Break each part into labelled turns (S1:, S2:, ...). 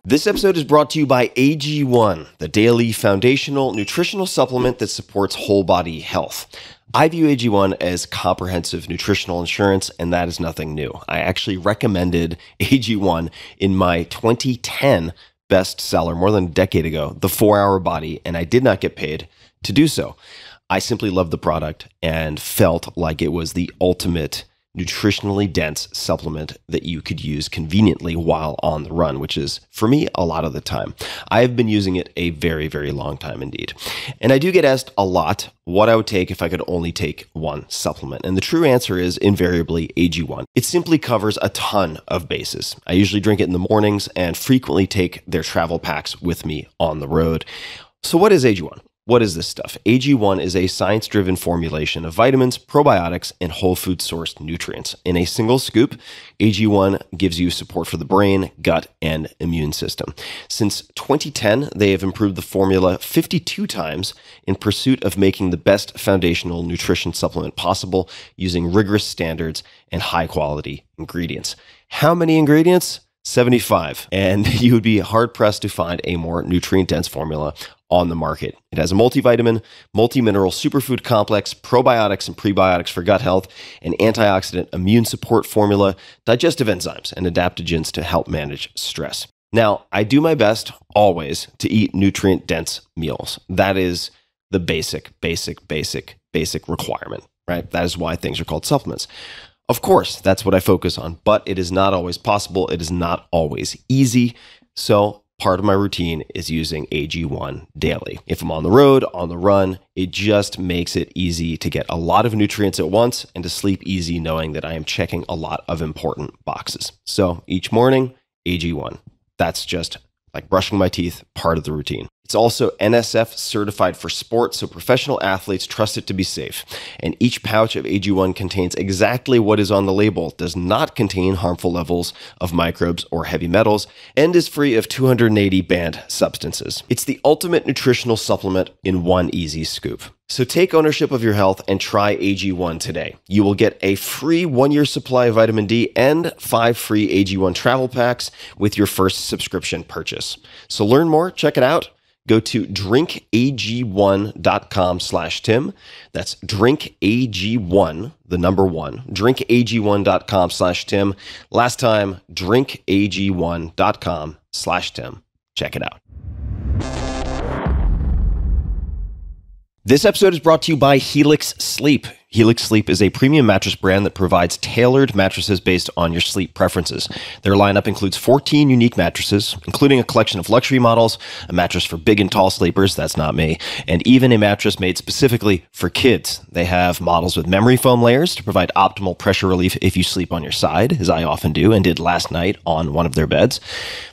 S1: This episode is brought to you by AG1, the daily foundational nutritional supplement that supports whole body health. I view AG1 as comprehensive nutritional insurance, and that is nothing new. I actually recommended AG1 in my 2010 bestseller more than a decade ago, The 4-Hour Body, and I did not get paid to do so. I simply loved the product and felt like it was the ultimate nutritionally dense supplement that you could use conveniently while on the run, which is, for me, a lot of the time. I have been using it a very, very long time indeed. And I do get asked a lot what I would take if I could only take one supplement. And the true answer is invariably AG1. It simply covers a ton of bases. I usually drink it in the mornings and frequently take their travel packs with me on the road. So what is AG1? What is this stuff? AG1 is a science-driven formulation of vitamins, probiotics, and whole food sourced nutrients. In a single scoop, AG1 gives you support for the brain, gut, and immune system. Since 2010, they have improved the formula 52 times in pursuit of making the best foundational nutrition supplement possible using rigorous standards and high-quality ingredients. How many ingredients? 75. And you would be hard-pressed to find a more nutrient-dense formula on the market. It has a multivitamin, multi-mineral superfood complex, probiotics and prebiotics for gut health, an antioxidant immune support formula, digestive enzymes, and adaptogens to help manage stress. Now, I do my best always to eat nutrient-dense meals. That is the basic requirement, right? That is why things are called supplements. Of course, that's what I focus on, but it is not always possible. It is not always easy. So part of my routine is using AG1 daily. If I'm on the road, on the run, it just makes it easy to get a lot of nutrients at once and to sleep easy knowing that I am checking a lot of important boxes. So each morning, AG1. That's just like brushing my teeth, part of the routine. It's also NSF certified for sports, so professional athletes trust it to be safe. And each pouch of AG1 contains exactly what is on the label, does not contain harmful levels of microbes or heavy metals, and is free of 280 banned substances. It's the ultimate nutritional supplement in one easy scoop. So take ownership of your health and try AG1 today. You will get a free 1-year supply of vitamin D and 5 free AG1 travel packs with your first subscription purchase. So learn more, check it out. Go to drinkag1.com/Tim. That's drinkag1, the number 1, drinkag1.com/Tim. Last time, drinkag1.com/Tim. Check it out. This episode is brought to you by Helix Sleep. Helix Sleep is a premium mattress brand that provides tailored mattresses based on your sleep preferences. Their lineup includes 14 unique mattresses, including a collection of luxury models, a mattress for big and tall sleepers, that's not me, and even a mattress made specifically for kids. They have models with memory foam layers to provide optimal pressure relief if you sleep on your side, as I often do and did last night on one of their beds.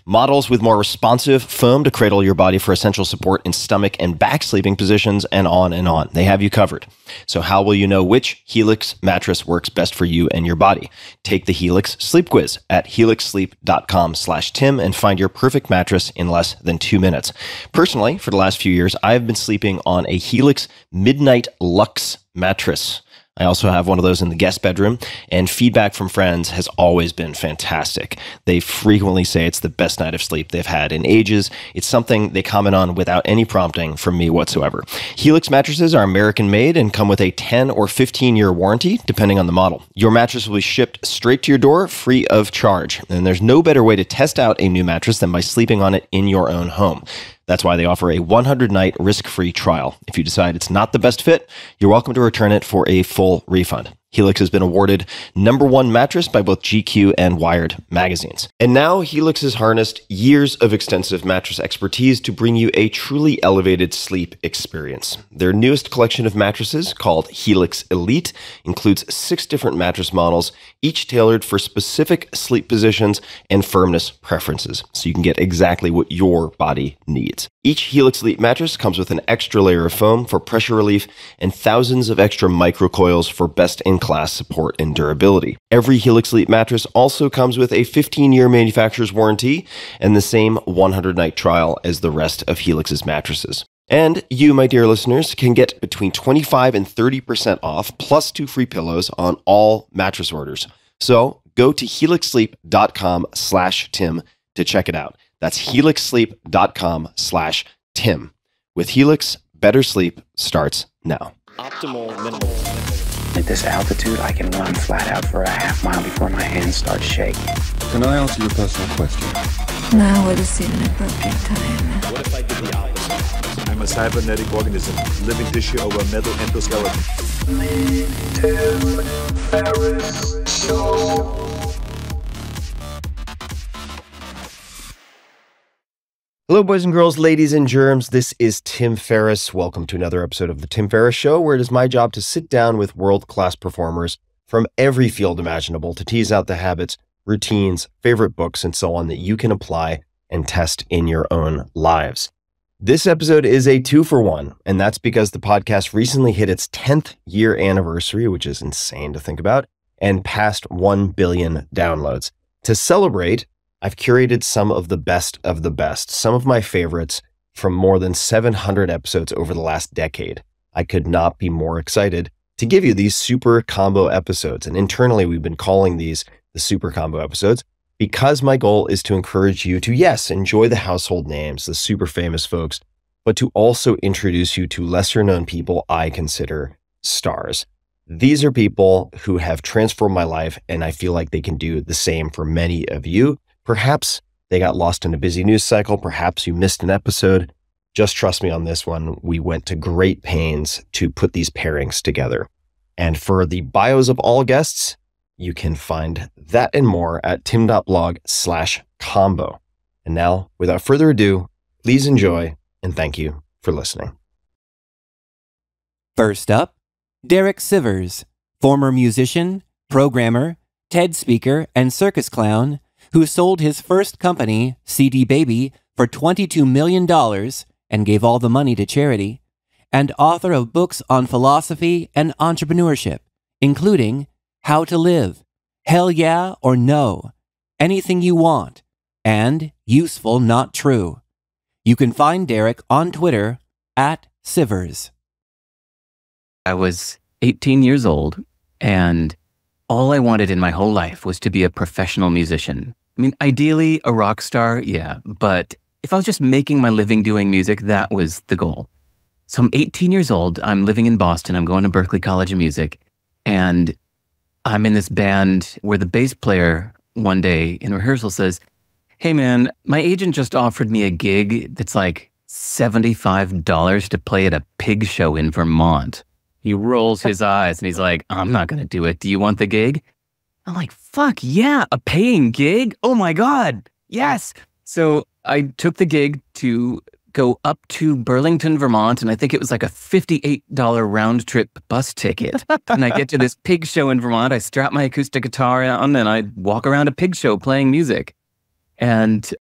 S1: Models with more responsive foam to cradle your body for essential support in stomach and back sleeping positions, and on and on. They have you covered. So how will you know which Helix mattress works best for you and your body? Take the Helix Sleep Quiz at helixsleep.com/Tim and find your perfect mattress in less than 2 minutes. Personally, for the last few years, I have been sleeping on a Helix Midnight Luxe mattress. I also have one of those in the guest bedroom, and feedback from friends has always been fantastic. They frequently say it's the best night of sleep they've had in ages. It's something they comment on without any prompting from me whatsoever. Helix mattresses are American-made and come with a 10 or 15-year warranty, depending on the model. Your mattress will be shipped straight to your door, free of charge. And there's no better way to test out a new mattress than by sleeping on it in your own home. That's why they offer a 100-night risk-free trial. If you decide it's not the best fit, you're welcome to return it for a full refund. Helix has been awarded #1 mattress by both GQ and Wired magazines. And now Helix has harnessed years of extensive mattress expertise to bring you a truly elevated sleep experience. Their newest collection of mattresses, called Helix Elite, includes 6 different mattress models, each tailored for specific sleep positions and firmness preferences, so you can get exactly what your body needs. Each Helix Elite mattress comes with an extra layer of foam for pressure relief and thousands of extra microcoils for best-in-class support and durability. Every Helix Elite mattress also comes with a 15-year manufacturer's warranty and the same 100-night trial as the rest of Helix's mattresses. And you, my dear listeners, can get between 25 and 30% off plus 2 free pillows on all mattress orders. So go to helixsleep.com/Tim to check it out. That's helixsleep.com/Tim. With Helix, better sleep starts now. Optimal minimalism.
S2: At this altitude, I can run flat out for a half mile before my hands start shaking.
S3: Can I answer your personal question?
S4: Now would seem an appropriate time.
S1: What if I did the opposite?
S5: I'm a cybernetic organism, living tissue over a metal endoskeleton.
S6: Ferriss Show.
S1: Hello, boys and girls, ladies and germs. This is Tim Ferriss. Welcome to another episode of The Tim Ferriss Show, where it is my job to sit down with world-class performers from every field imaginable to tease out the habits, routines, favorite books, and so on that you can apply and test in your own lives. This episode is a 2-for-1, and that's because the podcast recently hit its 10th year anniversary, which is insane to think about, and passed 1 billion downloads. To celebrate, I've curated some of the best, some of my favorites from more than 700 episodes over the last decade. I could not be more excited to give you these super combo episodes. And internally, we've been calling these the super combo episodes because my goal is to encourage you to, yes, enjoy the household names, the super famous folks, but to also introduce you to lesser known people I consider stars. These are people who have transformed my life, and I feel like they can do the same for many of you. Perhaps they got lost in a busy news cycle. Perhaps you missed an episode. Just trust me on this one. We went to great pains to put these pairings together. And for the bios of all guests, you can find that and more at tim.blog/combo. And now, without further ado, please enjoy and thank you for listening.
S7: First up, Derek Sivers, former musician, programmer, TED speaker, and circus clown, who sold his first company, CD Baby, for $22 million and gave all the money to charity, and author of books on philosophy and entrepreneurship, including How to Live, Hell Yeah or No, Anything You Want, and Useful Not True. You can find Derek on Twitter at Sivers.
S2: I was 18 years old, and all I wanted in my whole life was to be a professional musician. I mean, ideally a rock star, yeah, but if I was just making my living doing music, that was the goal. So I'm 18 years old, I'm living in Boston, I'm going to Berklee College of Music, and I'm in this band where the bass player one day in rehearsal says, "Hey man, my agent just offered me a gig that's like $75 to play at a pig show in Vermont." He rolls his eyes and he's like, "I'm not going to do it. Do you want the gig?" I'm like, fuck yeah, a paying gig? Oh my God, yes. So I took the gig to go up to Burlington, Vermont, and I think it was like a $58 round trip bus ticket. And I get to this pig show in Vermont, I strap my acoustic guitar on, and I walk around a pig show playing music. And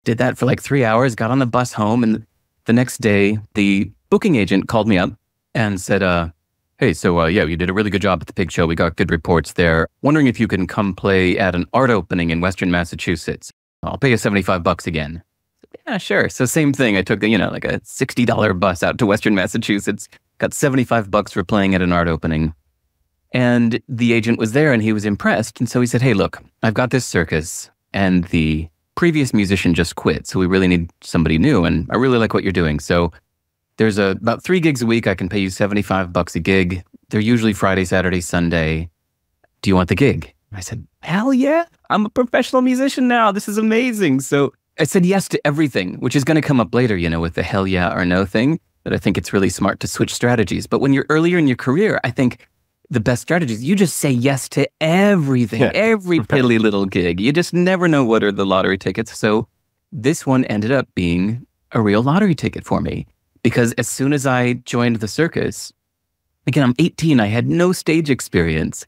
S2: did that for like 3 hours, got on the bus home, and the next day, the booking agent called me up and said, "Hey, so yeah, you did a really good job at the pig show. We got good reports there. Wondering if you can come play at an art opening in Western Massachusetts. I'll pay you $75 again." Yeah, sure. So same thing. I took, like a $60 bus out to Western Massachusetts, got $75 for playing at an art opening. And the agent was there and he was impressed. And so he said, "Hey, look, I've got this circus and the previous musician just quit. So we really need somebody new. And I really like what you're doing. So there's about 3 gigs a week. I can pay you $75 a gig. They're usually Friday, Saturday, Sunday. Do you want the gig?" I said, "Hell yeah. I'm a professional musician now. This is amazing." So I said yes to everything, which is going to come up later, with the hell yeah or no thing, that I think it's really smart to switch strategies. But when you're earlier in your career, I think the best strategy is you just say yes to everything, every piddly little gig. You just never know what are the lottery tickets. So this one ended up being a real lottery ticket for me. Because as soon as I joined the circus, again, I'm 18, I had no stage experience.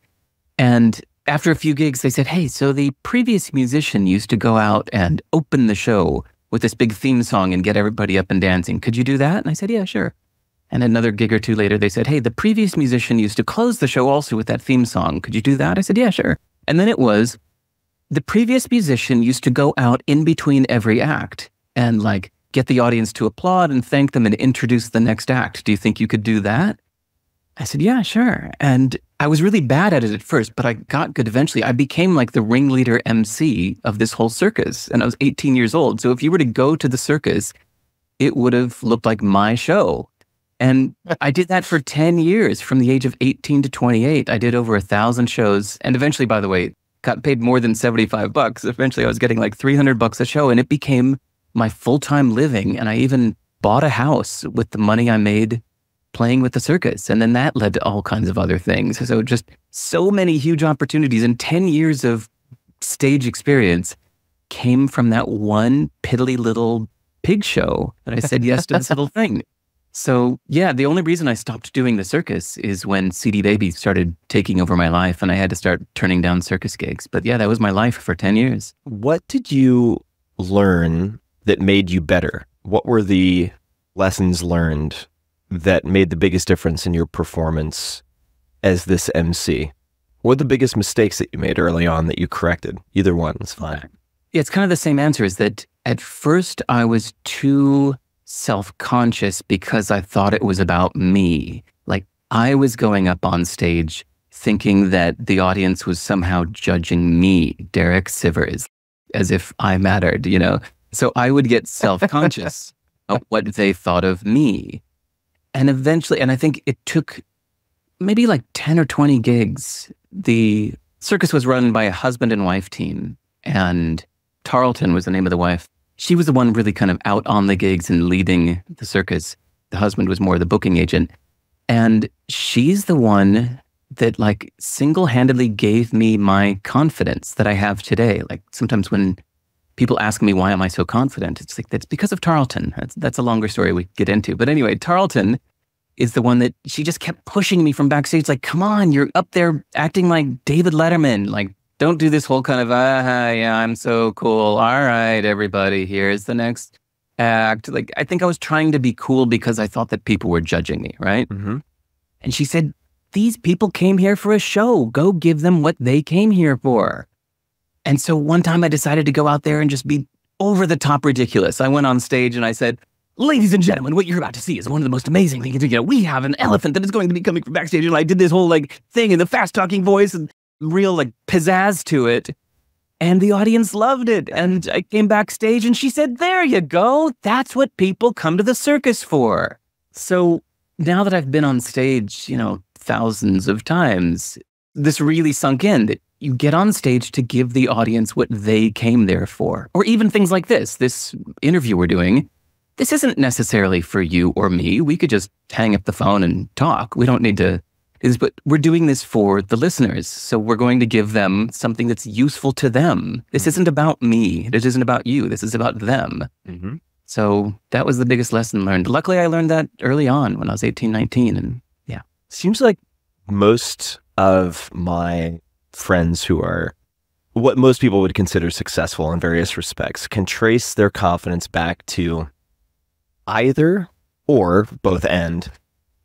S2: And after a few gigs, they said, "Hey, so the previous musician used to go out and open the show with this big theme song and get everybody up and dancing. Could you do that?" And I said, "Yeah, sure." And another gig or two later, they said, "Hey, the previous musician used to close the show also with that theme song. Could you do that?" I said, "Yeah, sure." And then it was, the previous musician used to go out in between every act and get the audience to applaud and thank them and introduce the next act. Do you think you could do that? I said, yeah, sure. And I was really bad at it at first, but I got good eventually. I became like the ringleader MC of this whole circus. And I was 18 years old. So if you were to go to the circus, it would have looked like my show. And I did that for 10 years, from the age of 18 to 28. I did over 1,000 shows. And eventually, by the way, got paid more than $75. Eventually, I was getting like $300 a show, and it became my full-time living. And I even bought a house with the money I made playing with the circus. And then that led to all kinds of other things. So just so many huge opportunities, and 10 years of stage experience came from that one piddly little pig show that I said yes to this little thing. So yeah, the only reason I stopped doing the circus is when CD Baby started taking over my life, and I had to start turning down circus gigs. But yeah, that was my life for 10 years.
S1: What did you learn that made you better? What were the lessons learned that made the biggest difference in your performance as this MC? What were the biggest mistakes that you made early on that you corrected? Either one is fine.
S2: Yeah, it's kind of the same answer, is that at first I was too self-conscious because I thought it was about me. Like, I was going up on stage thinking that the audience was somehow judging me, Derek Sivers, as if I mattered, you know? So I would get self-conscious of what they thought of me. And eventually, and I think it took maybe like 10 or 20 gigs. The circus was run by a husband and wife team, and Tarleton was the name of the wife. She was the one really kind of out on the gigs and leading the circus. The husband was more the booking agent. And she's the one that like single-handedly gave me my confidence that I have today. Like sometimes when people ask me, why am I so confident? It's like, that's because of Tarleton. That's a longer story we get into. But anyway, Tarleton is the one that she just kept pushing me from backstage. Like, come on, you're up there acting like David Letterman. Like, don't do this whole kind of, yeah, I'm so cool. All right, everybody, here's the next act. Like, I think I was trying to be cool because I thought that people were judging me, right?
S1: Mm-hmm.
S2: And she said, these people came here for a show. Go give them what they came here for. And so one time I decided to go out there and just be over the top ridiculous. I went on stage and I said, ladies and gentlemen, what you're about to see is one of the most amazing things. You know, we have an elephant that is going to be coming from backstage. And I did this whole like thing in the fast talking voice and real like pizzazz to it. And the audience loved it. And I came backstage and she said, there you go. That's what people come to the circus for. So now that I've been on stage, you know, thousands of times, this really sunk in that you get on stage to give the audience what they came there for. Or even things like this interview we're doing. This isn't necessarily for you or me. We could just hang up the phone and talk. We don't need to do this, but we're doing this for the listeners. So we're going to give them something that's useful to them. This isn't about me. This isn't about you. This is about them.
S1: Mm-hmm.
S2: So that was the biggest lesson learned. Luckily, I learned that early on when I was 18, 19. And yeah.
S1: Seems like most of my friends who are what most people would consider successful in various respects can trace their confidence back to either or both and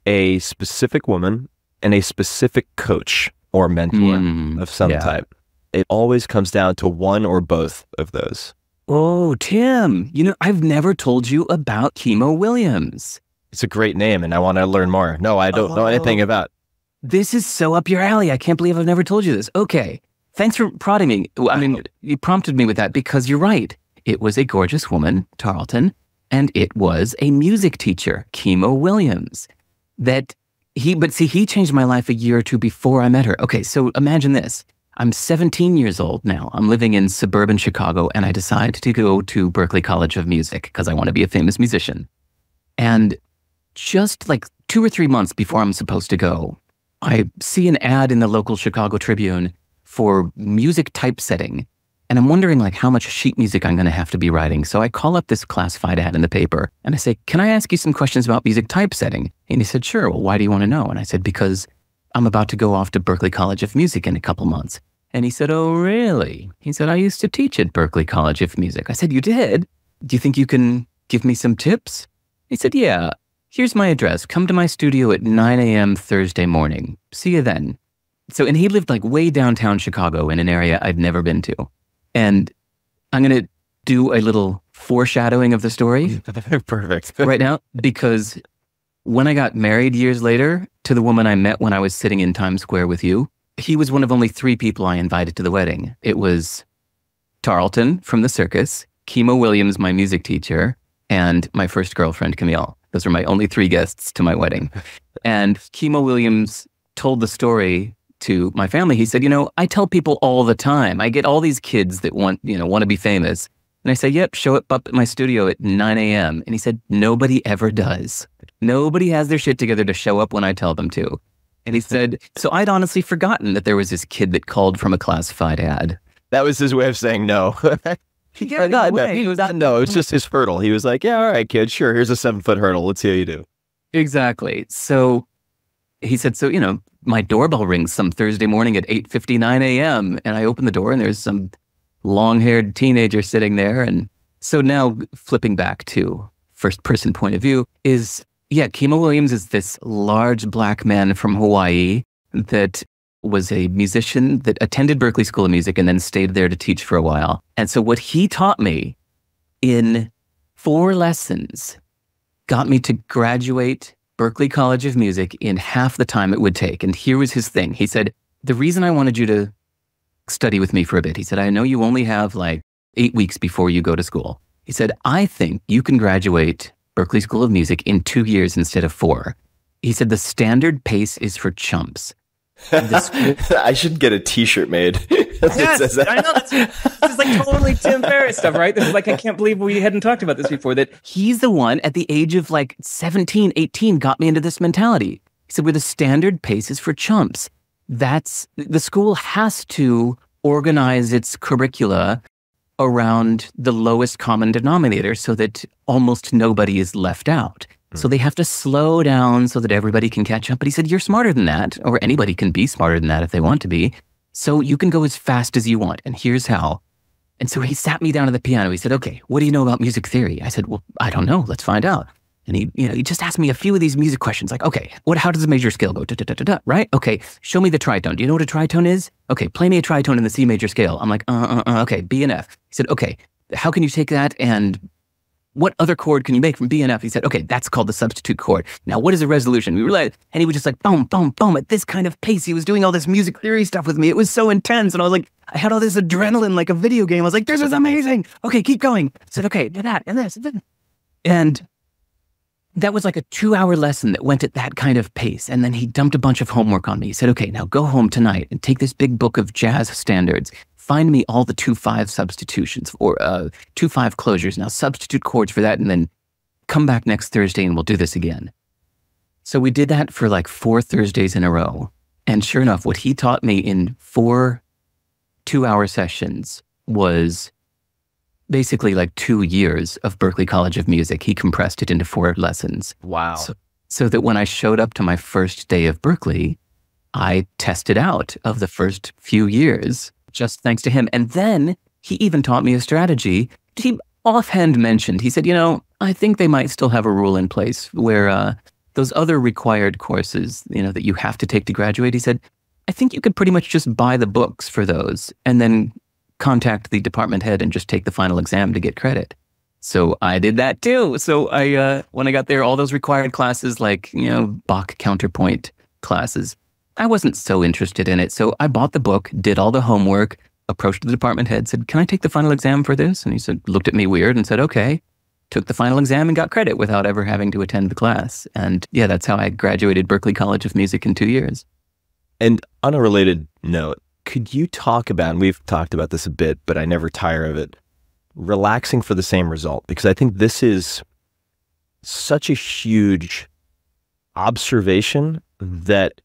S1: a specific woman and a specific coach or mentor of some type. It always comes down to one or both of those.
S2: Oh, Tim, you know, I've never told you about Chemo Williams.
S1: It's a great name and I want to learn more. No, I don't know anything about.
S2: This is so up your alley. I can't believe I've never told you this. Okay. Thanks for prodding me. I mean, you prompted me with that because you're right. It was a gorgeous woman, Tarleton, and it was a music teacher, Chemo Williams, but he changed my life a year or two before I met her. Okay, so imagine this. I'm 17 years old now. I'm living in suburban Chicago, and I decide to go to Berklee College of Music because I want to be a famous musician. And just like 2 or 3 months before I'm supposed to go, I see an ad in the local Chicago Tribune for music typesetting. And I'm wondering like how much sheet music I'm going to have to be writing. So I call up this classified ad in the paper and I say, can I ask you some questions about music typesetting? And he said, sure. Well, why do you want to know? And I said, because I'm about to go off to Berklee College of Music in a couple months. And he said, oh, really? He said, I used to teach at Berklee College of Music. I said, you did? Do you think you can give me some tips? He said, yeah. Here's my address. Come to my studio at 9 a.m. Thursday morning. See you then. So, and he lived like way downtown Chicago in an area I'd never been to. And I'm going to do a little foreshadowing of the story.
S1: Perfect.
S2: Right now, because when I got married years later to the woman I met when I was sitting in Times Square with you, he was one of only 3 people I invited to the wedding. It was Tarleton from the circus, Kimo Williams, my music teacher, and my first girlfriend, Camille. Those were my only 3 guests to my wedding. And Kimo Williams told the story to my family. He said, I tell people all the time, I get all these kids that want to be famous. And I say, yep, show up at my studio at 9 a.m. And he said, nobody ever does. Nobody has their shit together to show up when I tell them to. And he said, so I'd honestly forgotten that there was this kid that called from a classified ad.
S1: That was his way of saying no. No, it's just his hurdle. He was like, yeah, all right, kid, sure, here's a 7-foot hurdle. Let's see how you do.
S2: Exactly. So he said, my doorbell rings some Thursday morning at 8:59 a.m. And I open the door and there's some long-haired teenager sitting there. And so now flipping back to first person point of view is, Kimo Williams is this large black man from Hawaii that was a musician that attended Berklee School of Music and then stayed there to teach for a while. And so what he taught me in 4 lessons got me to graduate Berklee College of Music in half the time it would take. And here was his thing. He said, the reason I wanted you to study with me for a bit, he said, I know you only have like 8 weeks before you go to school. He said, I think you can graduate Berklee School of Music in 2 years instead of 4. He said, the standard pace is for chumps.
S1: I should get a t-shirt made.
S2: Yes, I know. This is like totally Tim Ferriss stuff, right? This is like, I can't believe we hadn't talked about this before, that he's the one at the age of like 17, 18 got me into this mentality. He said, where the standard pace is for chumps. The school has to organize its curricula around the lowest common denominator so that almost nobody is left out. So they have to slow down so that everybody can catch up. But he said, you're smarter than that, or anybody can be smarter than that if they want to be. So you can go as fast as you want, and here's how. And so he sat me down at the piano. He said, okay, what do you know about music theory? I said, well, I don't know. Let's find out. And he just asked me a few of these music questions, like, okay, how does a major scale go? Right? Okay, show me the tritone. Do you know what a tritone is? Okay, play me a tritone in the C major scale. I'm like, okay, B and F. He said, okay, how can you take that and what other chord can you make from B and F? He said, okay, that's called the substitute chord. Now, what is a resolution? We realized, and he was just like, boom, boom, boom, at this kind of pace. He was doing all this music theory stuff with me. It was so intense. And I was like, I had all this adrenaline like a video game. I was like, this is amazing. Okay, keep going. I said, okay, do that and this. And that was like a 2-hour lesson that went at that kind of pace. And then he dumped a bunch of homework on me. He said, okay, now go home tonight and take this big book of jazz standards. Find me all the 2/5 substitutions or 2/5 closures. Now substitute chords for that and then come back next Thursday and we'll do this again. So we did that for like 4 Thursdays in a row. And sure enough, what he taught me in 4 2-hour sessions was basically like 2 years of Berklee College of Music. He compressed it into 4 lessons.
S1: Wow.
S2: So that when I showed up to my first day of Berklee, I tested out of the first few years, just thanks to him. And then he even taught me a strategy. He offhand mentioned, he said, I think they might still have a rule in place where those other required courses, that you have to take to graduate, he said, I think you could pretty much just buy the books for those and then contact the department head and just take the final exam to get credit. So I did that too. So when I got there, all those required classes like, Bach counterpoint classes, I wasn't so interested in it. So I bought the book, did all the homework, approached the department head, said, can I take the final exam for this? And he said, looked at me weird and said, okay. Took the final exam and got credit without ever having to attend the class. And yeah, that's how I graduated Berklee College of Music in 2 years.
S1: And on a related note, could you talk about, and we've talked about this a bit, but I never tire of it, relaxing for the same result? Because I think this is such a huge observation that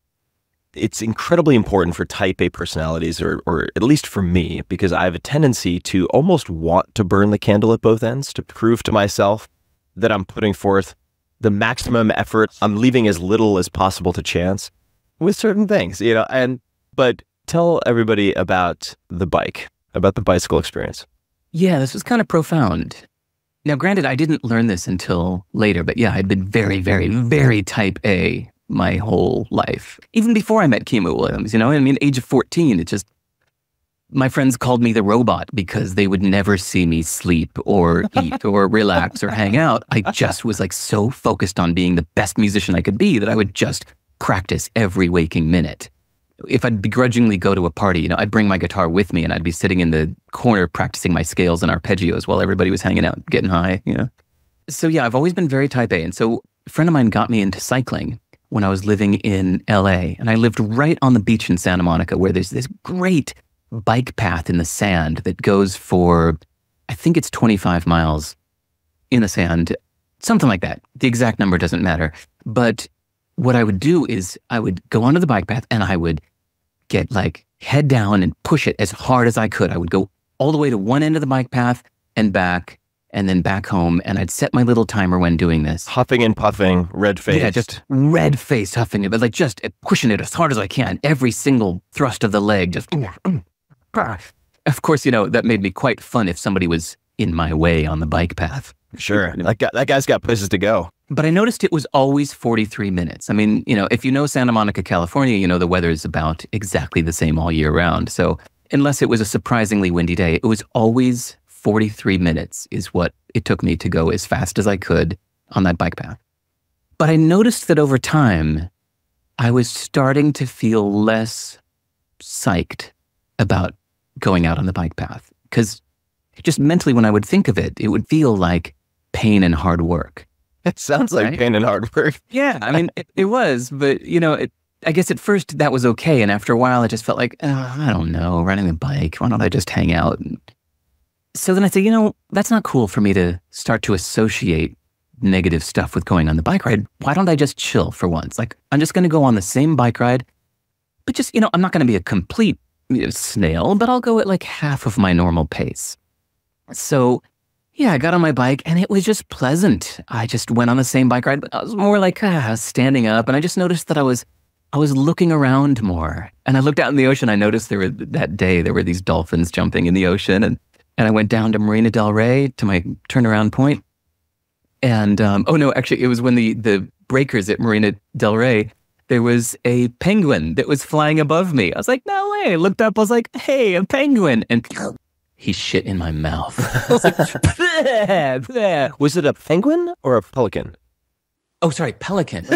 S1: it's incredibly important for type A personalities, or at least for me, because I have a tendency to almost want to burn the candle at both ends, to prove to myself that I'm putting forth the maximum effort. I'm leaving as little as possible to chance with certain things, but tell everybody about the bicycle experience.
S2: Yeah, this was kind of profound. Now, granted, I didn't learn this until later, but yeah, I'd been very, very, very type A my whole life. Even before I met Kimo Williams, age of 14, My friends called me the robot because they would never see me sleep or eat or relax or hang out. I just was like so focused on being the best musician I could be that I would just practice every waking minute. If I'd begrudgingly go to a party, you know, I'd bring my guitar with me and I'd be sitting in the corner practicing my scales and arpeggios while everybody was hanging out, getting high, you know. So yeah, I've always been very type A. And so a friend of mine got me into cycling when I was living in LA. And I lived right on the beach in Santa Monica where there's this great bike path in the sand that goes for, I think it's 25 miles in the sand, something like that. The exact number doesn't matter. But what I would do is I would go onto the bike path and I would get like head down and push it as hard as I could. I would go all the way to one end of the bike path and back and then back home. And I'd set my little timer when doing this.
S1: Huffing and puffing, red face.
S2: Yeah, just red face huffing it, but like just pushing it as hard as I can. Every single thrust of the leg, just. Of course, you know, that made me quite fun if somebody was in my way on the bike path.
S1: Sure. That guy's got places to go.
S2: But I noticed it was always 43 minutes. I mean, you know, if you know Santa Monica, California, you know the weather is about exactly the same all year round. So unless it was a surprisingly windy day, it was always 43 minutes is what it took me to go as fast as I could on that bike path. But I noticed that over time, I was starting to feel less psyched about going out on the bike path. Because just mentally, when I would think of it, it would feel like pain and hard work.
S1: It sounds like
S2: right?
S1: pain and hard work.
S2: Yeah, I mean, it was, but you know, I guess at first that was okay. And after a while, I just felt like, I don't know, riding the bike, why don't I just hang out? So then I said, you know, that's not cool for me to start to associate negative stuff with going on the bike ride. Why don't I just chill for once? Like, I'm just going to go on the same bike ride, but just, you know, I'm not going to be a complete snail, but I'll go at like half of my normal pace. So yeah, I got on my bike and it was just pleasant. I just went on the same bike ride, but I was more like standing up. And I just noticed that I was looking around more. And I looked out in the ocean. I noticed that day there were these dolphins jumping in the ocean. And I went down to Marina del Rey to my turnaround point. And oh no, actually it was when the breakers at Marina del Rey, there was a penguin that was flying above me. I was like, no way. I looked up, I was like, hey, a penguin. And he shit in my mouth. I was like, bleh, bleh.
S1: Was it a penguin or a pelican?
S2: Oh, sorry, pelican.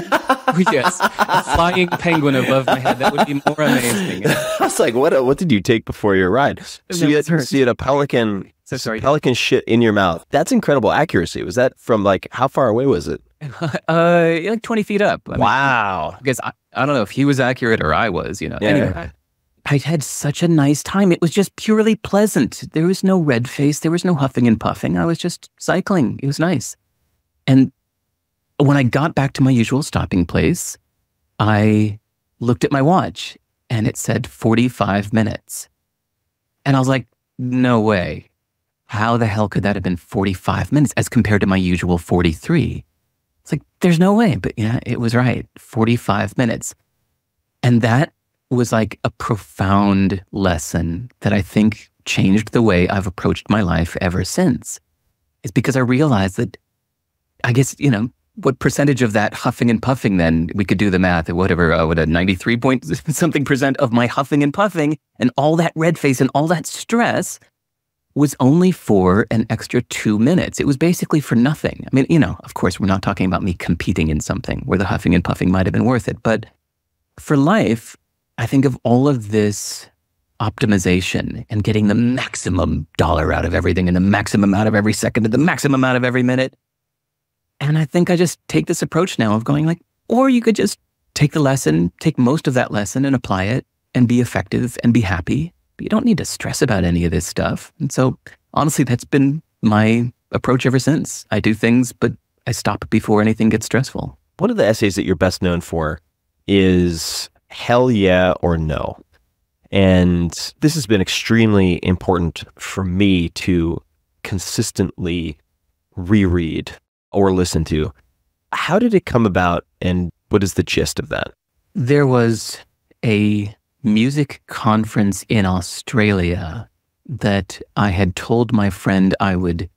S2: Yes, a flying penguin above my head. That would be more amazing.
S1: I was like, what did you take before your ride? So you had a pelican,
S2: So sorry.
S1: pelican shit in your mouth. That's incredible accuracy. Was that from like, how far away was it?
S2: Like 20 feet up. I mean,
S1: Wow.
S2: because I don't know if he was accurate or I was, you know.
S1: Yeah.
S2: Anyway, I had such a nice time. It was just purely pleasant. There was no red face. There was no huffing and puffing. I was just cycling. It was nice. And when I got back to my usual stopping place, I looked at my watch and it said 45 minutes. And I was like, no way. How the hell could that have been 45 minutes as compared to my usual 43? It's like, there's no way. But yeah, it was right. 45 minutes. And that was like a profound lesson that I think changed the way I've approached my life ever since. It's because I realized that, I guess, you know, what percentage of that huffing and puffing then, we could do the math at whatever, what a 93 point something percent of my huffing and puffing and all that red face and all that stress was only for an extra 2 minutes. It was basically for nothing. I mean, you know, of course, we're not talking about me competing in something where the huffing and puffing might have been worth it. But for life, I think of all of this optimization and getting the maximum dollar out of everything and the maximum out of every second and the maximum out of every minute. And I think I just take this approach now of going like, or you could just take the lesson, take most of that lesson and apply it and be effective and be happy. But you don't need to stress about any of this stuff. And so honestly, that's been my approach ever since. I do things, but I stop before anything gets stressful.
S1: One of the essays that you're best known for is Hell Yeah or No. And this has been extremely important for me to consistently reread or listen to. How did it come about and what is the gist of that?
S2: There was a music conference in Australia that I had told my friend I would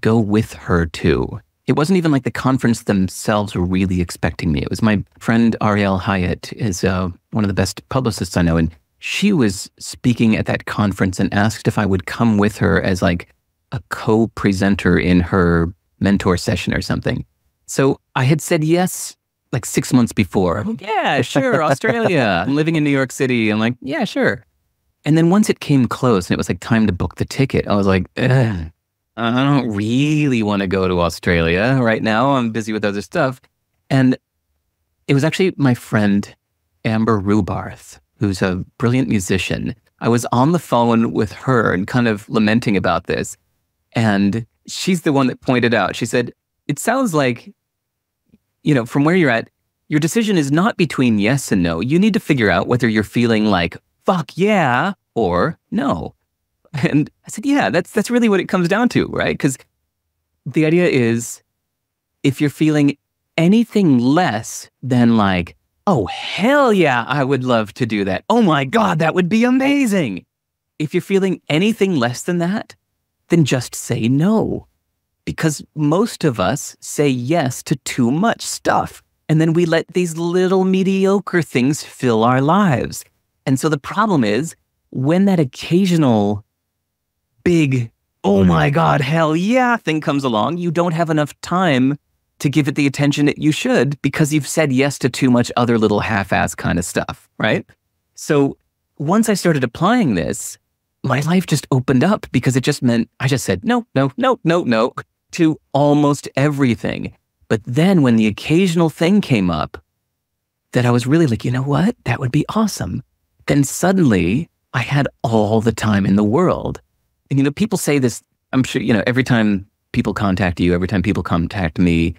S2: go with her to. It wasn't even like the conference themselves were really expecting me. It was my friend Ariel Hyatt is one of the best publicists I know, and she was speaking at that conference and asked if I would come with her as like a co-presenter in her mentor session or something. So I had said yes like 6 months before. Yeah, sure, Australia. I'm living in New York City. I'm like, yeah, sure. And then once it came close and it was like time to book the ticket, I was like, ugh, I don't really want to go to Australia right now. I'm busy with other stuff. And it was actually my friend, Amber Rubarth, who's a brilliant musician. I was on the phone with her and kind of lamenting about this. And she's the one that pointed out, she said, it sounds like, you know, from where you're at, your decision is not between yes and no. You need to figure out whether you're feeling like, fuck yeah, or no. And I said, yeah, that's really what it comes down to, right? Because the idea is, if you're feeling anything less than like, oh, hell yeah, I would love to do that. Oh my God, that would be amazing. If you're feeling anything less than that, then just say no. Because most of us say yes to too much stuff. And then we let these little mediocre things fill our lives. And so the problem is, when that occasional big, oh my God, hell yeah thing comes along, you don't have enough time to give it the attention that you should because you've said yes to too much other little half-ass kind of stuff, right? So once I started applying this, my life just opened up because it just meant I just said no, no, no, no, no to almost everything. But then when the occasional thing came up that I was really like, you know what? That would be awesome. Then suddenly I had all the time in the world. And, you know, people say this, I'm sure, you know, every time people contact you, every time people contact me,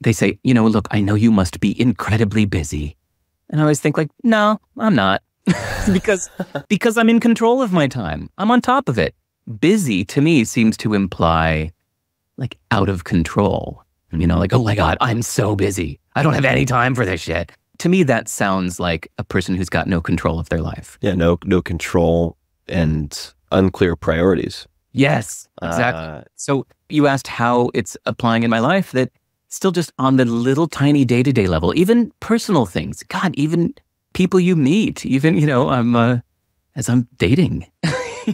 S2: they say, you know, look, I know you must be incredibly busy. And I always think like, no, I'm not. because I'm in control of my time. I'm on top of it. Busy to me seems to imply like out of control. You know, like, oh my God, I'm so busy. I don't have any time for this shit. To me, that sounds like a person who's got no control of their life.
S1: Yeah, no control and unclear priorities.
S2: Yes, exactly. So you asked how it's applying in my life, that still just on the little tiny day-to-day level, even personal things. God, even people you meet, even, you know, as I'm dating,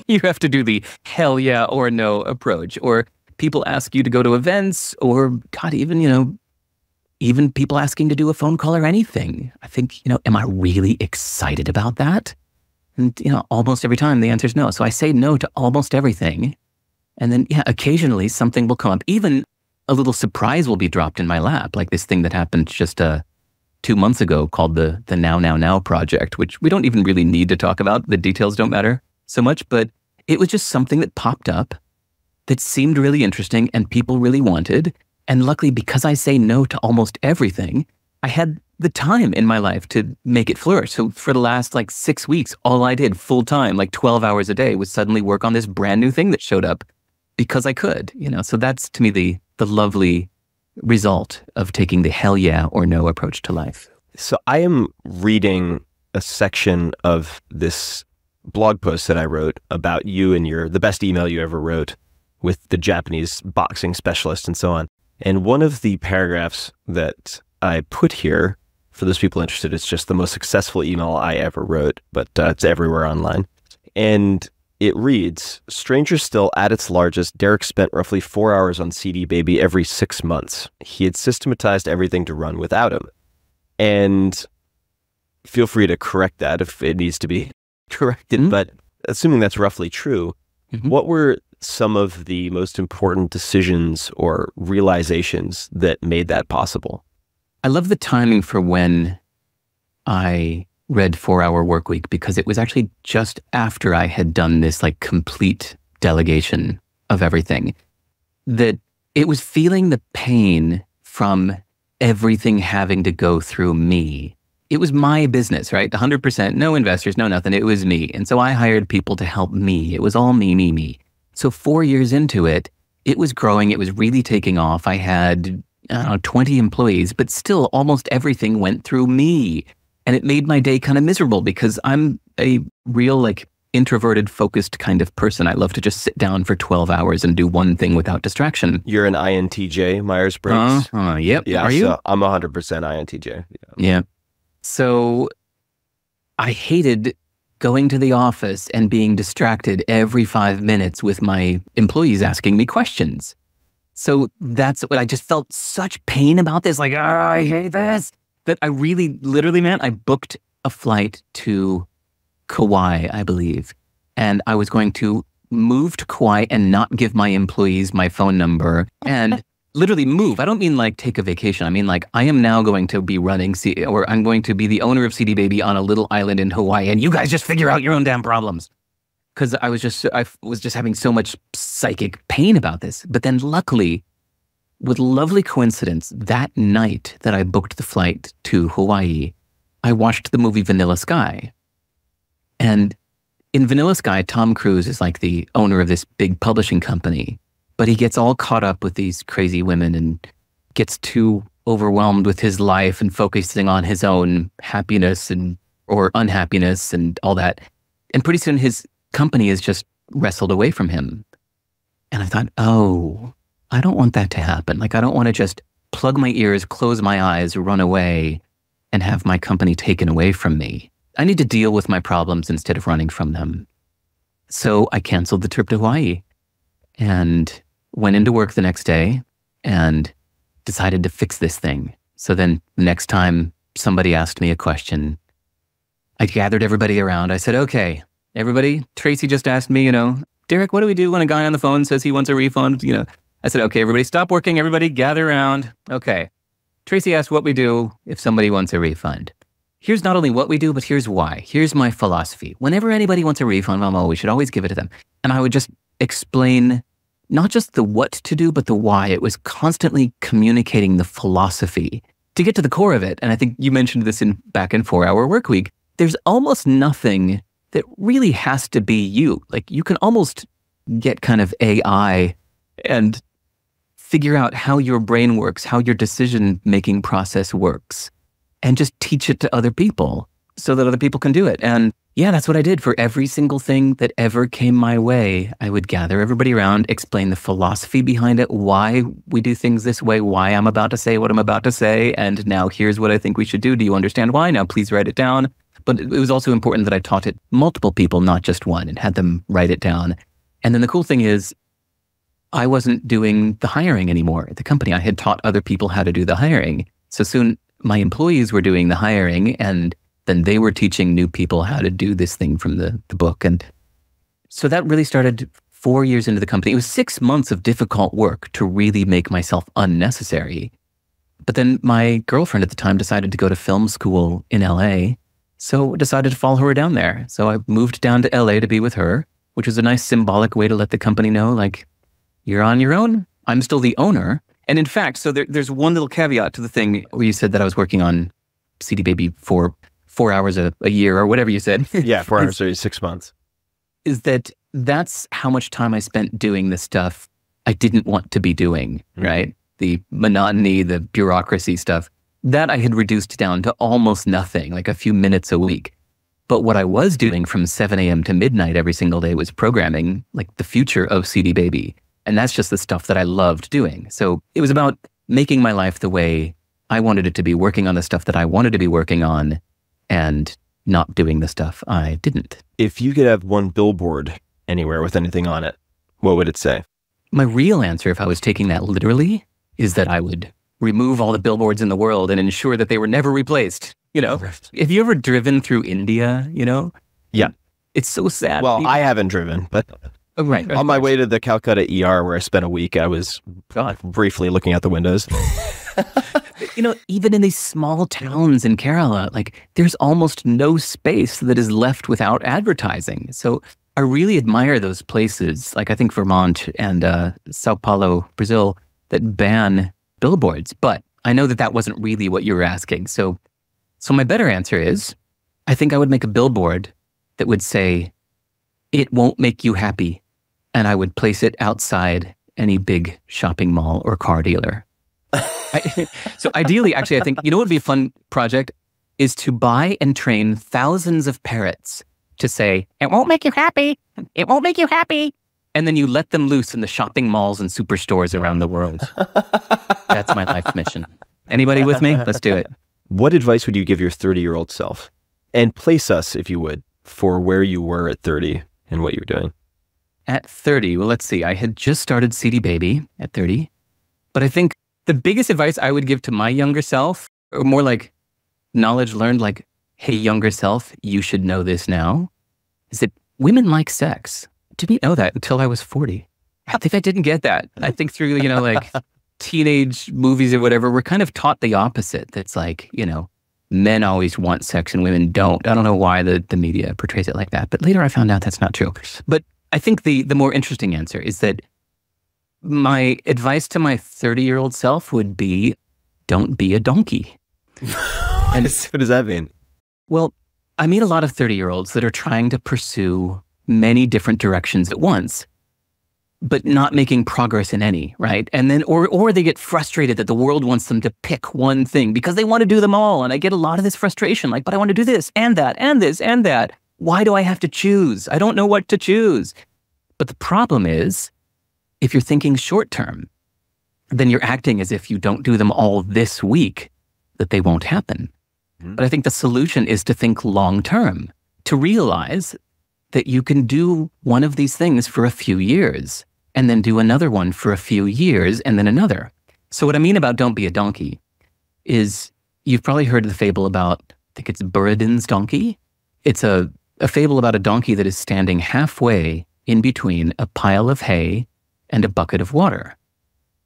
S2: you have to do the hell yeah or no approach. Or people ask you to go to events, or God, even, you know, even people asking to do a phone call or anything. I think, you know, am I really excited about that? And, you know, almost every time the answer is no. So I say no to almost everything. And then, yeah, occasionally something will come up. Even a little surprise will be dropped in my lap, like this thing that happened just 2 months ago called the Now project, which we don't even really need to talk about. The details don't matter so much, but it was just something that popped up that seemed really interesting and people really wanted. And luckily, because I say no to almost everything, I had the time in my life to make it flourish. So for the last like 6 weeks, all I did full time, like 12 hours a day, was suddenly work on this brand new thing that showed up because I could, you know. So that's to me the lovely result of taking the hell yeah or no approach to life.
S1: So I am reading a section of this blog post that I wrote about you and the best email you ever wrote with the Japanese boxing specialist and so on. And one of the paragraphs that I put here, for those people interested, it's just the most successful email I ever wrote, but it's everywhere online. And it reads, stranger still, at its largest, Derek spent roughly 4 hours on CD Baby every 6 months. He had systematized everything to run without him. And feel free to correct that if it needs to be corrected. But assuming that's roughly true, what were some of the most important decisions or realizations that made that possible?
S2: I love the timing for when I read 4 Hour Workweek, because it was actually just after I had done this like complete delegation of everything, that it was feeling the pain from everything having to go through me. It was my business, right? 100%, no investors, no nothing. It was me. And so I hired people to help me. It was all me. So 4 years into it, it was growing. It was really taking off. I had, I don't know, 20 employees, but still almost everything went through me. And it made my day kind of miserable because I'm a real like introverted, focused kind of person. I love to just sit down for 12 hours and do one thing without distraction.
S1: You're an INTJ, Myers-Briggs?
S2: Yep.
S1: Yeah,
S2: Are you?
S1: So I'm 100% INTJ.
S2: Yeah. So I hated going to the office and being distracted every 5 minutes with my employees asking me questions. So that's what I just felt such pain about this. Like, I hate this. That I really, literally, man, I booked a flight to Kauai, I believe. And I was going to move to Kauai and not give my employees my phone number and literally move. I don't mean like take a vacation. I mean like I am now going to be running or I'm going to be the owner of CD Baby on a little island in Hawaii, and you guys just figure out your own damn problems. Because I was just having so much psychic pain about this. But then luckily, with lovely coincidence, that night that I booked the flight to Hawaii, I watched the movie Vanilla Sky. And in Vanilla Sky, Tom Cruise is like the owner of this big publishing company, but he gets all caught up with these crazy women and gets too overwhelmed with his life and focusing on his own happiness or unhappiness and all that. And pretty soon his company is just wrestled away from him. And I thought, oh, I don't want that to happen. Like, I don't want to just plug my ears, close my eyes, run away, and have my company taken away from me. I need to deal with my problems instead of running from them. So I canceled the trip to Hawaii and went into work the next day and decided to fix this thing. So then the next time somebody asked me a question, I gathered everybody around. I said, okay, everybody, Tracy just asked me, Derek, what do we do when a guy on the phone says he wants a refund? I said, okay, everybody stop working. Everybody gather around. Okay. Tracy asked what we do if somebody wants a refund. Here's not only what we do, but here's why. Here's my philosophy. Whenever anybody wants a refund, we should always give it to them. And I would just explain not just the what to do, but the why. It was constantly communicating the philosophy to get to the core of it. And I think you mentioned this back in 4-Hour Workweek. There's almost nothing that really has to be you. Like you can almost get kind of AI and figure out how your brain works, how your decision-making process works, and just teach it to other people so that other people can do it. And yeah, that's what I did for every single thing that ever came my way. I would gather everybody around, explain the philosophy behind it, why we do things this way, why I'm about to say what I'm about to say, and now here's what I think we should do. Do you understand why? Now please write it down. But it was also important that I taught it multiple people, not just one, and had them write it down. And then the cool thing is, I wasn't doing the hiring anymore at the company. I had taught other people how to do the hiring. So soon my employees were doing the hiring, and then they were teaching new people how to do this thing from the book. And so that really started 4 years into the company. It was 6 months of difficult work to really make myself unnecessary. But then my girlfriend at the time decided to go to film school in LA. So I decided to follow her down there. So I moved down to LA to be with her, which was a nice symbolic way to let the company know, like, you're on your own. I'm still the owner. And in fact, so there's one little caveat to the thing where you said that I was working on CD Baby for 4 hours a year or whatever you said.
S1: Yeah, 4 hours or 6 months.
S2: Is that's how much time I spent doing the stuff I didn't want to be doing, right? The monotony, the bureaucracy stuff. That I had reduced down to almost nothing, like a few minutes a week. But what I was doing from 7 a.m. to midnight every single day was programming, like the future of CD Baby. And that's just the stuff that I loved doing. So it was about making my life the way I wanted it to be, working on the stuff that I wanted to be working on, and not doing the stuff I didn't.
S1: If you could have one billboard anywhere with anything on it, what would it say?
S2: My real answer, if I was taking that literally, is that I would remove all the billboards in the world and ensure that they were never replaced. Have you ever driven through India,
S1: Yeah.
S2: It's so sad.
S1: Well, I haven't driven, but
S2: right.
S1: on my way to the Calcutta ER where I spent a week, I was briefly looking out the windows.
S2: Even in these small towns in Kerala, like there's almost no space that is left without advertising. So I really admire those places, like I think Vermont and Sao Paulo, Brazil, that ban billboards. But I know that wasn't really what you were asking. So my better answer is, I think I would make a billboard that would say, "It won't make you happy," and I would place it outside any big shopping mall or car dealer. So ideally, actually, I think, what would be a fun project is to buy and train thousands of parrots to say, "It won't make you happy. It won't make you happy." And then you let them loose in the shopping malls and superstores around the world. That's my life mission. Anybody with me? Let's do it.
S1: What advice would you give your 30-year-old self? And place us, if you would, for where you were at 30 and what you were doing?
S2: At 30, well, let's see. I had just started CD Baby at 30. But I think the biggest advice I would give to my younger self, or more like knowledge learned, like, hey, younger self, you should know this now, is that women like sex. Didn't know that until I was 40. I think I didn't get that. I think through, like teenage movies or whatever, we're kind of taught the opposite. That's like, men always want sex and women don't. I don't know why the media portrays it like that. But later I found out that's not true. But I think the more interesting answer is that my advice to my 30-year-old self would be, don't be a donkey.
S1: And what does that mean?
S2: Well, I meet a lot of 30-year-olds that are trying to pursue many different directions at once, but not making progress in any, right? And then, or they get frustrated that the world wants them to pick one thing because they want to do them all. And I get a lot of this frustration, like, but I want to do this and that and this and that. Why do I have to choose? I don't know what to choose. But the problem is, if you're thinking short term, then you're acting as if you don't do them all this week, that they won't happen. Mm-hmm. But I think the solution is to think long term, to realize that you can do one of these things for a few years and then do another one for a few years and then another. So what I mean about don't be a donkey is, you've probably heard the fable about, I think it's Buridan's donkey. It's a fable about a donkey that is standing halfway in between a pile of hay and a bucket of water.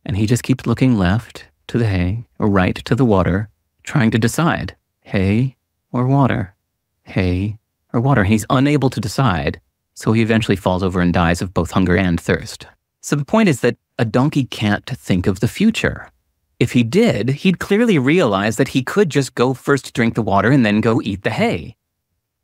S2: And he just keeps looking left to the hay or right to the water, trying to decide, hay or water, hay or water. And he's unable to decide, so he eventually falls over and dies of both hunger and thirst. So the point is that a donkey can't think of the future. If he did, he'd clearly realize that he could just go first drink the water and then go eat the hay.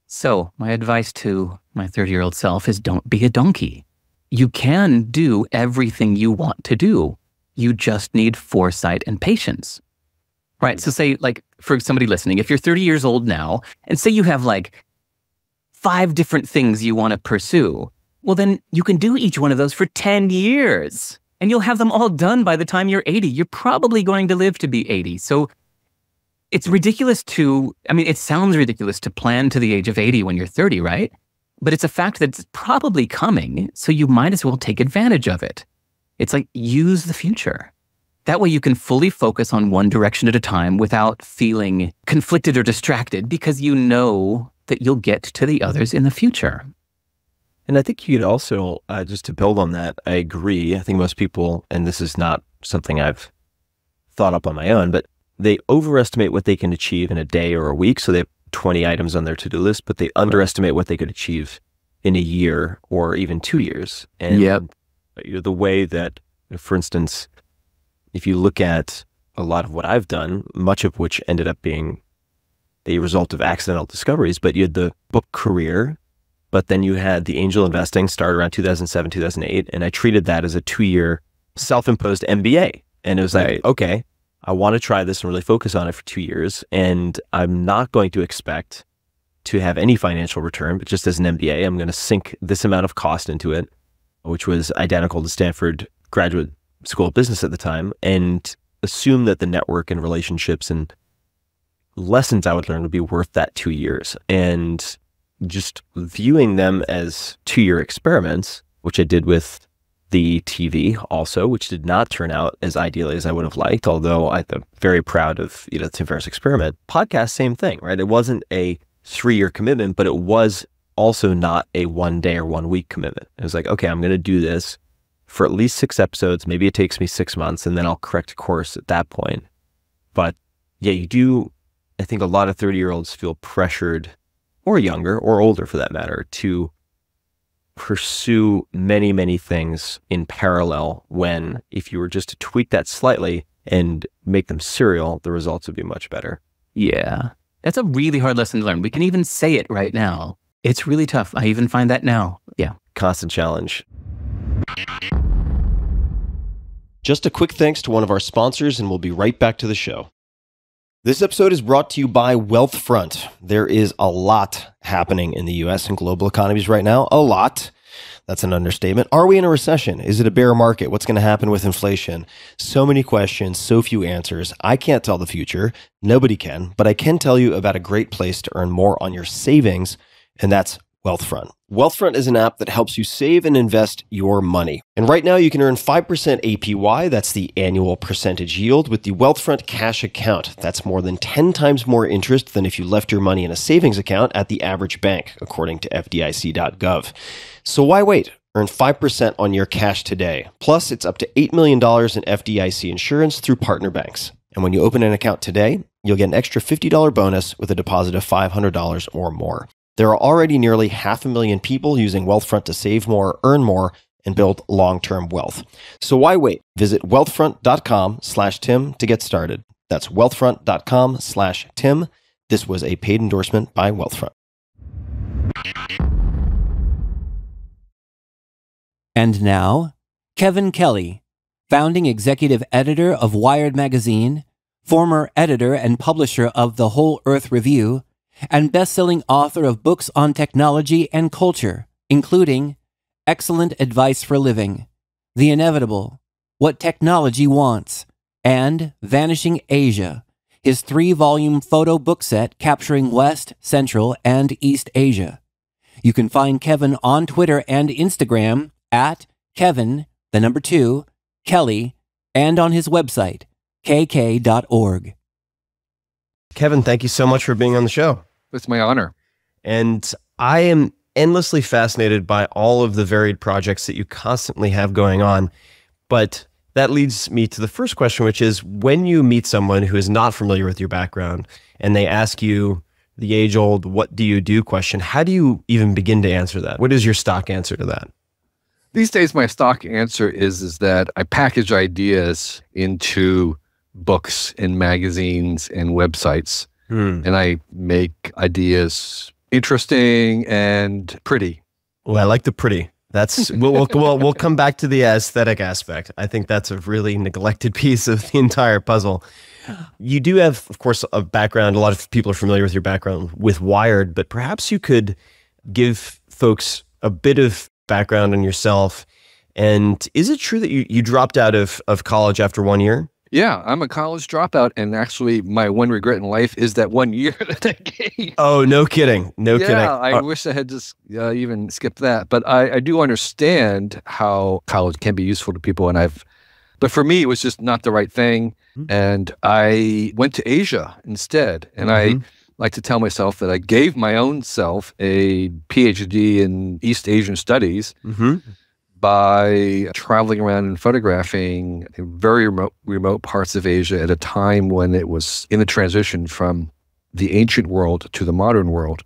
S2: So my advice to my 30-year-old self is, don't be a donkey. You can do everything you want to do. You just need foresight and patience. Right? So say, like, for somebody listening, if you're 30 years old now, and say you have like 5 different things you want to pursue, well, then you can do each one of those for 10 years. And you'll have them all done by the time you're 80. You're probably going to live to be 80. So it's ridiculous it sounds ridiculous to plan to the age of 80 when you're 30, right? But it's a fact that it's probably coming, so you might as well take advantage of it. It's like, use the future. That way you can fully focus on one direction at a time without feeling conflicted or distracted, because you know that you'll get to the others in the future.
S1: And I think you could also, just to build on that, I agree. I think most people, and this is not something I've thought up on my own, but they overestimate what they can achieve in a day or a week. So they have 20 items on their to-do list, but they underestimate what they could achieve in a year or even 2 years. And the way that, for instance, if you look at a lot of what I've done, much of which ended up being a result of accidental discoveries, but you had the book career, but then you had the angel investing started around 2007, 2008. And I treated that as a 2-year self-imposed MBA. And it was like, okay, I want to try this and really focus on it for 2 years. And I'm not going to expect to have any financial return, but just as an MBA, I'm going to sink this amount of cost into it, which was identical to Stanford Graduate School of Business at the time, and assume that the network and relationships and lessons I would learn would be worth that 2 years. And just viewing them as 2-year experiments, which I did with the TV also, which did not turn out as ideally as I would have liked, although I'm very proud of, the Tim Ferriss experiment. Podcast, same thing, right? It wasn't a 3-year commitment, but it was also not a 1 day or 1 week commitment. It was like, okay, I'm going to do this for at least 6 episodes. Maybe it takes me 6 months, and then I'll correct course at that point. But yeah, you do, I think a lot of 30-year-olds feel pressured, or younger, or older for that matter, to pursue many, many things in parallel, when if you were just to tweak that slightly and make them serial, the results would be much better.
S2: Yeah, that's a really hard lesson to learn. We can even say it right now. It's really tough. I even find that now. Yeah.
S1: Constant challenge.
S8: Just a quick thanks to one of our sponsors, and we'll be right back to the show. This episode is brought to you by Wealthfront. There is a lot happening in the U.S. and global economies right now. A lot. That's an understatement. Are we in a recession? Is it a bear market? What's going to happen with inflation? So many questions, so few answers. I can't tell the future. Nobody can. But I can tell you about a great place to earn more on your savings
S1: and that's Wealthfront. Wealthfront is an app that helps you save and invest your money. And right now you can earn 5% APY, that's the annual percentage yield, with the Wealthfront cash account. That's more than 10 times more interest than if you left your money in a savings account at the average bank, according to FDIC.gov. So why wait? Earn 5% on your cash today. Plus, it's up to $8 million in FDIC insurance through partner banks. And when you open an account today, you'll get an extra $50 bonus with a deposit of $500 or more. There are already nearly 500,000 people using Wealthfront to save more, earn more, and build long-term wealth. So why wait? Visit wealthfront.com/Tim to get started. That's wealthfront.com/Tim. This was a paid endorsement by Wealthfront.
S7: And now, Kevin Kelly, founding executive editor of Wired magazine, former editor and publisher of The Whole Earth Review, and best-selling author of books on technology and culture, including Excellent Advice for Living, The Inevitable, What Technology Wants, and Vanishing Asia, his 3-volume photo book set capturing West, Central, and East Asia. You can find Kevin on Twitter and Instagram at Kevin, 2, Kelly, and on his website, kk.org.
S1: Kevin, thank you so much for being on the show.
S9: It's my honor.
S1: And I am endlessly fascinated by all of the varied projects that you constantly have going on. But that leads me to the first question, which is when you meet someone who is not familiar with your background and they ask you the age-old, what do you do question, how do you even begin to answer that? What is your stock answer to that?
S9: These days, my stock answer is that I package ideas into books and magazines and websites. And I make ideas interesting and pretty.
S1: Well, I like the pretty. That's we'll come back to the aesthetic aspect. I think that's a really neglected piece of the entire puzzle. You do have, of course, a background. A lot of people are familiar with your background with Wired, but perhaps you could give folks a bit of background on yourself. And is it true that you dropped out of college after 1 year?
S9: Yeah, I'm a college dropout, and actually my one regret in life is that 1 year that I gave.
S1: Oh, no kidding. No kidding.
S9: Yeah, I wish I had just even skipped that. But I do understand how college can be useful to people, but for me, it was just not the right thing. And I went to Asia instead. And I like to tell myself that I gave my own self a PhD in East Asian studies by traveling around and photographing very remote parts of Asia at a time when it was in the transition from the ancient world to the modern world.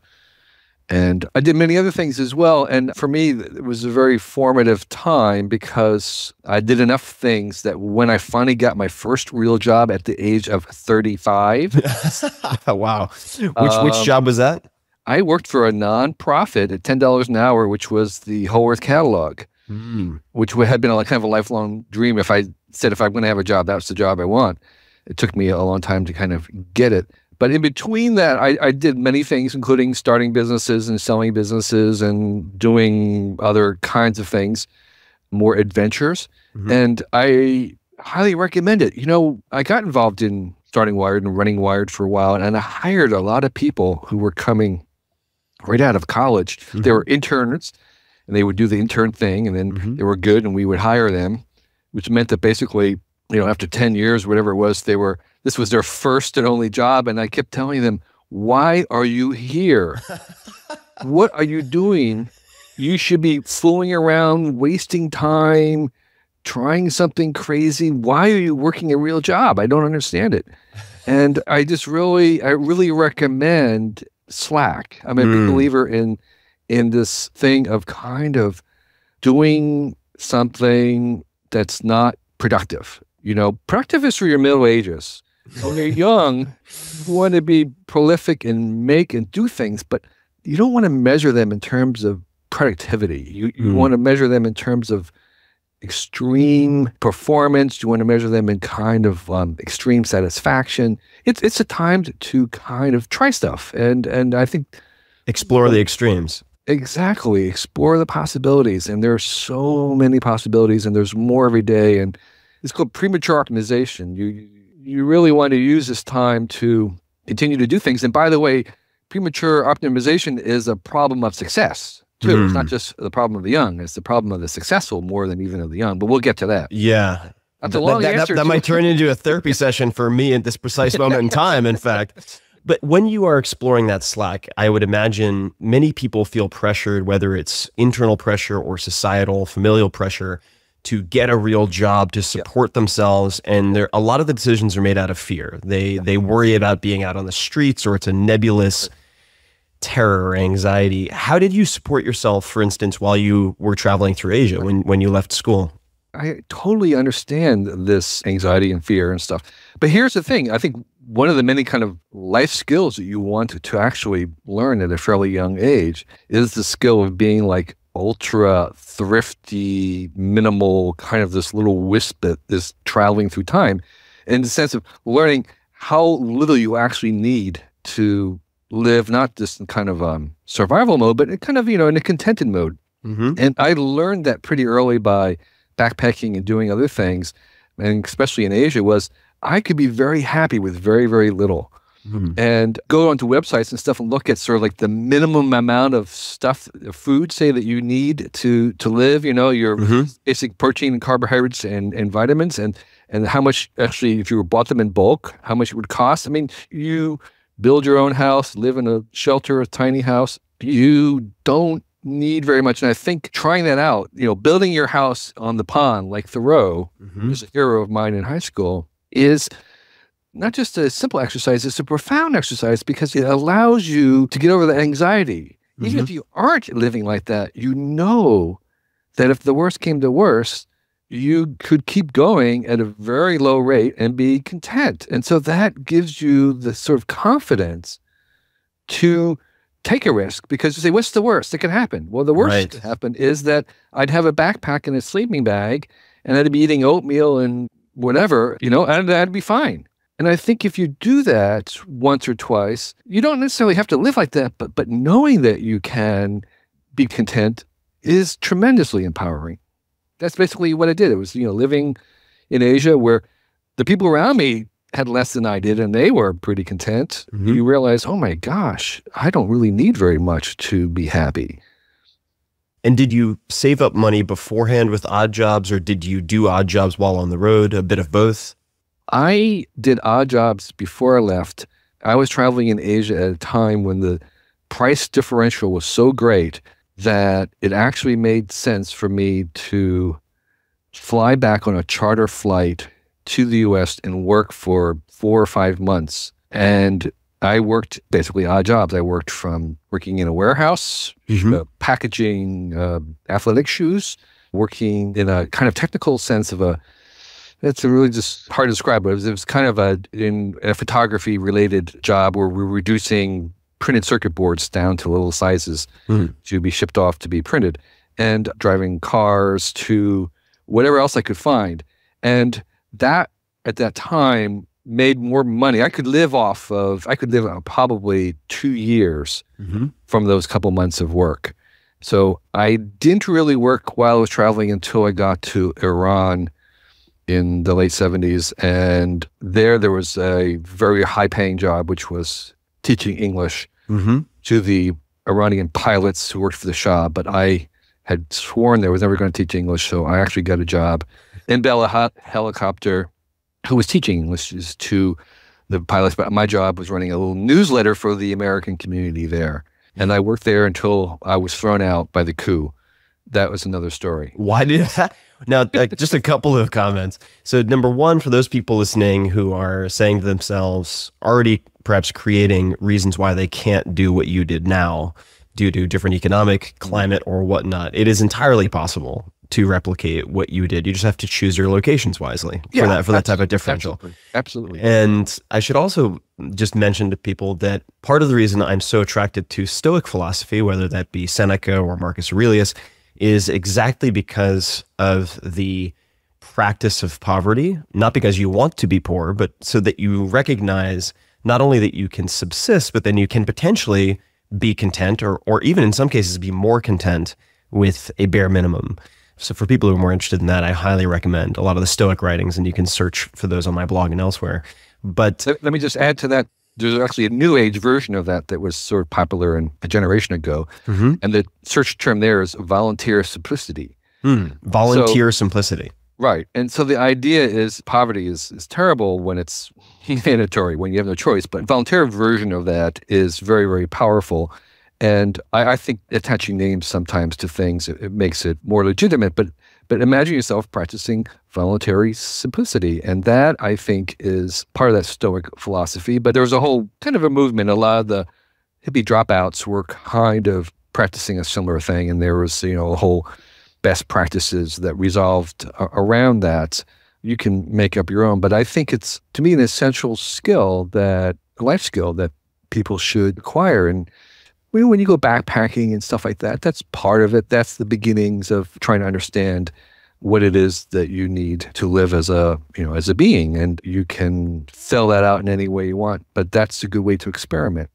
S9: And I did many other things as well. And for me, it was a very formative time because I did enough things that when I finally got my first real job at the age of 35.
S1: Wow. Which job was that?
S9: I worked for a nonprofit at $10 an hour, which was the Whole Earth Catalog. Which had been kind of a lifelong dream. If I'm going to have a job, that's the job I want. It took me a long time to kind of get it. But in between that, I did many things, including starting businesses and selling businesses and doing other kinds of things, more adventures. And I highly recommend it. You know, I got involved in starting Wired and running Wired for a while, and I hired a lot of people who were coming right out of college. They were interns. And they would do the intern thing, and then they were good, and we would hire them, which meant that basically, after 10 years, whatever it was, this was their first and only job. And I kept telling them, why are you here? What are you doing? You should be fooling around, wasting time, trying something crazy. Why are you working a real job? I don't understand it. And I really recommend Slack. I'm a big believer in this thing of kind of doing something that's not productive. Productive is for your Middle Ages. When you're young, you want to be prolific and make and do things, but you don't want to measure them in terms of productivity. You want to measure them in terms of extreme performance. You want to measure them in kind of extreme satisfaction. It's a time to kind of try stuff. And I think...
S1: Explore the extremes.
S9: Exactly. Explore the possibilities. And there are so many possibilities, and there's more every day. And it's called premature optimization. You really want to use this time to continue to do things. And by the way, premature optimization is a problem of success too. It's not just the problem of the young; it's the problem of the successful more than even of the young. But we'll get to that.
S8: Yeah.
S9: That's a long answer.
S8: That might turn into a therapy session for me at this precise moment in time, in fact. But when you are exploring that slack, I would imagine many people feel pressured, whether it's internal pressure or societal, familial pressure, to get a real job, to support themselves. And a lot of the decisions are made out of fear. They worry about being out on the streets, or it's a nebulous terror or anxiety. How did you support yourself, for instance, while you were traveling through Asia when you left school?
S9: I totally understand this anxiety and fear and stuff. But here's the thing. I think one of the many kind of life skills that you want to actually learn at a fairly young age is the skill of being like ultra thrifty, minimal, kind of this little wisp that is traveling through time, in the sense of learning how little you actually need to live, not just in kind of survival mode, but in kind of, in a contented mode. And I learned that pretty early by backpacking and doing other things, and especially in Asia, was I could be very happy with very, very little. And go onto websites and stuff and look at sort of like the minimum amount of stuff, food, say, that you need to live, your basic protein and carbohydrates and vitamins, and how much actually, if you bought them in bulk, how much it would cost. I mean, you build your own house, live in a shelter, a tiny house, you don't need very much. And I think trying that out, building your house on the pond like Thoreau, who's a hero of mine in high school, is not just a simple exercise, it's a profound exercise, because it allows you to get over the anxiety. Even if you aren't living like that, you know that if the worst came to worst, you could keep going at a very low rate and be content. And so that gives you the sort of confidence to take a risk, because you say, what's the worst that can happen? Well, the worst that could happen is that I'd have a backpack and a sleeping bag, and I'd be eating oatmeal and whatever, and that'd be fine. And I think if you do that once or twice, you don't necessarily have to live like that, but knowing that you can be content is tremendously empowering. That's basically what I did. It was, living in Asia where the people around me had less than I did, and they were pretty content. You realize, oh my gosh, I don't really need very much to be happy.
S8: And did you save up money beforehand with odd jobs, or did you do odd jobs while on the road? A bit of both?
S9: I did odd jobs before I left. I was traveling in Asia at a time when the price differential was so great that it actually made sense for me to fly back on a charter flight to the US and work for 4 or 5 months. And I worked basically odd jobs. I worked from working in a warehouse, packaging athletic shoes, working in a kind of technical sense of it's really just hard to describe, but it was kind of in a photography related job where we're reducing printed circuit boards down to little sizes to be shipped off to be printed, and driving cars to whatever else I could find. And that at that time made more money. I could live on probably 2 years from those couple months of work. So I didn't really work while I was traveling until I got to Iran in the late 70s. And there was a very high-paying job, which was teaching English to the Iranian pilots who worked for the Shah. But I had sworn I was never going to teach English, so I actually got a job in Bell Helicopter who was teaching English to the pilots. But my job was running a little newsletter for the American community there. And I worked there until I was thrown out by the coup. That was another story.
S8: Why did that? Now, just a couple of comments. So number one, for those people listening who are saying to themselves, already perhaps creating reasons why they can't do what you did now due to different economic climate or whatnot, it is entirely possible to replicate what you did. You just have to choose your locations wisely for that type of differential.
S9: Absolutely.
S8: And I should also just mention to people that part of the reason I'm so attracted to Stoic philosophy, whether that be Seneca or Marcus Aurelius, is exactly because of the practice of poverty, not because you want to be poor, but so that you recognize not only that you can subsist, but then you can potentially be content, or even in some cases be more content with a bare minimum. So for people who are more interested in that, I highly recommend a lot of the Stoic writings, and you can search for those on my blog and elsewhere. But
S9: let me just add to that. There's actually a new age version of that was sort of popular a generation ago. And the search term there is volunteer simplicity.
S8: Volunteer simplicity.
S9: Right. And so the idea is poverty is terrible when it's mandatory, when you have no choice. But volunteer version of that is very, very powerful. And I think attaching names sometimes to things, it makes it more legitimate. But imagine yourself practicing voluntary simplicity. And that, I think, is part of that Stoic philosophy. But there was a whole kind of a movement. A lot of the hippie dropouts were kind of practicing a similar thing. And there was, a whole best practices that resolved around that. You can make up your own. But I think it's, to me, an essential life skill that people should acquire. And when you go backpacking and stuff like that, that's part of it. That's the beginnings of trying to understand what it is that you need to live as a being. And you can fill that out in any way you want, but that's a good way to experiment.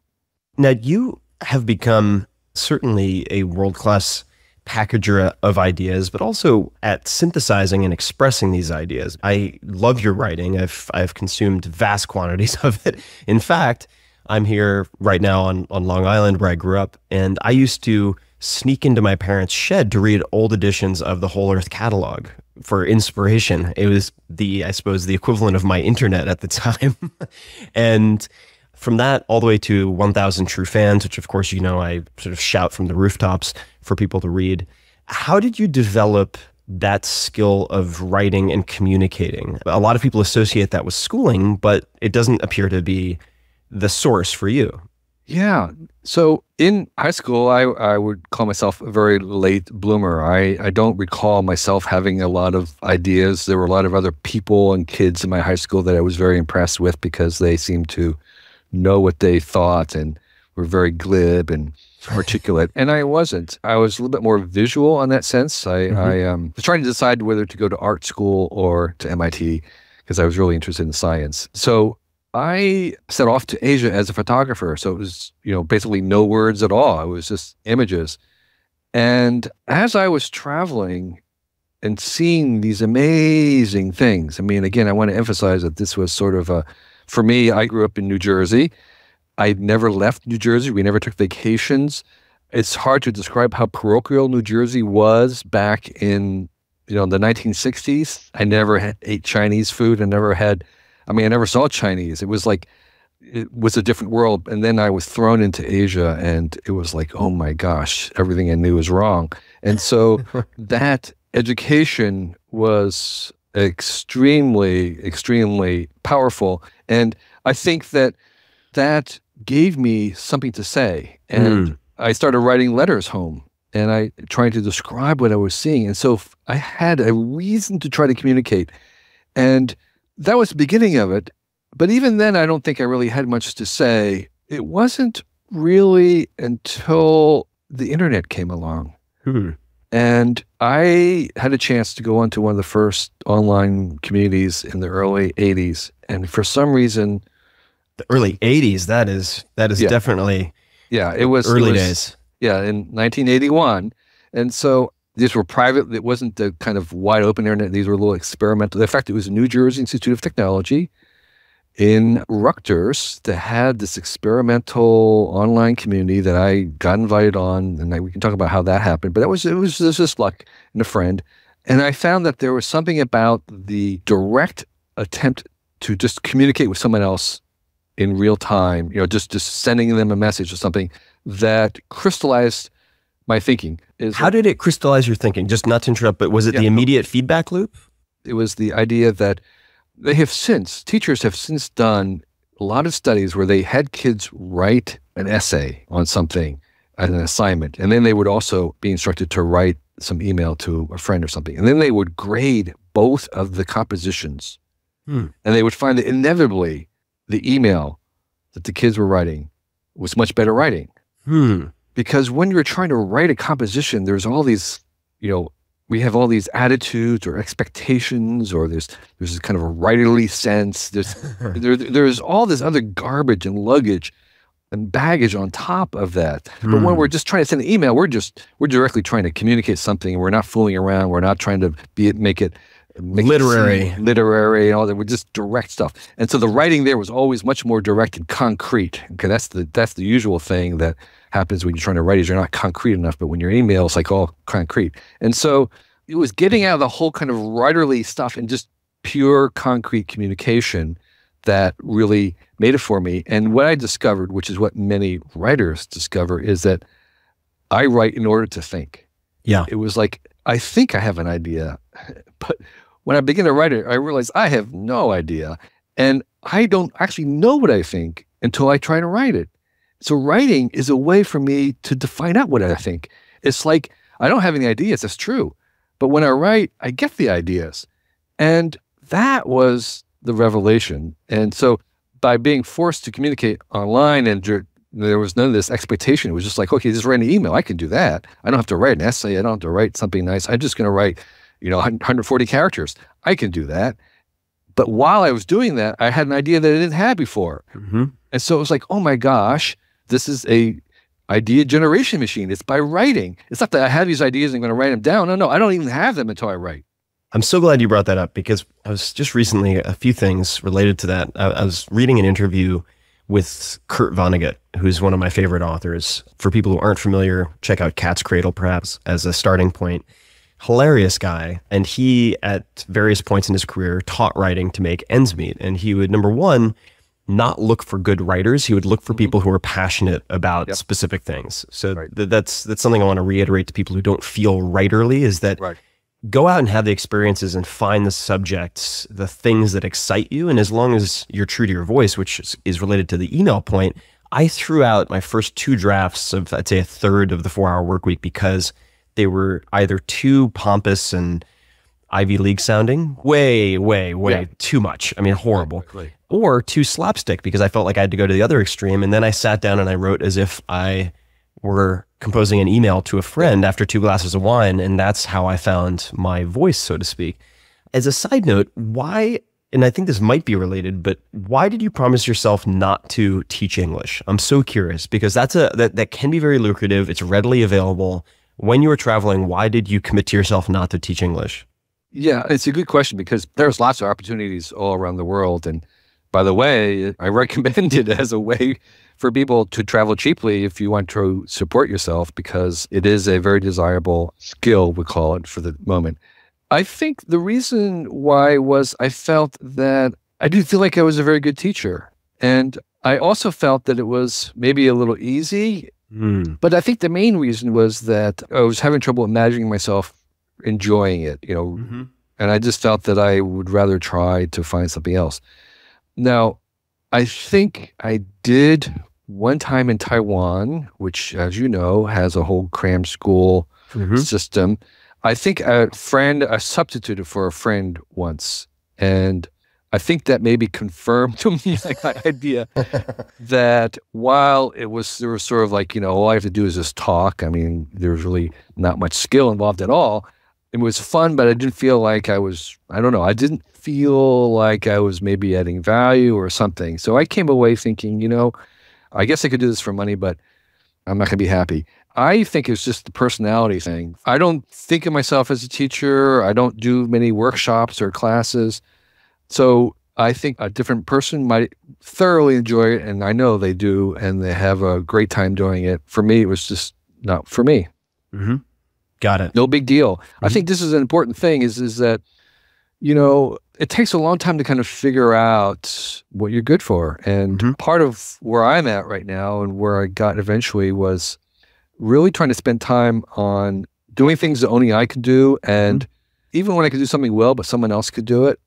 S8: Now, you have become certainly a world-class packager of ideas, but also at synthesizing and expressing these ideas. I love your writing. I've consumed vast quantities of it. In fact, I'm here right now on Long Island where I grew up, and I used to sneak into my parents' shed to read old editions of the Whole Earth catalog for inspiration. It was I suppose the equivalent of my internet at the time. And from that all the way to 1,000 True Fans, which of course, I sort of shout from the rooftops for people to read. How did you develop that skill of writing and communicating? A lot of people associate that with schooling, but it doesn't appear to be the source for you.
S9: Yeah. So in high school, I would call myself a very late bloomer. I don't recall myself having a lot of ideas. There were a lot of other people and kids in my high school that I was very impressed with because they seemed to know what they thought and were very glib and articulate. And I wasn't. I was a little bit more visual in that sense. I was trying to decide whether to go to art school or to MIT because I was really interested in science. So I set off to Asia as a photographer. So it was, basically no words at all. It was just images. And as I was traveling and seeing these amazing things, again, I want to emphasize that this was sort of for me, I grew up in New Jersey. I never left New Jersey. We never took vacations. It's hard to describe how parochial New Jersey was back in, the 1960s. I never ate Chinese food. I never saw Chinese. It was a different world. And then I was thrown into Asia and it was like, oh my gosh, everything I knew was wrong. And so that education was extremely, extremely powerful. And I think that gave me something to say. And I started writing letters home and I tried to describe what I was seeing. And so I had a reason to try to communicate. And that was the beginning of it. But even then, I don't think I really had much to say. It wasn't really until the internet came along. And I had a chance to go onto one of the first online communities in the early 80s. And for some reason...
S8: The early 80s, that is definitely
S9: it was
S8: early days.
S9: Yeah, in 1981. And so these were private. It wasn't the kind of wide open internet. These were a little experimental. In fact, it was the New Jersey Institute of Technology in Rutgers that had this experimental online community that I got invited on, and we can talk about how that happened. But it was just luck and a friend. And I found that there was something about the direct attempt to just communicate with someone else in real time, just sending them a message or something that crystallized my thinking.
S8: How did it crystallize your thinking? Just not to interrupt, but was it the immediate feedback loop?
S9: It was the idea that teachers have since done a lot of studies where they had kids write an essay on something as an assignment, and then they would also be instructed to write some email to a friend or something, and then they would grade both of the compositions, and they would find that inevitably the email that the kids were writing was much better writing. Because when you're trying to write a composition, there's all these, we have all these attitudes or expectations, or there's this kind of a writerly sense. There's all this other garbage and luggage and baggage on top of that. But when we're just trying to send an email, we're directly trying to communicate something. We're not fooling around. We're not trying to make it
S1: literary,
S9: and all that were just direct stuff. And so the writing there was always much more direct and concrete. Okay, that's the usual thing that happens when you're trying to write is you're not concrete enough, but when you're email, it's like all concrete. And so it was getting out of the whole kind of writerly stuff and just pure concrete communication that really made it for me. And what I discovered, which is what many writers discover, is that I write in order to think.
S1: Yeah.
S9: It was like, I think I have an idea, but when I begin to write it, I realize I have no idea. And I don't actually know what I think until I try to write it. So writing is a way for me to find out what I think. It's like, I don't have any ideas, that's true. But when I write, I get the ideas. And that was the revelation. And so by being forced to communicate online and there was none of this expectation. It was just like, okay, just write an email. I can do that. I don't have to write an essay. I don't have to write something nice. I'm just going to write, 140 characters. I can do that. But while I was doing that, I had an idea that I didn't have before.
S1: Mm-hmm.
S9: And so it was like, oh my gosh, this is a idea generation machine. It's by writing. It's not that I have these ideas and I'm going to write them down. No, I don't even have them until I write.
S1: I'm so glad you brought that up because I was just recently, a few things related to that. I was reading an interview with Kurt Vonnegut, who's one of my favorite authors. For people who aren't familiar, check out Cat's Cradle, perhaps, as a starting point. Hilarious guy. And he, at various points in his career, taught writing to make ends meet. And he would, number one, not look for good writers. He would look for people who are passionate about specific things. So that's something I want to reiterate to people who don't feel writerly, is that go out and have the experiences and find the subjects, the things that excite you. And as long as you're true to your voice, which is related to the email point, I threw out my first 2 drafts of, I'd say, a third of the 4-hour work week because they were either too pompous and Ivy League sounding, way too much. I mean, horrible. Or too slapstick because I felt like I had to go to the other extreme. And then I sat down and I wrote as if I were composing an email to a friend after 2 glasses of wine, and that's how I found my voice, so to speak. As a side note, why, and I think this might be related, but why did you promise yourself not to teach English? I'm so curious because that can be very lucrative. It's readily available. When you were traveling, why did you commit to yourself not to teach English? Yeah,
S9: it's a good question because there's lots of opportunities all around the world. And by the way, I recommend it as a way for people to travel cheaply if you want to support yourself, because it is a very desirable skill, we call it, for the moment. I think the reason why was I felt that I didn't feel like I was a very good teacher. And I also felt that it was maybe a little easy. But I think the main reason was that I was having trouble imagining myself enjoying it, and I just felt that I would rather try to find something else. Now, I think I did one time in Taiwan, which, as you know, has a whole cram school system. I think a friend, I substituted for a friend once, and I think that maybe confirmed to me like my idea that while there was sort of like, all I have to do is just talk. I mean, there's really not much skill involved at all. It was fun, but I didn't feel like I was, I don't know, I didn't feel like I was maybe adding value or something. So I came away thinking, I guess I could do this for money, but I'm not going to be happy. I think it's just the personality thing. I don't think of myself as a teacher. I don't do many workshops or classes. So I think a different person might thoroughly enjoy it, and I know they do, and they have a great time doing it. For me, it was just not for me.
S1: Got it.
S9: No big deal. I think this is an important thing is that, it takes a long time to kind of figure out what you're good for. And part of where I'm at right now and where I got eventually was really trying to spend time on doing things that only I could do. And even when I could do something well, but someone else could do it,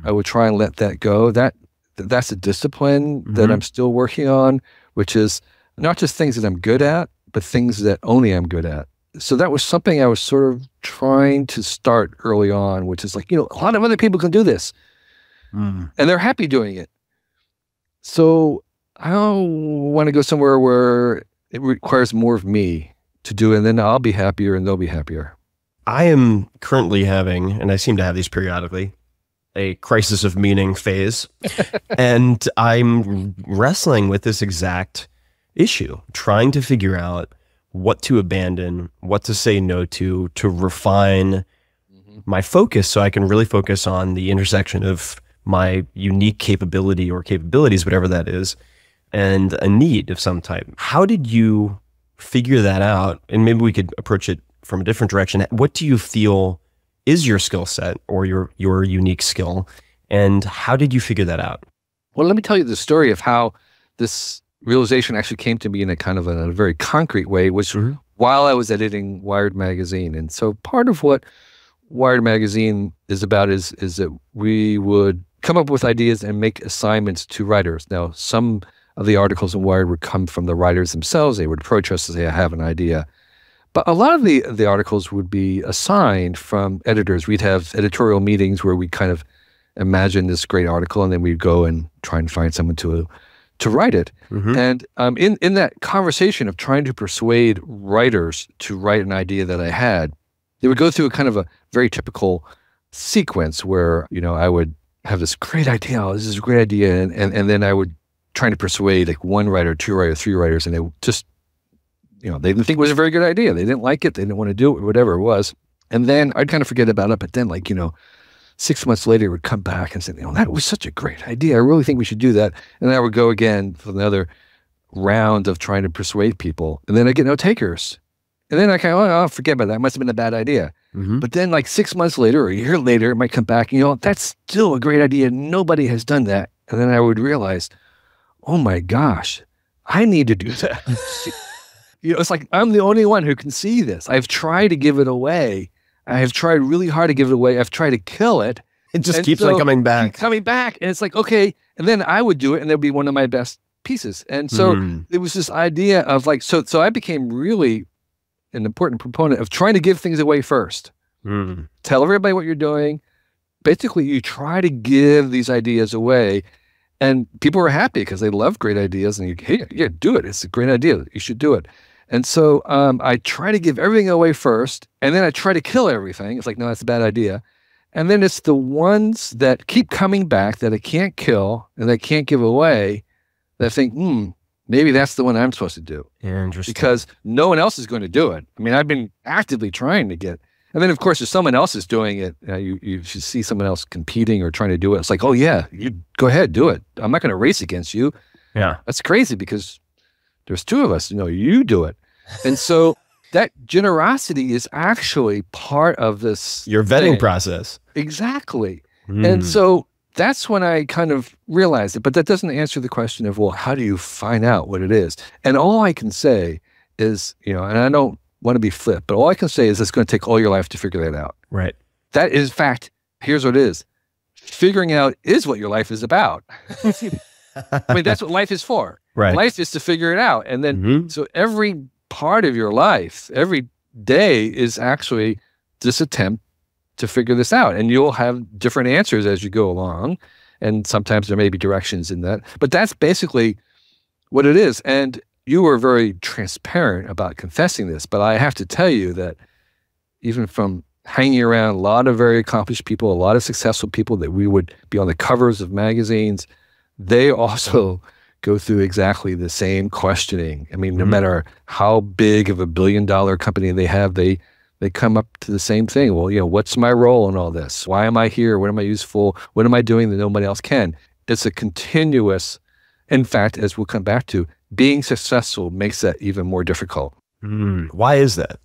S9: I would try and let that go. That's a discipline that I'm still working on, which is not just things that I'm good at, but things that only I'm good at. So that was something I was sort of trying to start early on, which is like, a lot of other people can do this and they're happy doing it. So I don't want to go somewhere where it requires more of me to do it, and then I'll be happier and they'll be happier.
S1: I am currently having, and I seem to have these periodically, a crisis of meaning phase. And I'm wrestling with this exact issue, trying to figure out what to abandon, what to say no to refine
S8: my focus so I can really focus on the intersection of my unique capability or capabilities, whatever that is, and a need of some type. How did you figure that out? And maybe we could approach it from a different direction. What do you feel is your skill set or your unique skill? And how did you figure that out?
S9: Well, let me tell you the story of how this realization actually came to me in a very concrete way, was while I was editing Wired magazine. And so part of what Wired magazine is about is that we would come up with ideas and make assignments to writers. Now, some of the articles in Wired would come from the writers themselves. They would approach us and say, I have an idea. But a lot of the articles would be assigned from editors. We'd have editorial meetings where we kind of imagine this great article, and then we'd go and try and find someone to write it. And in that conversation of trying to persuade writers to write an idea that I had, they would go through a kind of a very typical sequence where, I would have this great idea. Oh, this is a great idea. And then I would try to persuade like one writer, two writers, three writers, and they just, they didn't think it was a very good idea. They didn't like it. They didn't want to do it, whatever it was. And then I'd kind of forget about it. But then 6 months later, it would come back and say, that was such a great idea. I really think we should do that. And then I would go again for another round of trying to persuade people. And then I get no takers. And then I kind of, forget about that. It must have been a bad idea. But then 6 months later or a year later, it might come back and, that's still a great idea. Nobody has done that. And then I would realize, oh my gosh, I need to do that. It's like I'm the only one who can see this. I've tried to give it away. I have tried really hard to give it away. I've tried to kill it.
S8: It just keeps on coming back.
S9: Coming back. And it's like, okay. And then I would do it and that would be one of my best pieces. And so it was this idea of so I became really an important proponent of trying to give things away first. Tell everybody what you're doing. Basically, you try to give these ideas away, and people are happy because they love great ideas. And yeah, do it. It's a great idea. You should do it. And so I try to give everything away first, and then I try to kill everything. It's like, no, that's a bad idea. And then it's the ones that keep coming back that I can't kill and that I can't give away that I think, maybe that's the one I'm supposed to do.
S8: Interesting.
S9: Because no one else is going to do it. I mean, I've been actively trying to get, and then of course, if someone else is doing it, you should see someone else competing or trying to do it. It's like, oh yeah, you go ahead, do it. I'm not going to race against you.
S8: Yeah.
S9: That's crazy because there's two of us. You do it. And so that generosity is actually part of this.
S8: Your vetting process.
S9: Exactly. And so that's when I kind of realized it. But that doesn't answer the question of, well, how do you find out what it is? And all I can say is, and I don't want to be flip, but all I can say is it's going to take all your life to figure that out.
S8: Right.
S9: That is, in fact, here's what it is. Figuring out is what your life is about. I mean, that's what life is for.
S8: Right.
S9: Life is to figure it out. And then, so every part of your life, every day is actually this attempt to figure this out. And you'll have different answers as you go along. And sometimes there may be directions in that. But that's basically what it is. And you were very transparent about confessing this. But I have to tell you that even from hanging around a lot of very accomplished people, a lot of successful people that we would be on the covers of magazines, they also go through exactly the same questioning. I mean, no matter how big of a billion-dollar company they have, they come up to the same thing. Well, what's my role in all this? Why am I here? What am I useful? What am I doing that nobody else can? It's a continuous, in fact, as we'll come back to, being successful makes that even more difficult.
S8: Why is that?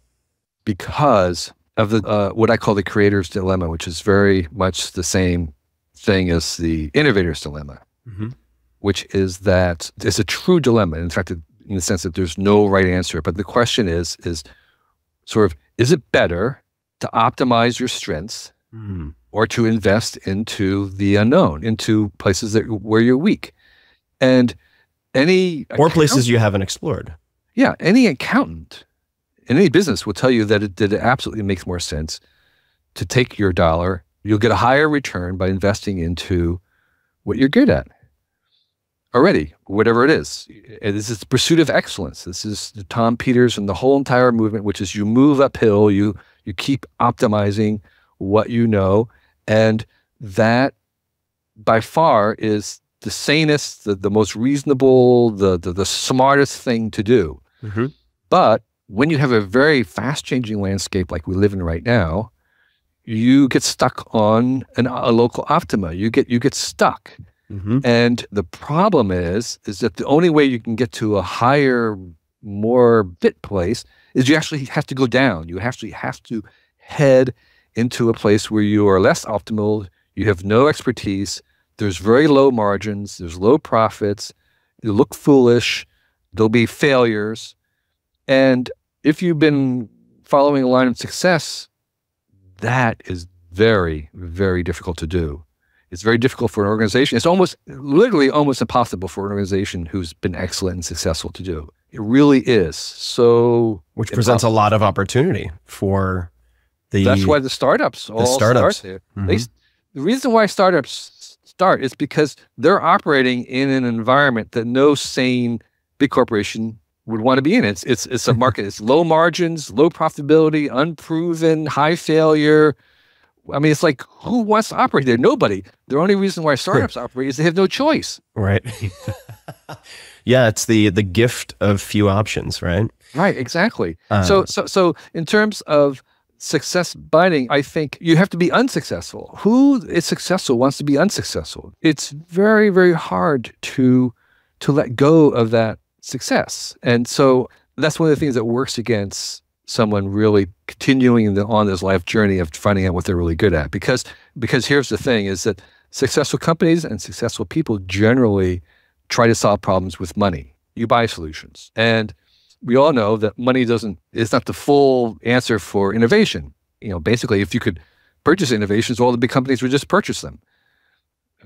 S9: Because of the what I call the creator's dilemma, which is very much the same thing as the innovator's dilemma. Which is that it's a true dilemma. In fact, in the sense that there's no right answer. But the question is sort of, is it better to optimize your strengths or to invest into the unknown, into places where you're weak? And
S8: or places you haven't explored.
S9: Yeah, any accountant in any business will tell you that it absolutely makes more sense to take your dollar. You'll get a higher return by investing into what you're good at. Already, whatever it is. This is the pursuit of excellence. This is the Tom Peters and the whole entire movement, which is you move uphill, you keep optimizing what you know, and that by far is the sanest, the most reasonable, the smartest thing to do. But when you have a very fast-changing landscape like we live in right now, you get stuck on a local optima. You get stuck. And the problem is that the only way you can get to a higher, more fit place is you actually have to go down. You actually have to head into a place where you are less optimal. You have no expertise. There's very low margins. There's low profits. You look foolish. There'll be failures. And if you've been following a line of success, that is very, very difficult to do. It's very difficult for an organization. It's literally almost impossible for an organization who's been excellent and successful to do. It really is. So,
S8: which presents a lot of opportunity for
S9: that's why the startups start there. The reason why startups start is because they're operating in an environment that no sane big corporation would want to be in. It's a market. It's low margins, low profitability, unproven, high failure. I mean, it's like, who wants to operate there? Nobody. The only reason why startups operate is they have no choice.
S8: Right. Yeah, it's the gift of few options, right?
S9: Right, exactly. So in terms of success binding, I think you have to be unsuccessful. Who is successful wants to be unsuccessful. It's very, very hard to let go of that success. And so that's one of the things that works against someone really continuing on this life journey of finding out what they're really good at. Because here's the thing, is that successful companies and successful people generally try to solve problems with money. You buy solutions. And we all know that money is not the full answer for innovation. Basically, if you could purchase innovations, all the big companies would just purchase them.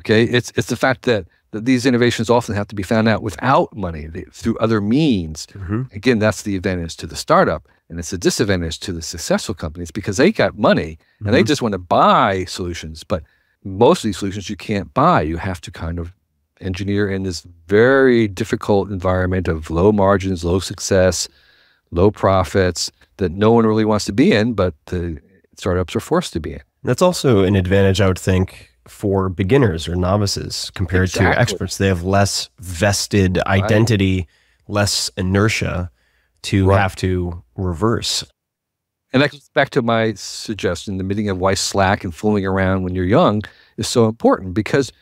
S9: Okay, it's the fact that these innovations often have to be found out without money, through other means. Again, that's the advantage to the startup, and it's a disadvantage to the successful companies because they got money and they just want to buy solutions. But most of these solutions you can't buy. You have to kind of engineer in this very difficult environment of low margins, low success, low profits that no one really wants to be in, but the startups are forced to be in.
S8: That's also an advantage, I would think, for beginners or novices compared to experts. They have less vested identity, less inertia to have to reverse.
S9: And that goes back to my suggestion, the meaning of why slack and fooling around when you're young is so important, because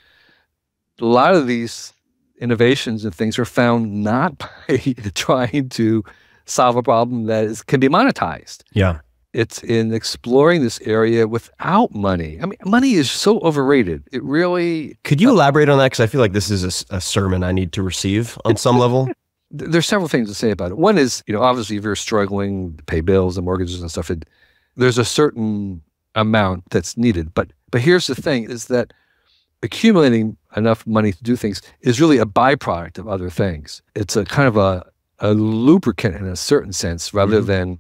S9: a lot of these innovations and things are found not by trying to solve a problem that can be monetized.
S8: Yeah.
S9: It's in exploring this area without money. I mean, money is so overrated. It really...
S8: Could you elaborate on that? Because I feel like this is a sermon I need to receive on some level.
S9: There's several things to say about it. One is, obviously if you're struggling to pay bills and mortgages and stuff, there's a certain amount that's needed. But here's the thing, is that accumulating enough money to do things is really a byproduct of other things. It's a kind of a lubricant in a certain sense rather than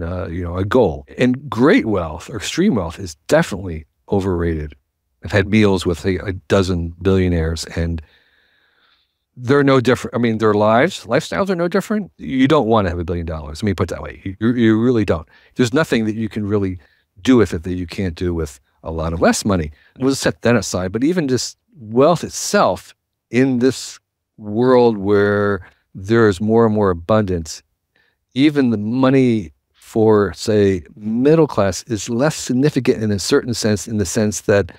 S9: a goal. And great wealth or extreme wealth is definitely overrated. I've had meals with a dozen billionaires, and they're no different. I mean, their lifestyles are no different. You don't want to have $1 billion. Let me put it that way. You really don't. There's nothing that you can really do with it that you can't do with a lot of less money. We'll set that aside. But even just wealth itself in this world where there is more and more abundance, even the money for, say, middle class is less significant in a certain sense, in the sense that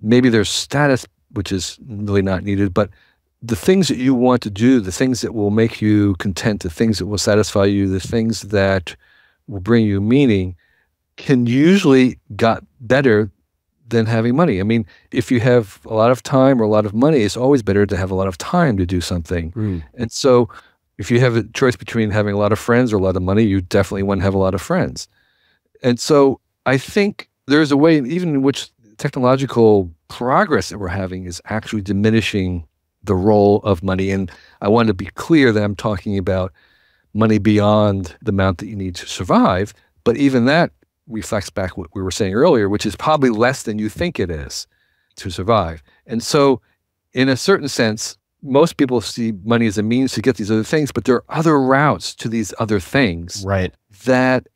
S9: maybe there's status, which is really not needed, but the things that you want to do, the things that will make you content, the things that will satisfy you, the things that will bring you meaning can usually got better than having money. I mean, if you have a lot of time or a lot of money, it's always better to have a lot of time to do something. And so if you have a choice between having a lot of friends or a lot of money, you definitely want to have a lot of friends. And so I think there's a way, even in which technological progress that we're having is actually diminishing the role of money. And I want to be clear that I'm talking about money beyond the amount that you need to survive. But even that reflects back what we were saying earlier, which is probably less than you think it is to survive. And so in a certain sense, most people see money as a means to get these other things, but there are other routes to these other things that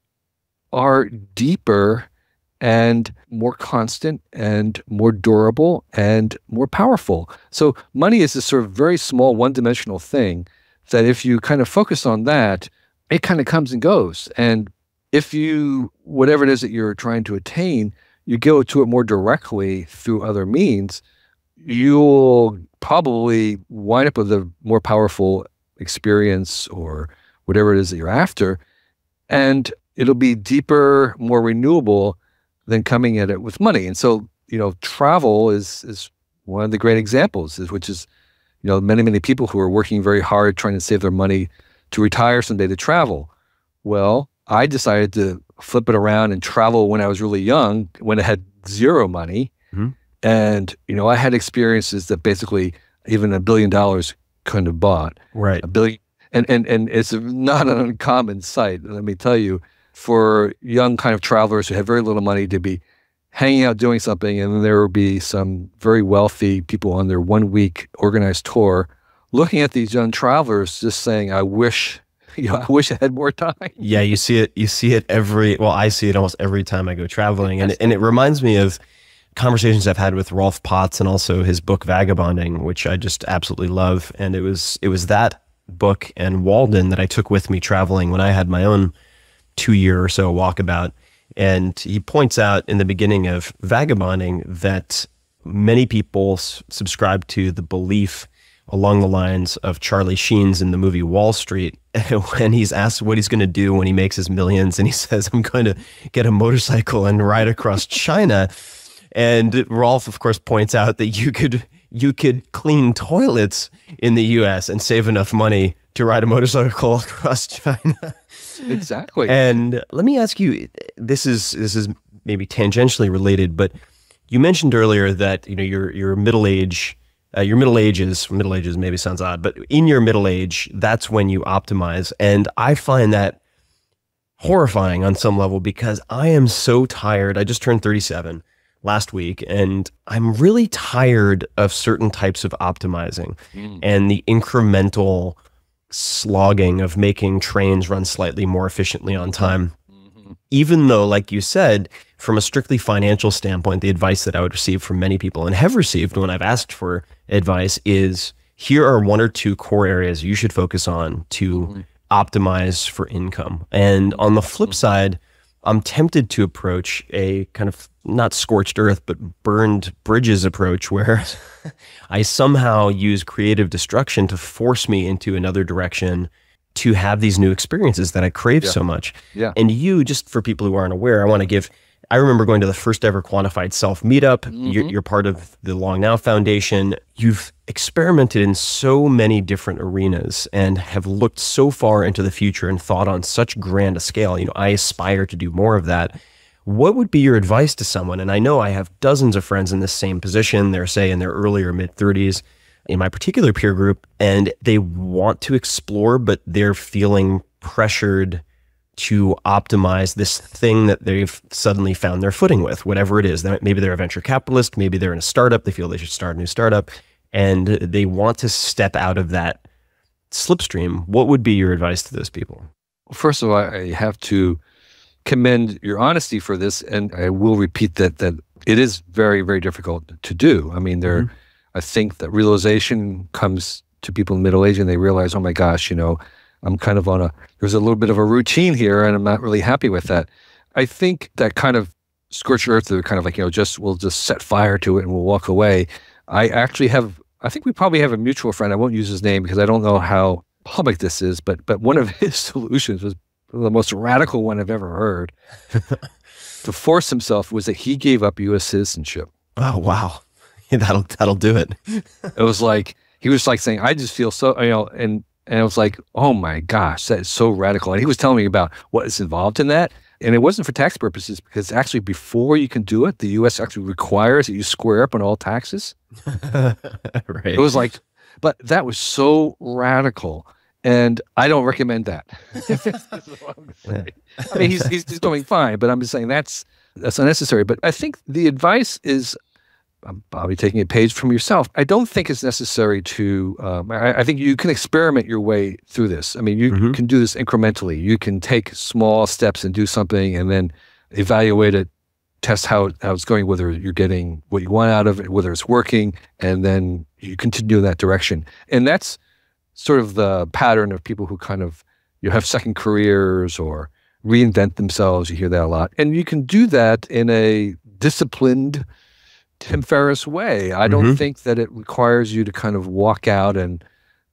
S9: are deeper and more constant and more durable and more powerful. So money is this sort of very small one-dimensional thing that if you kind of focus on that, it kind of comes and goes. And if you, whatever it is that you're trying to attain, you go to it more directly through other means, you'll probably wind up with a more powerful experience or whatever it is that you're after. And it'll be deeper, more renewable than coming at it with money. And so, travel is one of the great examples, which is, many, many people who are working very hard trying to save their money to retire someday to travel. Well, I decided to flip it around and travel when I was really young, when I had zero money.
S8: Mm-hmm.
S9: And, I had experiences that basically even $1 billion couldn't have bought.
S8: Right.
S9: $1 billion. And it's not an uncommon sight, let me tell you, for young kind of travelers who have very little money to be hanging out doing something, and then there will be some very wealthy people on their 1-week organized tour looking at these young travelers just saying, I wish I had more time.
S8: Yeah, you see it I see it almost every time I go traveling. And it reminds me of conversations I've had with Rolf Potts and also his book Vagabonding, which I just absolutely love. And it was that book and Walden that I took with me traveling when I had my own 2-year or so walkabout. And he points out in the beginning of Vagabonding that many people subscribe to the belief along the lines of Charlie Sheen's in the movie Wall Street, when he's asked what he's going to do when he makes his millions, and he says, I'm going to get a motorcycle and ride across China. And Rolf, of course, points out that you could clean toilets in the U.S. and save enough money to ride a motorcycle across China.
S9: Exactly.
S8: And let me ask you, this is maybe tangentially related, but you mentioned earlier that your middle ages maybe sounds odd, but in your middle age, that's when you optimize. And I find that horrifying on some level because I am so tired. I just turned 37 last week, and I'm really tired of certain types of optimizing and the incremental slogging of making trains run slightly more efficiently on time. Even though, like you said, from a strictly financial standpoint, the advice that I would receive from many people and have received when I've asked for advice is, here are 1 or 2 core areas you should focus on to optimize for income. And on the flip side, I'm tempted to approach a kind of not scorched earth, but burned bridges approach where I somehow use creative destruction to force me into another direction to have these new experiences that I crave so much.
S9: Yeah.
S8: And you, just for people who aren't aware, I remember going to the first ever Quantified Self meetup. You're part of the Long Now Foundation. You've experimented in so many different arenas and have looked so far into the future and thought on such grand a scale. I aspire to do more of that. What would be your advice to someone? And I know I have dozens of friends in this same position. They're, say, in their early or mid-30s in my particular peer group, and they want to explore, but they're feeling pressured to optimize this thing that they've suddenly found their footing with, whatever it is. Maybe they're a venture capitalist, maybe they're in a startup, they feel they should start a new startup, and they want to step out of that slipstream. What would be your advice to those people?
S9: First of all, I have to commend your honesty for this, and I will repeat that it is very, very difficult to do. I mean, I think that realization comes to people in middle age, and they realize, oh my gosh, I'm kind of there's a little bit of a routine here, and I'm not really happy with that. I think that kind of scorched earth, or kind of like, we'll just set fire to it and we'll walk away. I think we probably have a mutual friend. I won't use his name because I don't know how public this is, but one of his solutions was the most radical one I've ever heard. To force himself was that he gave up U.S. citizenship.
S8: Oh, wow. That'll do it.
S9: It was like, he was like saying, I just feel so, and I was like, oh my gosh, that is so radical. And he was telling me about what is involved in that. And it wasn't for tax purposes, because actually before you can do it, the U.S. actually requires that you square up on all taxes.
S8: Right.
S9: It was like, but that was so radical. And I don't recommend that. I mean, he's doing fine, but I'm just saying that's unnecessary. But I think the advice is, I'm probably taking a page from yourself. I don't think it's necessary to, I think you can experiment your way through this. I mean, you can do this incrementally. You can take small steps and do something and then evaluate it, test how it's going, whether you're getting what you want out of it, whether it's working, and then you continue in that direction. And that's sort of the pattern of people who kind of, have second careers or reinvent themselves. You hear that a lot. And you can do that in a disciplined Tim Ferriss way. I don't think that it requires you to kind of walk out and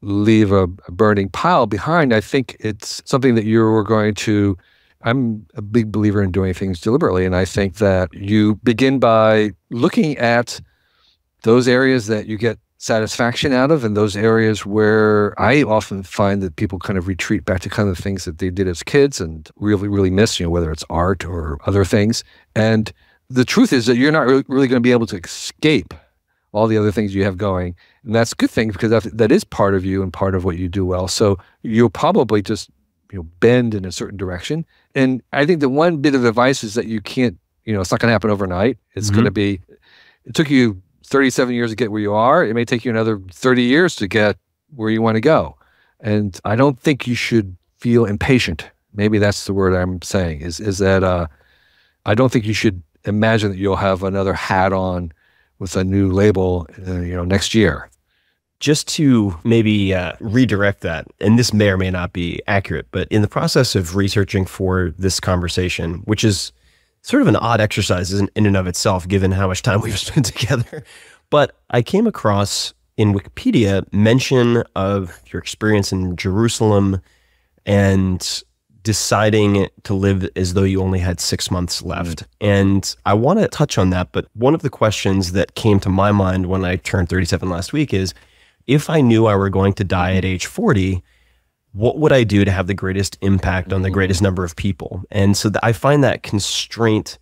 S9: leave a burning pile behind. I think it's something that you're going to, I'm a big believer in doing things deliberately. And I think that you begin by looking at those areas that you get satisfaction out of, and those areas where I often find that people kind of retreat back to kind of the things that they did as kids and really, really miss, whether it's art or other things. And the truth is that you're not really going to be able to escape all the other things you have going. And that's a good thing, because that is part of you and part of what you do well. So you'll probably just bend in a certain direction. And I think the one bit of advice is that you can't, it's not going to happen overnight. It's going to be, it took you 37 years to get where you are. It may take you another 30 years to get where you want to go. And I don't think you should feel impatient. Maybe that's the word I'm saying, is that I don't think you should imagine that you'll have another hat on with a new label, next year.
S8: Just to maybe redirect that, and this may or may not be accurate, but in the process of researching for this conversation, which is sort of an odd exercise in and of itself, given how much time we've spent together, but I came across in Wikipedia mention of your experience in Jerusalem and deciding to live as though you only had 6 months left. And I want to touch on that, but one of the questions that came to my mind when I turned 37 last week is, if I knew I were going to die at age 40, what would I do to have the greatest impact on the greatest number of people? And so I find that constraint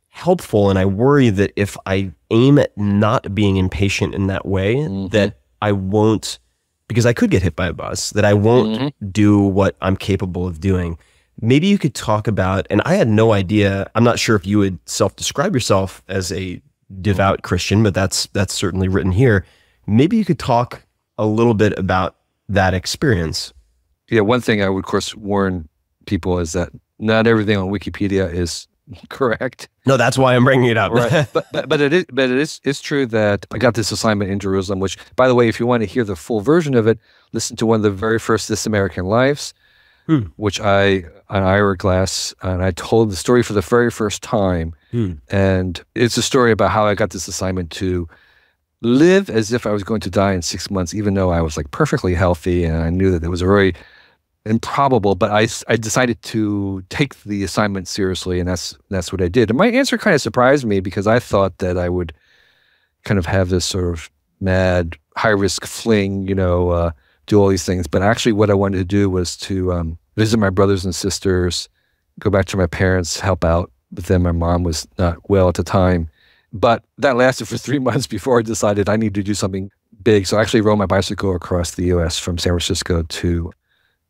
S8: helpful, and I worry that if I aim at not being impatient in that way, that I won't, because I could get hit by a bus, that I won't do what I'm capable of doing. Maybe you could talk about, and I had no idea, I'm not sure if you would self-describe yourself as a devout Christian, but that's certainly written here. Maybe you could talk a little bit about that experience.
S9: Yeah, one thing I would, of course, warn people is that not everything on Wikipedia is correct.
S8: No, that's why I'm bringing it up.
S9: Right. but it's true that I got this assignment in Jerusalem, which, by the way, if you want to hear the full version of it, listen to one of the very first This American Lives, which on Ira Glass, and I told the story for the very first time. And it's a story about how I got this assignment to live as if I was going to die in 6 months, even though I was like perfectly healthy, and I knew that it was very improbable, but I decided to take the assignment seriously, and that's what I did. And my answer kind of surprised me, because I thought that I would kind of have this sort of mad, high-risk fling, do all these things. But actually what I wanted to do was to visit my brothers and sisters, go back to my parents, help out with them. My mom was not well at the time. But that lasted for 3 months before I decided I need to do something big. So I actually rode my bicycle across the U.S. from San Francisco to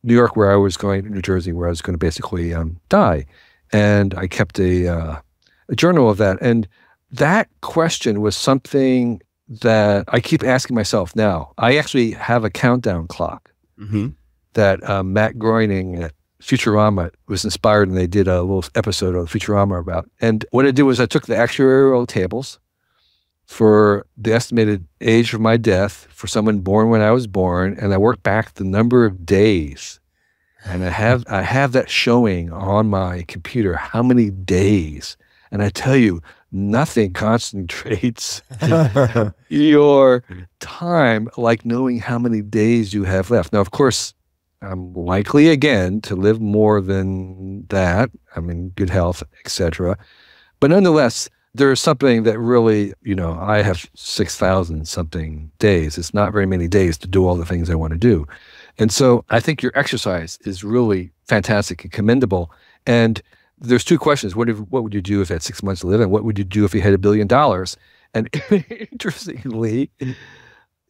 S9: New York, where I was going, New Jersey, where I was going to basically die. And I kept a journal of that. And that question was something that I keep asking myself now. I actually have a countdown clock that Matt Groening at Futurama was inspired, and they did a little episode of Futurama about. And what I did was I took the actuarial tables for the estimated age of my death for someone born when I was born, and I worked back the number of days. And I have that showing on my computer, how many days. And I tell you, nothing concentrates your time like knowing how many days you have left. Now, of course, I'm likely again to live more than that. I'm in good health, etc. But nonetheless, there is something that really, I have 6,000 something days. It's not very many days to do all the things I want to do. And so I think your exercise is really fantastic and commendable. And there's two questions. What would you do if you had 6 months to live? And what would you do if you had $1 billion? And interestingly,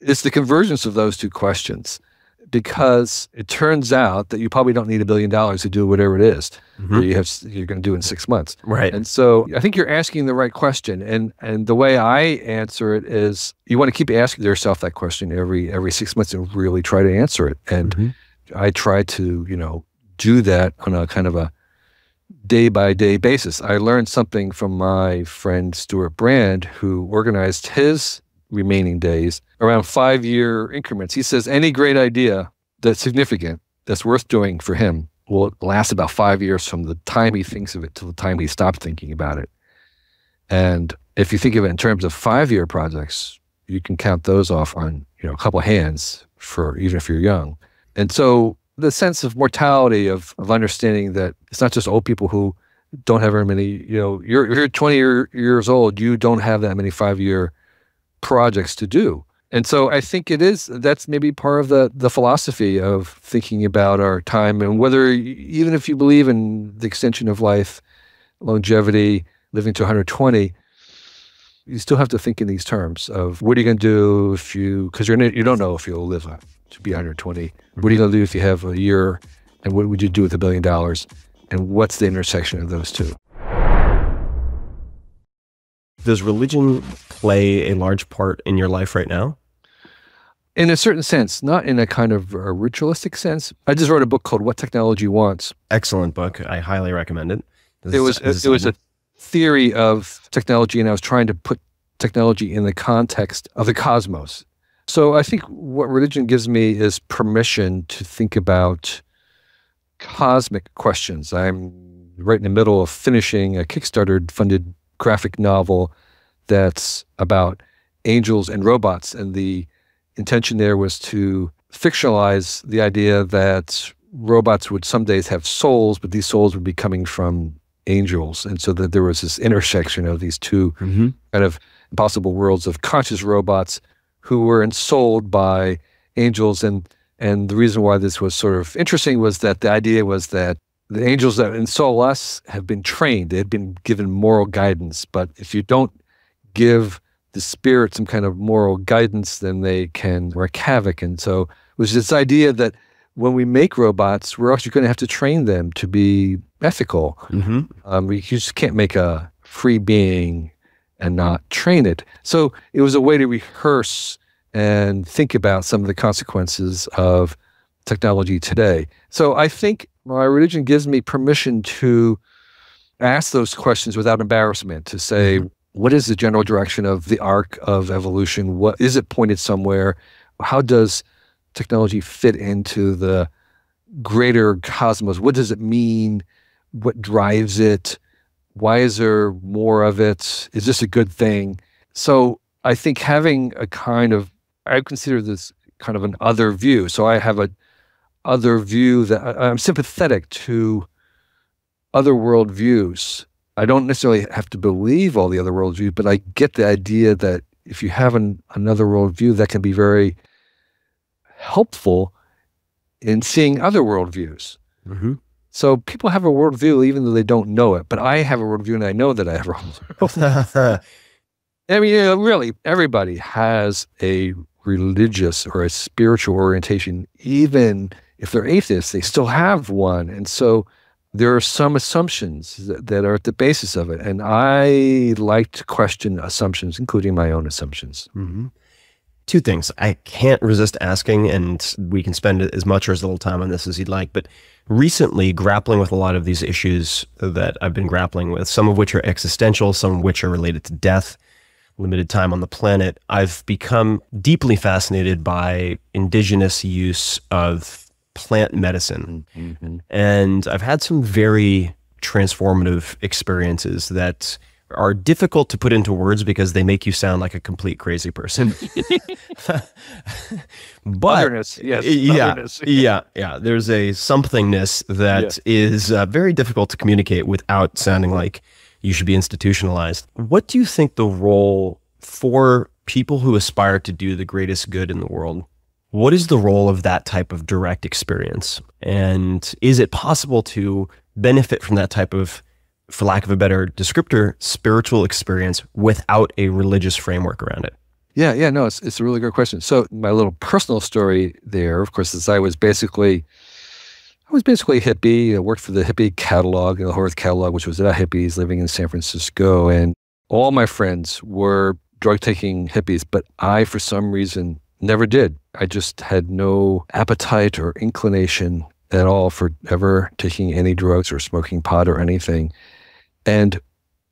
S9: it's the convergence of those two questions. Because it turns out that you probably don't need $1 billion to do whatever it is that you're going to do in 6 months.
S8: Right.
S9: And so I think you're asking the right question. And the way I answer it is, you want to keep asking yourself that question every 6 months and really try to answer it. And I try to, do that on a kind of a day-by-day basis. I learned something from my friend Stuart Brand, who organized his remaining days around 5-year increments. He says any great idea that's significant, that's worth doing for him, will last about 5 years from the time he thinks of it to the time he stops thinking about it. And if you think of it in terms of 5-year projects, you can count those off on, a couple of hands for even if you're young. And so the sense of mortality of understanding that it's not just old people who don't have very many, you're 20 years old, you don't have that many 5-year projects to do. And so I think that's maybe part of the philosophy of thinking about our time, and whether, even if you believe in the extension of life, longevity, living to 120, you still have to think in these terms of what are you going to do because you don't know if you'll live to be 120. What are you going to do if you have a year, and what would you do with $1 billion? And what's the intersection of those two?
S8: Does religion play a large part in your life right now?
S9: In a certain sense, not in a kind of a ritualistic sense. I just wrote a book called What Technology Wants.
S8: Excellent book. I highly recommend it.
S9: It was a theory of technology, and I was trying to put technology in the context of the cosmos. So I think what religion gives me is permission to think about cosmic questions. I'm right in the middle of finishing a Kickstarter-funded graphic novel that's about angels and robots, and the intention there was to fictionalize the idea that robots would some days have souls, but these souls would be coming from angels. And so that there was this intersection of these two kind of possible worlds of conscious robots who were ensouled by angels. And the reason why this was sort of interesting was that the idea was that the angels that ensoul us have been trained. They had been given moral guidance. But if you don't give the spirit some kind of moral guidance, then they can wreak havoc. And so it was this idea that when we make robots, we're actually going to have to train them to be ethical. You just can't make a free being and not train it. So it was a way to rehearse and think about some of the consequences of technology today. So I think my religion gives me permission to ask those questions without embarrassment, to say, what is the general direction of the arc of evolution? What is it pointed somewhere? How does technology fit into the greater cosmos? What does it mean? What drives it? Why is there more of it? Is this a good thing? So I think having a kind of, I consider this kind of an other view. So I have a other view that I'm sympathetic to other worldviews. I don't necessarily have to believe all the other worldviews, but I get the idea that if you have another worldview, that can be very helpful in seeing other worldviews. So people have a worldview even though they don't know it, but I have a worldview and I know that I have a worldview. I mean, really, everybody has a religious or a spiritual orientation. Even if they're atheists, they still have one. And so there are some assumptions that are at the basis of it. And I like to question assumptions, including my own assumptions.
S8: Two things I can't resist asking, and we can spend as much or as little time on this as you'd like, but recently grappling with a lot of these issues that I've been grappling with, some of which are existential, some of which are related to death, limited time on the planet, I've become deeply fascinated by indigenous use of plant medicine. And I've had some very transformative experiences that are difficult to put into words because they make you sound like a complete crazy person. But
S9: otherness, yes,
S8: yeah. There's a somethingness that is very difficult to communicate without sounding like you should be institutionalized. What do you think the role for people who aspire to do the greatest good in the world? What is the role of that type of direct experience? And is it possible to benefit from that type of, for lack of a better descriptor, spiritual experience without a religious framework around it?
S9: No, it's a really good question. So my little personal story there, of course, is I was basically a hippie. I worked for the hippie catalog, the Horth catalog, which was about hippies living in San Francisco. And all my friends were drug-taking hippies, but I, for some reason, never did. I just had no appetite or inclination at all for ever taking any drugs or smoking pot or anything. And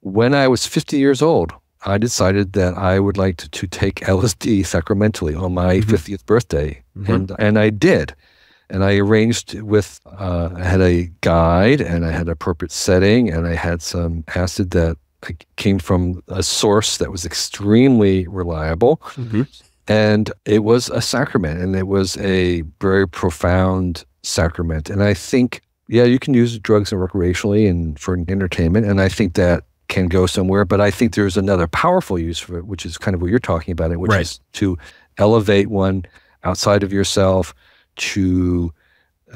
S9: when I was 50 years old, I decided that I would like to take LSD sacramentally on my 50th birthday. And I did. And I arranged with, I had a guide and I had appropriate setting and I had some acid that came from a source that was extremely reliable.
S8: Mm-hmm.
S9: And it was a sacrament, and it was a very profound sacrament. And I think, yeah, you can use drugs recreationally and for entertainment, and I think that can go somewhere. But I think there's another powerful use for it, which is kind of what you're talking about, which
S8: right.
S9: is to elevate one outside of yourself, to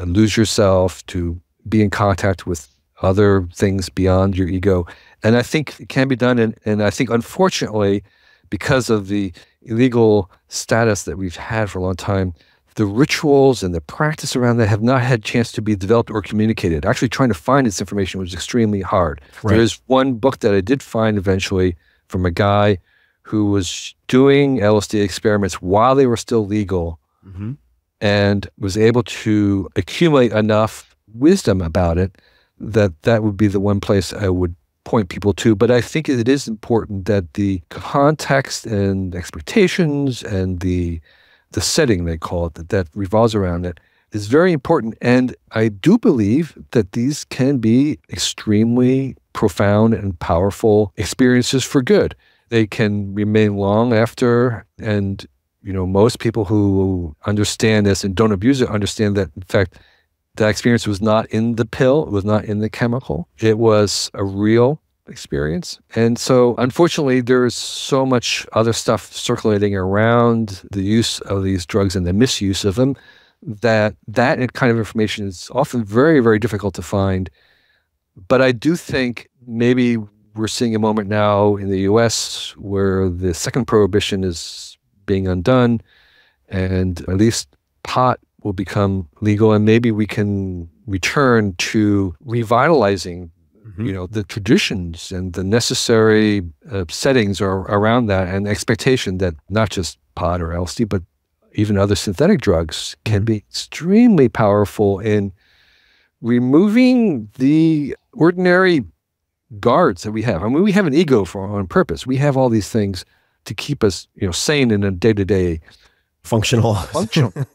S9: lose yourself, to be in contact with other things beyond your ego. And I think it can be done. And I think, unfortunately, because of the illegal status that we've had for a long time, the rituals and the practice around that have not had a chance to be developed or communicated. Actually trying to find this information was extremely hard.
S8: Right.
S9: There is one book that I did find eventually from a guy who was doing LSD experiments while they were still legal,
S8: mm-hmm.
S9: and was able to accumulate enough wisdom about it that would be the one place I would point people to. But I think it is important that the context and expectations and the setting, they call it, that revolves around it, is very important. And I do believe that these can be extremely profound and powerful experiences for good. They can remain long after, and most people who understand this and don't abuse it understand that, in fact, that experience was not in the pill, it was not in the chemical. It was a real experience. And so, unfortunately, there's so much other stuff circulating around the use of these drugs and the misuse of them that kind of information is often very, very difficult to find. But I do think maybe we're seeing a moment now in the US where the second prohibition is being undone, and at least pot will become legal, and maybe we can return to revitalizing the traditions and the necessary settings around that, and expectation that not just pot or LSD, but even other synthetic drugs can be extremely powerful in removing the ordinary guards that we have. I mean, we have an ego on purpose. We have all these things to keep us, sane in a day-to-day
S8: functional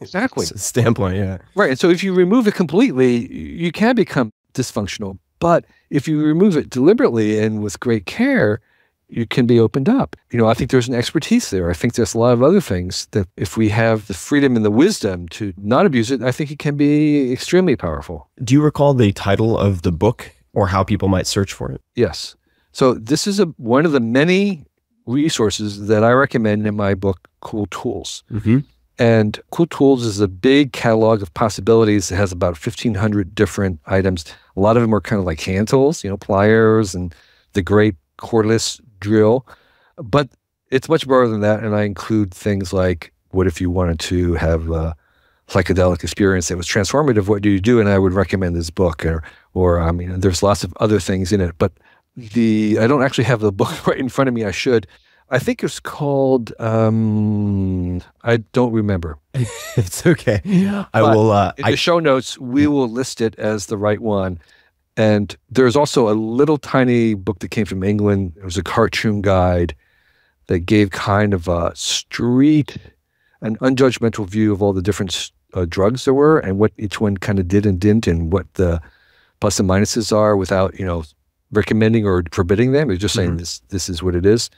S9: exactly
S8: standpoint. Yeah,
S9: right. And so if you remove it completely, you can become dysfunctional. But if you remove it deliberately and with great care, you can be opened up. I think there's an expertise there. I think there's a lot of other things that if we have the freedom and the wisdom to not abuse it, I think it can be extremely powerful.
S8: Do you recall the title of the book or how people might search for it?
S9: Yes. So this is one of the many resources that I recommend in my book, Cool Tools.
S8: Mm-hmm.
S9: And Cool Tools is a big catalog of possibilities. It has about 1,500 different items. A lot of them are kind of like hand tools, pliers and the great cordless drill. But it's much broader than that. And I include things like, what if you wanted to have a psychedelic experience that was transformative? What do you do? And I would recommend this book. Or I mean, there's lots of other things in it. But I don't actually have the book right in front of me. I should. I think it's called, I don't remember.
S8: It's okay. I will.
S9: In the show notes, we will list it as the right one. And there's also a little tiny book that came from England. It was a cartoon guide that gave kind of a an unjudgmental view of all the different drugs there were and what each one kind of did and didn't, and what the plus and minuses are without, recommending or forbidding them. It's just saying this is what it is.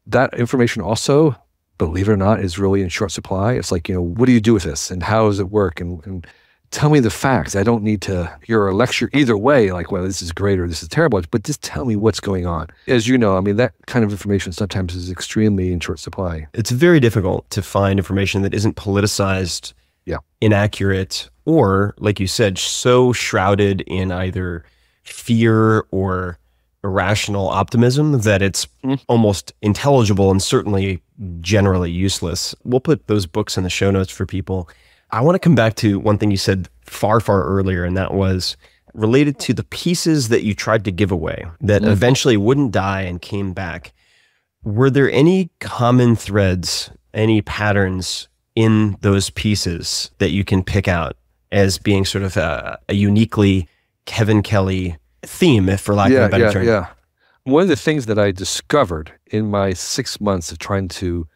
S9: That information also, believe it or not, is really in short supply. It's like, what do you do with this and how does it work? And tell me the facts. I don't need to hear a lecture either way, like, well, this is great or this is terrible, but just tell me what's going on. As you know, I mean, that kind of information sometimes is extremely in short supply.
S8: It's very difficult to find information that isn't politicized, inaccurate, or, like you said, so shrouded in either fear or irrational optimism that it's almost intelligible and certainly generally useless. We'll put those books in the show notes for people. I want to come back to one thing you said far earlier, and that was related to the pieces that you tried to give away that eventually wouldn't die and came back. Were there any common threads, any patterns in those pieces that you can pick out as being sort of a uniquely Kevin Kelly theme, if for lack of a better term?
S9: Yeah. One of the things that I discovered in my 6 months of trying to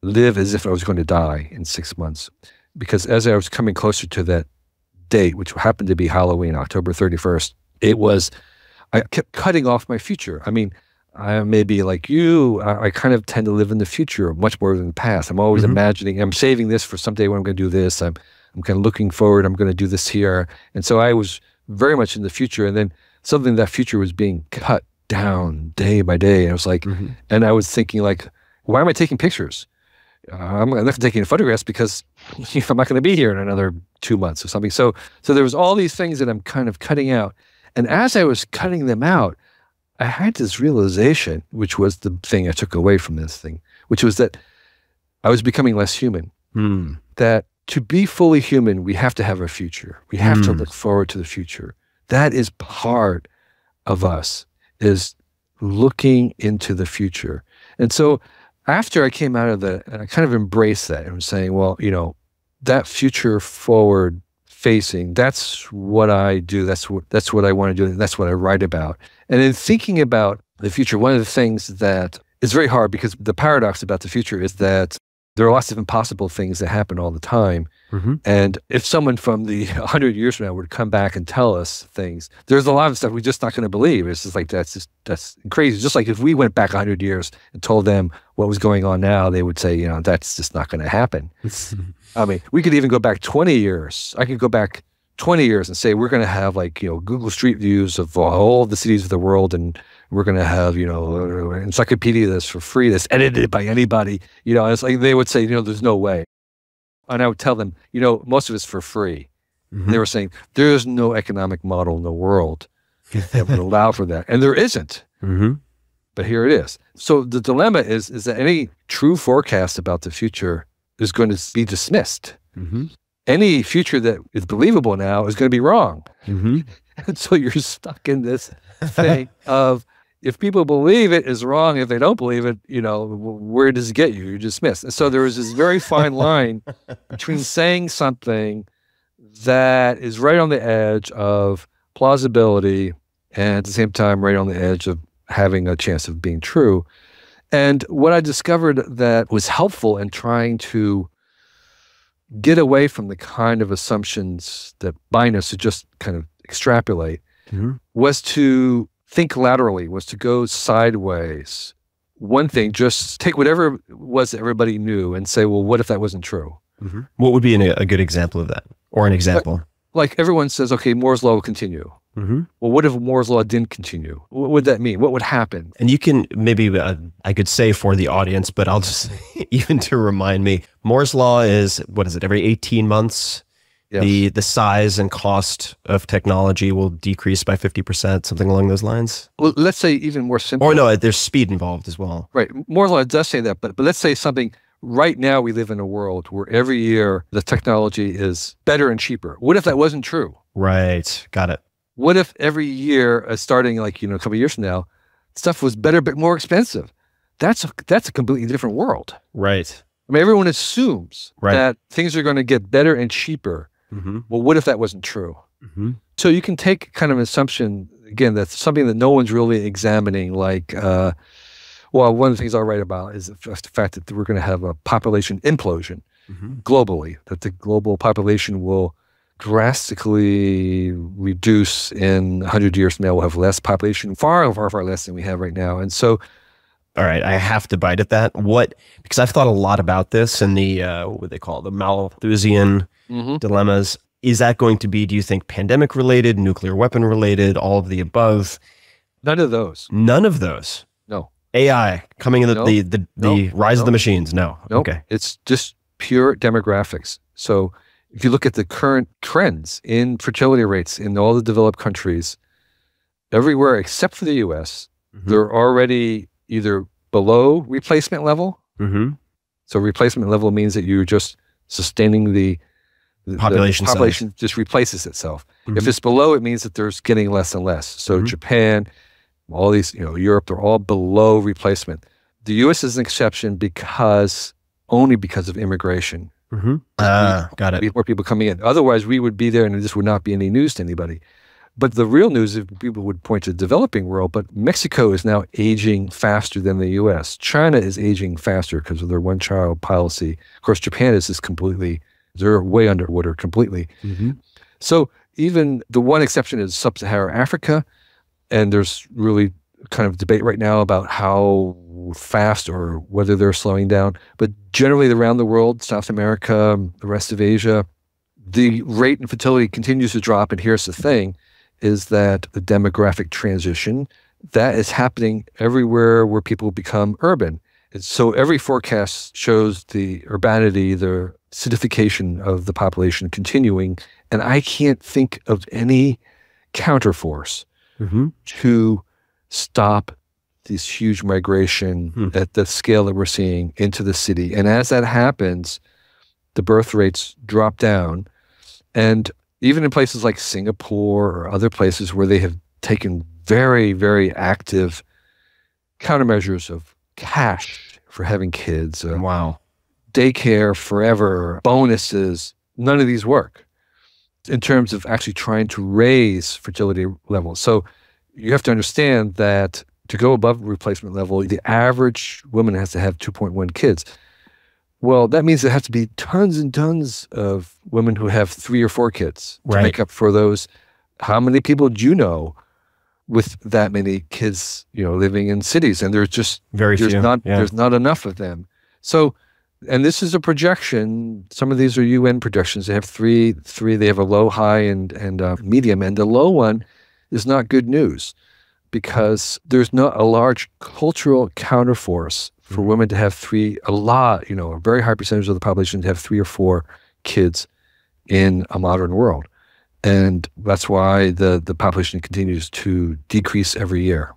S9: live as if I was going to die in 6 months, because as I was coming closer to that date, which happened to be Halloween, October 31st, I kept cutting off my future. I mean, I may be like you, I kind of tend to live in the future much more than the past. I'm always imagining, I'm saving this for someday when I'm going to do this. I'm kind of looking forward, I'm going to do this here. And so I was very much in the future. And then something that future was being cut down day by day. And I was like, and I was thinking like, why am I taking pictures? I'm not taking photographs because I'm not going to be here in another 2 months or something. So there was all these things that I'm kind of cutting out. And as I was cutting them out, I had this realization, which was the thing I took away from this thing, which was that I was becoming less human. That to be fully human, we have to have a future. We have to look forward to the future. That is part of us, is looking into the future. And so after I came out of that, and I kind of embraced that and was saying, well, you know, that future forward facing, that's what I do. That's what I want to do. That's what I write about. And in thinking about the future, one of the things that is very hard, because the paradox about the future is that there are lots of impossible things that happen all the time. And if someone from 100 years from now were to come back and tell us things, there's a lot of stuff we're just not going to believe. It's just like, that's crazy. Just like if we went back 100 years and told them what was going on now, they would say, you know, that's just not going to happen. I mean, we could even go back 20 years. I could go back 20 years and say, we're going to have like, you know, Google Street Views of all the cities of the world, and we're going to have, you know, encyclopedia that's for free, that's edited by anybody. You know, it's like they would say, you know, there's no way. And I would tell them, you know, most of it's for free. They were saying, there's no economic model in the world that would allow for that. And there isn't. But here it is. So the dilemma is that any true forecast about the future is going to be dismissed. Any future that is believable now is going to be wrong. And so you're stuck in this thing of, if people believe it is wrong, if they don't believe it, you know, where does it get you? You're dismissed. And so there is this very fine line between saying something that is right on the edge of plausibility and at the same time right on the edge of having a chance of being true. And what I discovered that was helpful in trying to get away from the kind of assumptions that bind us to just kind of extrapolate was to think laterally, was to go sideways. One thing, just take whatever it was that everybody knew and say, well, what if that wasn't true?
S8: What would be a good example of that, or an example?
S9: Like everyone says, okay, Moore's law will continue. Well, what if Moore's law didn't continue? What would that mean? What would happen?
S8: And you can maybe, I could say for the audience, but I'll just, even to remind me, Moore's law is, what is it, every 18 months? Yes. The size and cost of technology will decrease by 50%, something along those lines?
S9: Well, let's say even more simple.
S8: Or no, there's speed involved as well.
S9: Right. Moore's law does say that, but let's say something, right now we live in a world where every year the technology is better and cheaper. What if that wasn't true?
S8: Right. Got it.
S9: What if every year, starting like, you know, a couple of years from now, stuff was better but more expensive? That's a completely different world.
S8: Right.
S9: I mean, everyone assumes that things are going to get better and cheaper. Well, what if that wasn't true? So you can take kind of an assumption, again, that's something that no one's really examining, like, well, one of the things I'll write about is the fact that we're going to have a population implosion globally, that the global population will drastically reduce in 100 years from now. We'll have less population, far, far, far less than we have right now. And so,
S8: all right, I have to bite at that. Because I've thought a lot about this and the, what would they call it, the Malthusian dilemmas. Is that going to be, do you think, pandemic related, nuclear weapon related, all of the above?
S9: None of those.
S8: None of those.
S9: No.
S8: AI coming in the rise of the machines. No. Okay.
S9: It's just pure demographics. So if you look at the current trends in fertility rates in all the developed countries, everywhere except for the US, they're already either below replacement level. So replacement level means that you're just sustaining the population just replaces itself. If it's below, it means that there's getting less and less. So Japan, all these, you know, Europe, they're all below replacement. The US is an exception only because of immigration.
S8: Got it.
S9: More people coming in. Otherwise, we would be there and this would not be any news to anybody. But the real news, if people would point to the developing world, but Mexico is now aging faster than the US. China is aging faster because of their one-child policy. Of course, Japan is just completely, they're way underwater completely. So even the one exception is sub-Saharan Africa, and there's really kind of debate right now about how fast or whether they're slowing down. But generally around the world, South America, the rest of Asia, the rate of fertility continues to drop. And here's the thing, is that the demographic transition, that is happening everywhere where people become urban. And so every forecast shows the urbanity, the acidification of the population continuing. And I can't think of any counterforce to stop this huge migration at the scale that we're seeing into the city. And as that happens, the birth rates drop down. And even in places like Singapore or other places where they have taken very, very active countermeasures of cash for having kids, daycare forever, bonuses, none of these work in terms of actually trying to raise fertility levels. So you have to understand that to go above replacement level, the average woman has to have 2.1 kids. Well, that means there have to be tons and tons of women who have 3 or 4 kids to make up for those. How many people do you know with that many kids, living in cities? And there's just there's not enough of them. So, and this is a projection. Some of these are UN projections. They have three. They have a low, high, and medium. And the low one is not good news because there's not a large cultural counterforce for women to have 3, a very high percentage of the population to have 3 or 4 kids in a modern world. And that's why the population continues to decrease every year.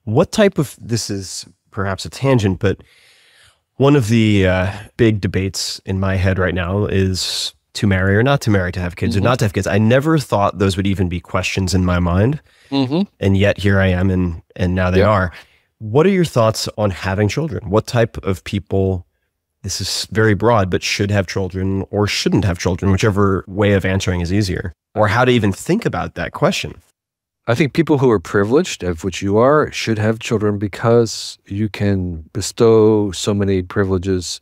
S8: What type of, this is perhaps a tangent, but one of the big debates in my head right now is to marry or not to marry, to have kids or not to have kids. I never thought those would even be questions in my mind. And yet here I am, and now they are. What are your thoughts on having children? What type of people, this is very broad, but should have children or shouldn't have children, whichever way of answering is easier, or how to even think about that question?
S9: I think people who are privileged, of which you are, should have children because you can bestow so many privileges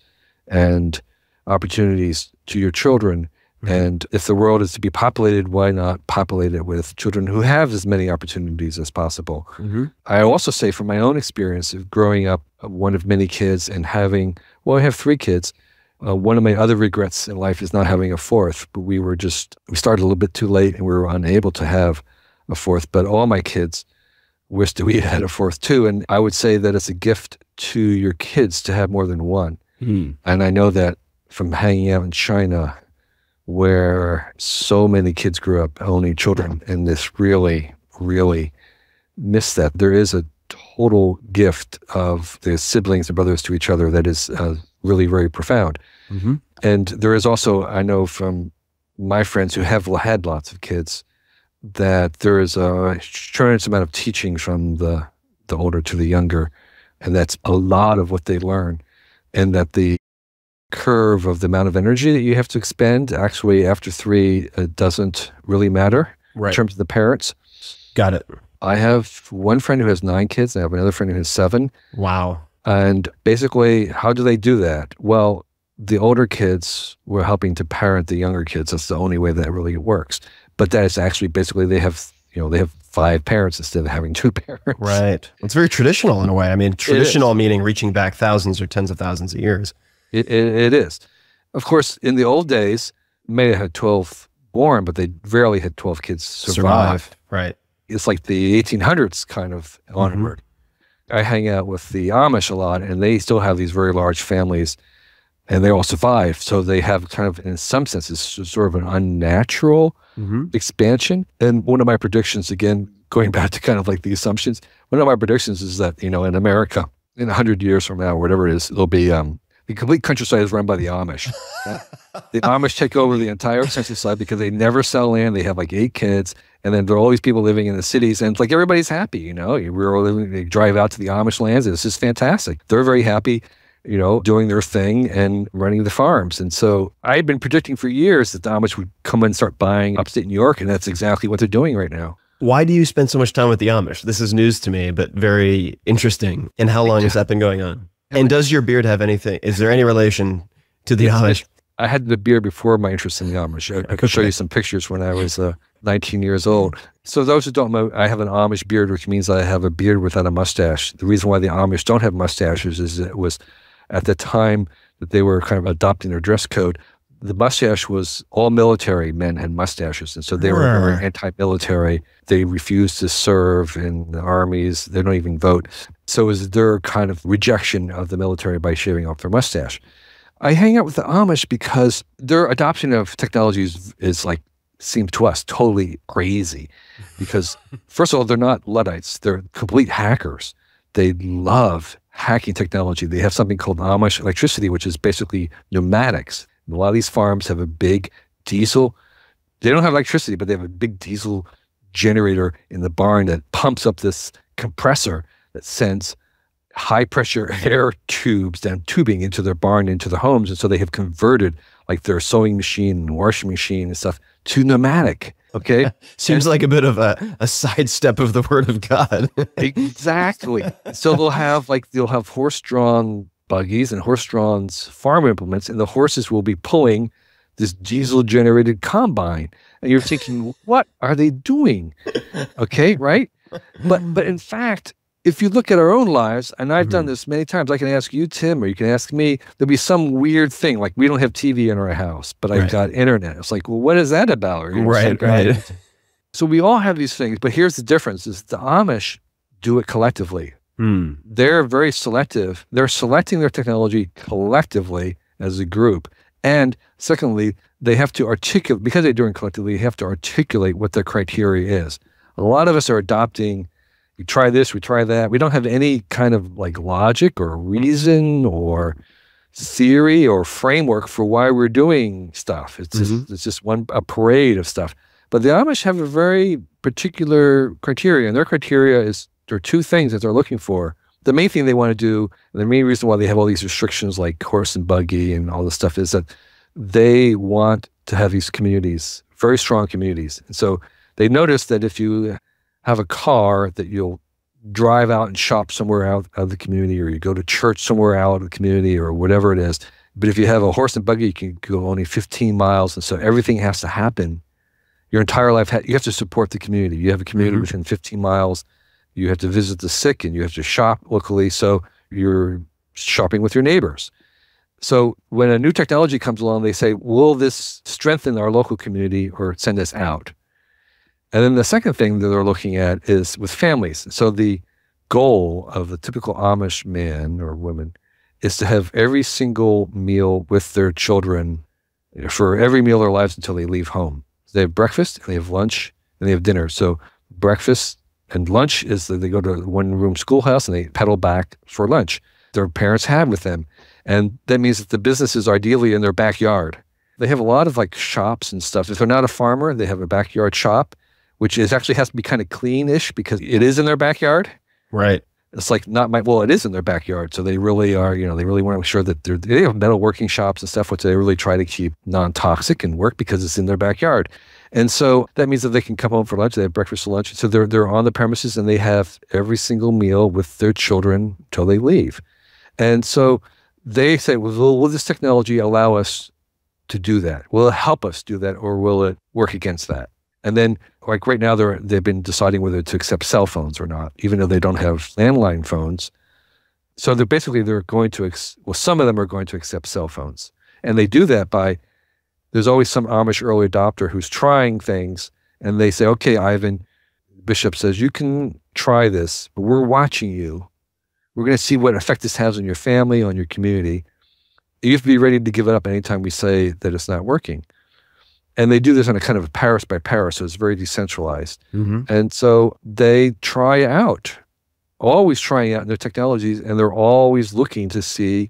S9: and opportunities to your children. And if the world is to be populated, why not populate it with children who have as many opportunities as possible? I also say from my own experience of growing up one of many kids and having, I have 3 kids. One of my other regrets in life is not having a 4th, but we started a little bit too late and we were unable to have a 4th, but all my kids wished that we had a 4th too. And I would say that it's a gift to your kids to have more than one. And I know that from hanging out in China, where so many kids grew up owning children, and this really, really miss that. There is a total gift of the siblings and brothers to each other that is really very profound. And there is also, I know from my friends who have had lots of kids, that there is a tremendous amount of teaching from the older to the younger, and that's a lot of what they learn, and that the curve of the amount of energy that you have to expend actually after 3 doesn't really matter in terms of the parents.
S8: Got it.
S9: I have one friend who has 9 kids, and I have another friend who has 7.
S8: Wow.
S9: And basically, how do they do that? Well, the older kids were helping to parent the younger kids. That's the only way that really works. But that is actually basically they have 5 parents instead of having 2 parents.
S8: Right. It's very traditional in a way. I mean, traditional meaning reaching back thousands or tens of thousands of years.
S9: It is. Of course, in the old days, may have had 12 born, but they rarely had 12 kids survive.
S8: Right.
S9: It's like the 1800s kind of onward. I hang out with the Amish a lot, and they still have these very large families, and they all survive. So they have kind of, in some senses, sort of an unnatural expansion. And one of my predictions, again, going back to kind of like the assumptions, one of my predictions is that, in America, in 100 years from now, whatever it is, it'll be the complete countryside is run by the Amish. The Amish take over the entire countryside because they never sell land. They have like 8 kids. And then there are all these people living in the cities. And it's like everybody's happy, We're all living, they drive out to the Amish lands. And it's just fantastic. They're very happy, doing their thing and running the farms. And so I had been predicting for years that the Amish would come and start buying upstate New York. And that's exactly what they're doing right now.
S8: Why do you spend so much time with the Amish? This is news to me, but very interesting. And how long has that been going on? And does your beard have anything? Is there any relation to the Amish?
S9: I had the beard before my interest in the Amish. I could show you some pictures when I was 19 years old. So those who don't know, I have an Amish beard, which means I have a beard without a mustache. The reason why the Amish don't have mustaches is it was at the time that they were kind of adopting their dress code, the mustache was all military men had mustaches. And so they were very anti-military. They refused to serve in the armies. They don't even vote. So it was their kind of rejection of the military by shaving off their mustache. I hang out with the Amish because their adoption of technology is like, seems to us totally crazy. Because first of all, they're not Luddites. They're complete hackers. They love hacking technology. They have something called Amish electricity, which is basically pneumatics. A lot of these farms have a big diesel. They don't have electricity, but they have a big diesel generator in the barn that pumps up this compressor that sends high-pressure air tubes down tubing into their barn, into their homes. And so they have converted like their sewing machine and washing machine and stuff to pneumatic. Okay.
S8: Seems like a bit of a sidestep of the word of God.
S9: Exactly. So they'll have horse-drawn buggies and horse-drawn farm implements, and the horses will be pulling this diesel-generated combine. And you're thinking, what are they doing? Okay, right? But in fact, if you look at our own lives, and I've done this many times, I can ask you, Tim, or you can ask me, there'll be some weird thing, like we don't have TV in our house, but I've got internet. It's like, well, what is that about?
S8: Right.
S9: So we all have these things, but here's the difference, is the Amish do it collectively. They're very selective. They're selecting their technology collectively as a group. And secondly, they have to articulate, because they're doing collectively, they have to articulate what their criteria is. A lot of us are adopting, we try this, we try that. We don't have any kind of like logic or reason or theory or framework for why we're doing stuff. It's just a parade of stuff. But the Amish have a very particular criteria, and their criteria is, there are two things that they're looking for. The main thing they want to do, and the main reason why they have all these restrictions like horse and buggy and all this stuff, is that they want to have these communities, very strong communities. And so they notice that if you have a car, that you'll drive out and shop somewhere out of the community, or you go to church somewhere out of the community, or whatever it is. But if you have a horse and buggy, you can go only 15 miles. And so everything has to happen. Your entire life, you have to support the community. You have a community within 15 miles. You have to visit the sick, and you have to shop locally. So you're shopping with your neighbors. So when a new technology comes along, they say, will this strengthen our local community or send us out? And then the second thing that they're looking at is with families. So the goal of the typical Amish man or woman is to have every single meal with their children for every meal of their lives until they leave home. They have breakfast, and they have lunch, and they have dinner. So breakfast and lunch is that they go to a one-room schoolhouse and they pedal back for lunch. Their parents have with them. And that means that the business is ideally in their backyard. They have a lot of like shops and stuff. If they're not a farmer, they have a backyard shop, which is actually has to be kind of clean-ish because it is in their backyard.
S8: Right.
S9: It's like well, it is in their backyard. So they really are, they really want to make sure that they have metalworking shops and stuff, which they really try to keep non-toxic and work because it's in their backyard. And so that means that they can come home for lunch. They have breakfast and lunch. So they're on the premises, and they have every single meal with their children till they leave. And so they say, well, will this technology allow us to do that? Will it help us do that, or will it work against that? And then, like right now, they've been deciding whether to accept cell phones or not, even though they don't have landline phones. So they're going to, some of them are going to accept cell phones. And they do that by, there's always some Amish early adopter who's trying things, and they say, okay, Ivan, Bishop says, you can try this, but we're watching you. We're going to see what effect this has on your family, on your community. You have to be ready to give it up anytime we say that it's not working. And they do this on a kind of parish by parish, so it's very decentralized. And so they try out, always trying out their technologies, and they're always looking to see,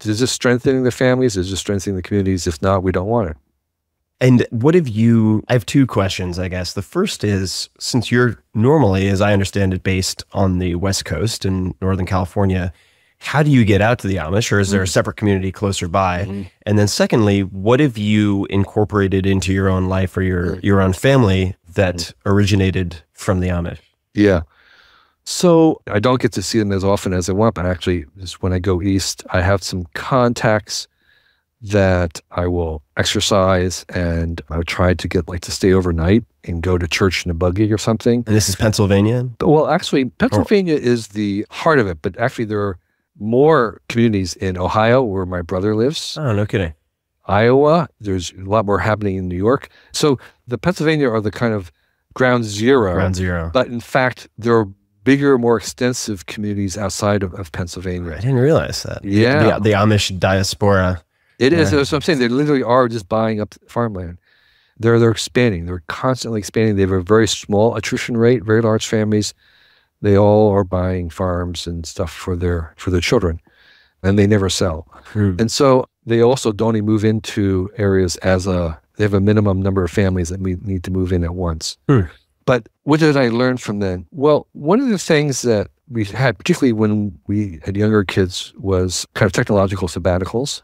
S9: is this strengthening the families? Is this strengthening the communities? If not, we don't want it.
S8: And I have two questions, I guess. The first is, since you're normally, as I understand it, based on the West Coast in Northern California, how do you get out to the Amish, or is there a separate community closer by? And then secondly, what have you incorporated into your own life or your own family that originated from the Amish?
S9: Yeah. So I don't get to see them as often as I want, but actually, just when I go east, I have some contacts that I will exercise, and I would try to get to stay overnight and go to church in a buggy or something.
S8: And this is Pennsylvania?
S9: Well, actually, Pennsylvania is the heart of it, but actually there are more communities in Ohio where my brother lives.
S8: Oh, no kidding.
S9: Iowa, there's a lot more happening in New York. So the Pennsylvania are the kind of ground zero.
S8: Ground zero.
S9: But in fact, there are bigger, more extensive communities outside of Pennsylvania.
S8: I didn't realize that.
S9: Yeah.
S8: The Amish diaspora.
S9: It is. That's what I'm saying. They literally are just buying up farmland. They're expanding. They're constantly expanding. They have a very small attrition rate, very large families. They all are buying farms and stuff for their children, and they never sell. And so they also don't even move into areas they have a minimum number of families that we need to move in at once. But what did I learn from then? Well, one of the things that we had, particularly when we had younger kids, was kind of technological sabbaticals.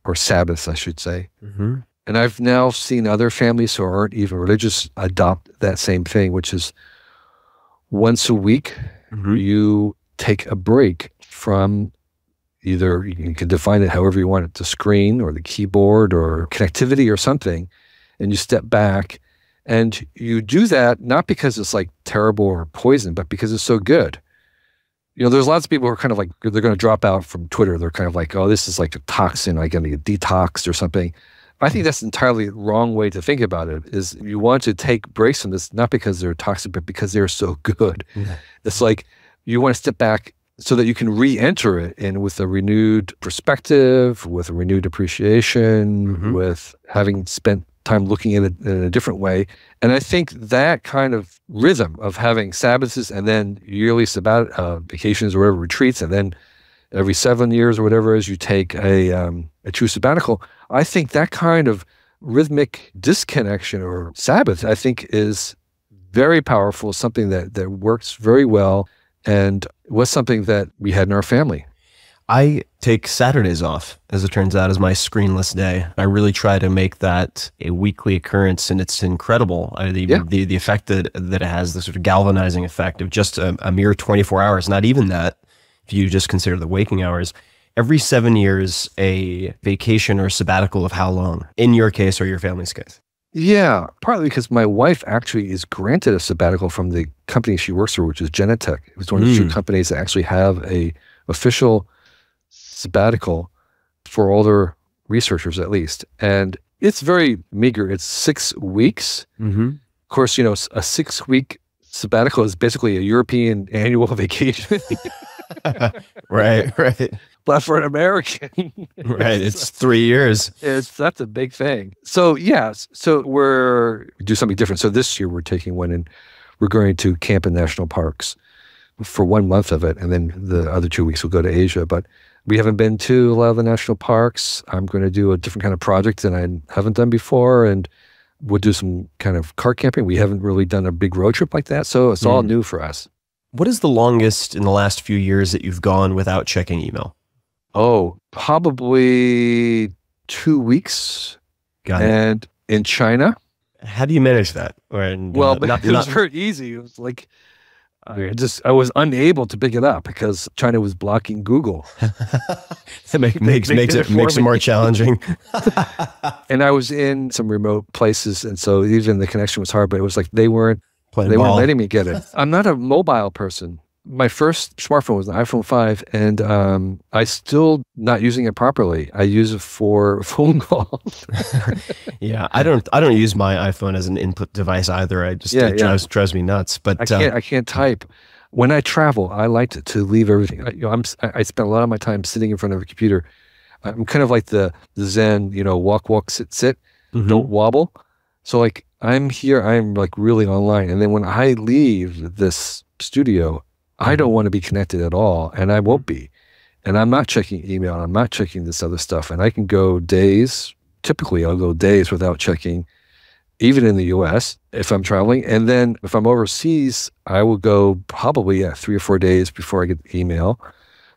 S9: Or Sabbaths, I should say. And I've now seen other families who aren't even religious adopt that same thing, which is once a week, you take a break from either, you can define it however you want it, the screen or the keyboard or connectivity or something, and you step back, and you do that not because it's terrible or poison, but because it's so good. There's lots of people who are kind of they're going to drop out from Twitter. They're kind of oh, this is like a toxin. I got to get detoxed or something. I think that's entirely the wrong way to think about it, is you want to take breaks from this, not because they're toxic, but because they're so good. It's you want to step back so that you can re-enter it and with a renewed perspective, with a renewed appreciation, with having spent time looking at it in a different way. And I think that kind of rhythm of having Sabbaths and then yearly vacations or whatever, retreats, and then every 7 years or whatever it is, you take a true sabbatical. I think that kind of rhythmic disconnection or Sabbath, I think, is very powerful, something that works very well, and was something that we had in our family.
S8: I take Saturdays off, as it turns out, as my screenless day. I really try to make that a weekly occurrence, and it's incredible. The effect that it has, the sort of galvanizing effect of just a mere 24 hours, not even that, if you just consider the waking hours. Every 7 years, a vacation or sabbatical of how long, in your case or your family's case?
S9: Yeah, partly because my wife actually is granted a sabbatical from the company she works for, which is Genentech. It was one of the two companies that actually have a official sabbatical for all their researchers, at least. And it's very meager. It's 6 weeks. Of course, a 6-week sabbatical is basically a European annual vacation.
S8: Right.
S9: But for an American,
S8: right, it's 3 years.
S9: That's a big thing. So yes, so we do something different. So this year we're taking one, and we're going to camp in national parks for 1 month of it, and then the other 2 weeks we'll go to Asia. But we haven't been to a lot of the national parks. I'm going to do a different kind of project than I haven't done before, and we'll do some kind of car camping. We haven't really done a big road trip like that, so it's all new for us.
S8: What is the longest in the last few years that you've gone without checking email?
S9: Oh, probably 2 weeks.
S8: Got it.
S9: And in China.
S8: How do you manage that?
S9: It was very easy. It was I was unable to pick it up because China was blocking Google.
S8: That makes it more challenging.
S9: And I was in some remote places, and so even the connection was hard, but it was they weren't
S8: weren't
S9: letting me get it. I'm not a mobile person. My first smartphone was an iPhone 5, and I still not using it properly. I use it for phone calls.
S8: Yeah, I don't use my iPhone as an input device either. It drives me nuts. But
S9: I can't type. When I travel, I like to leave everything. I spend a lot of my time sitting in front of a computer. I'm kind of like the Zen, walk, sit, don't wobble. So I'm here, I'm really online. And then when I leave this studio, I don't want to be connected at all, and I won't be. And I'm not checking email, I'm not checking this other stuff. And I can go days, typically I'll go days without checking, even in the US, if I'm traveling. And then if I'm overseas, I will go probably 3 or 4 days before I get the email.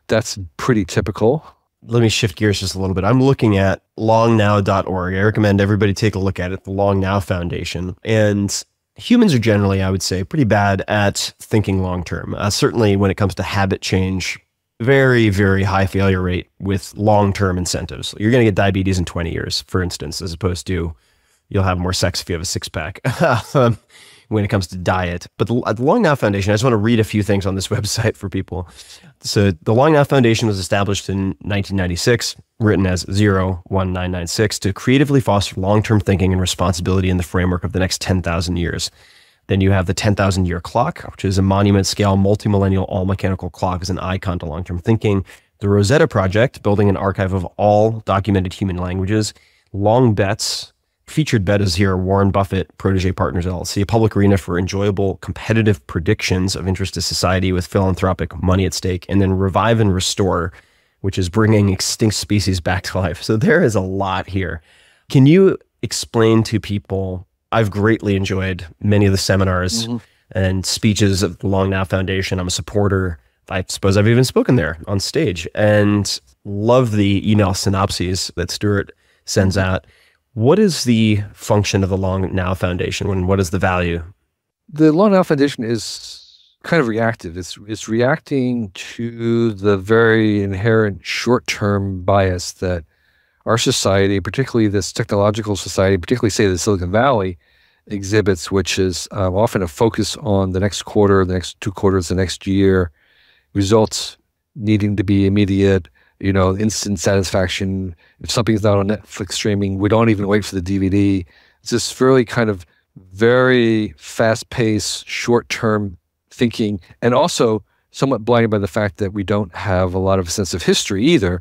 S9: That's pretty typical.
S8: Let me shift gears just a little bit. I'm looking at longnow.org. I recommend everybody take a look at it, the Long Now Foundation. And humans are generally, I would say, pretty bad at thinking long-term. Certainly when it comes to habit change, very, very high failure rate with long-term incentives. You're going to get diabetes in 20 years, for instance, as opposed to you'll have more sex if you have a six-pack when it comes to diet. But the Long Now Foundation, I just want to read a few things on this website for people. So the Long Now Foundation was established in 1996, written as 01996, to creatively foster long-term thinking and responsibility in the framework of the next 10,000 years. Then you have the 10,000-year clock, which is a monument-scale, multi-millennial, all-mechanical clock as an icon to long-term thinking. The Rosetta Project, building an archive of all documented human languages. Long Bets, featured bet is here, Warren Buffett, Protege Partners LLC, a public arena for enjoyable, competitive predictions of interest to society with philanthropic money at stake. And then Revive and Restore, which is bringing extinct species back to life. So there is a lot here. Can you explain to people? I've greatly enjoyed many of the seminars and speeches of the Long Now Foundation. I'm a supporter. I suppose I've even spoken there on stage, and love the email synopses that Stuart sends out. What is the function of the Long Now Foundation, and what is the value?
S9: The Long Now Foundation is kind of reactive. It's reacting to the very inherent short-term bias that our society, particularly this technological society, particularly say the Silicon Valley, exhibits, which is often a focus on the next quarter, the next 2 quarters, the next year, results needing to be immediate, instant satisfaction. If something's not on Netflix streaming, we don't even wait for the DVD. It's this really kind of very fast-paced, short-term thinking, and also somewhat blinded by the fact that we don't have a lot of a sense of history either,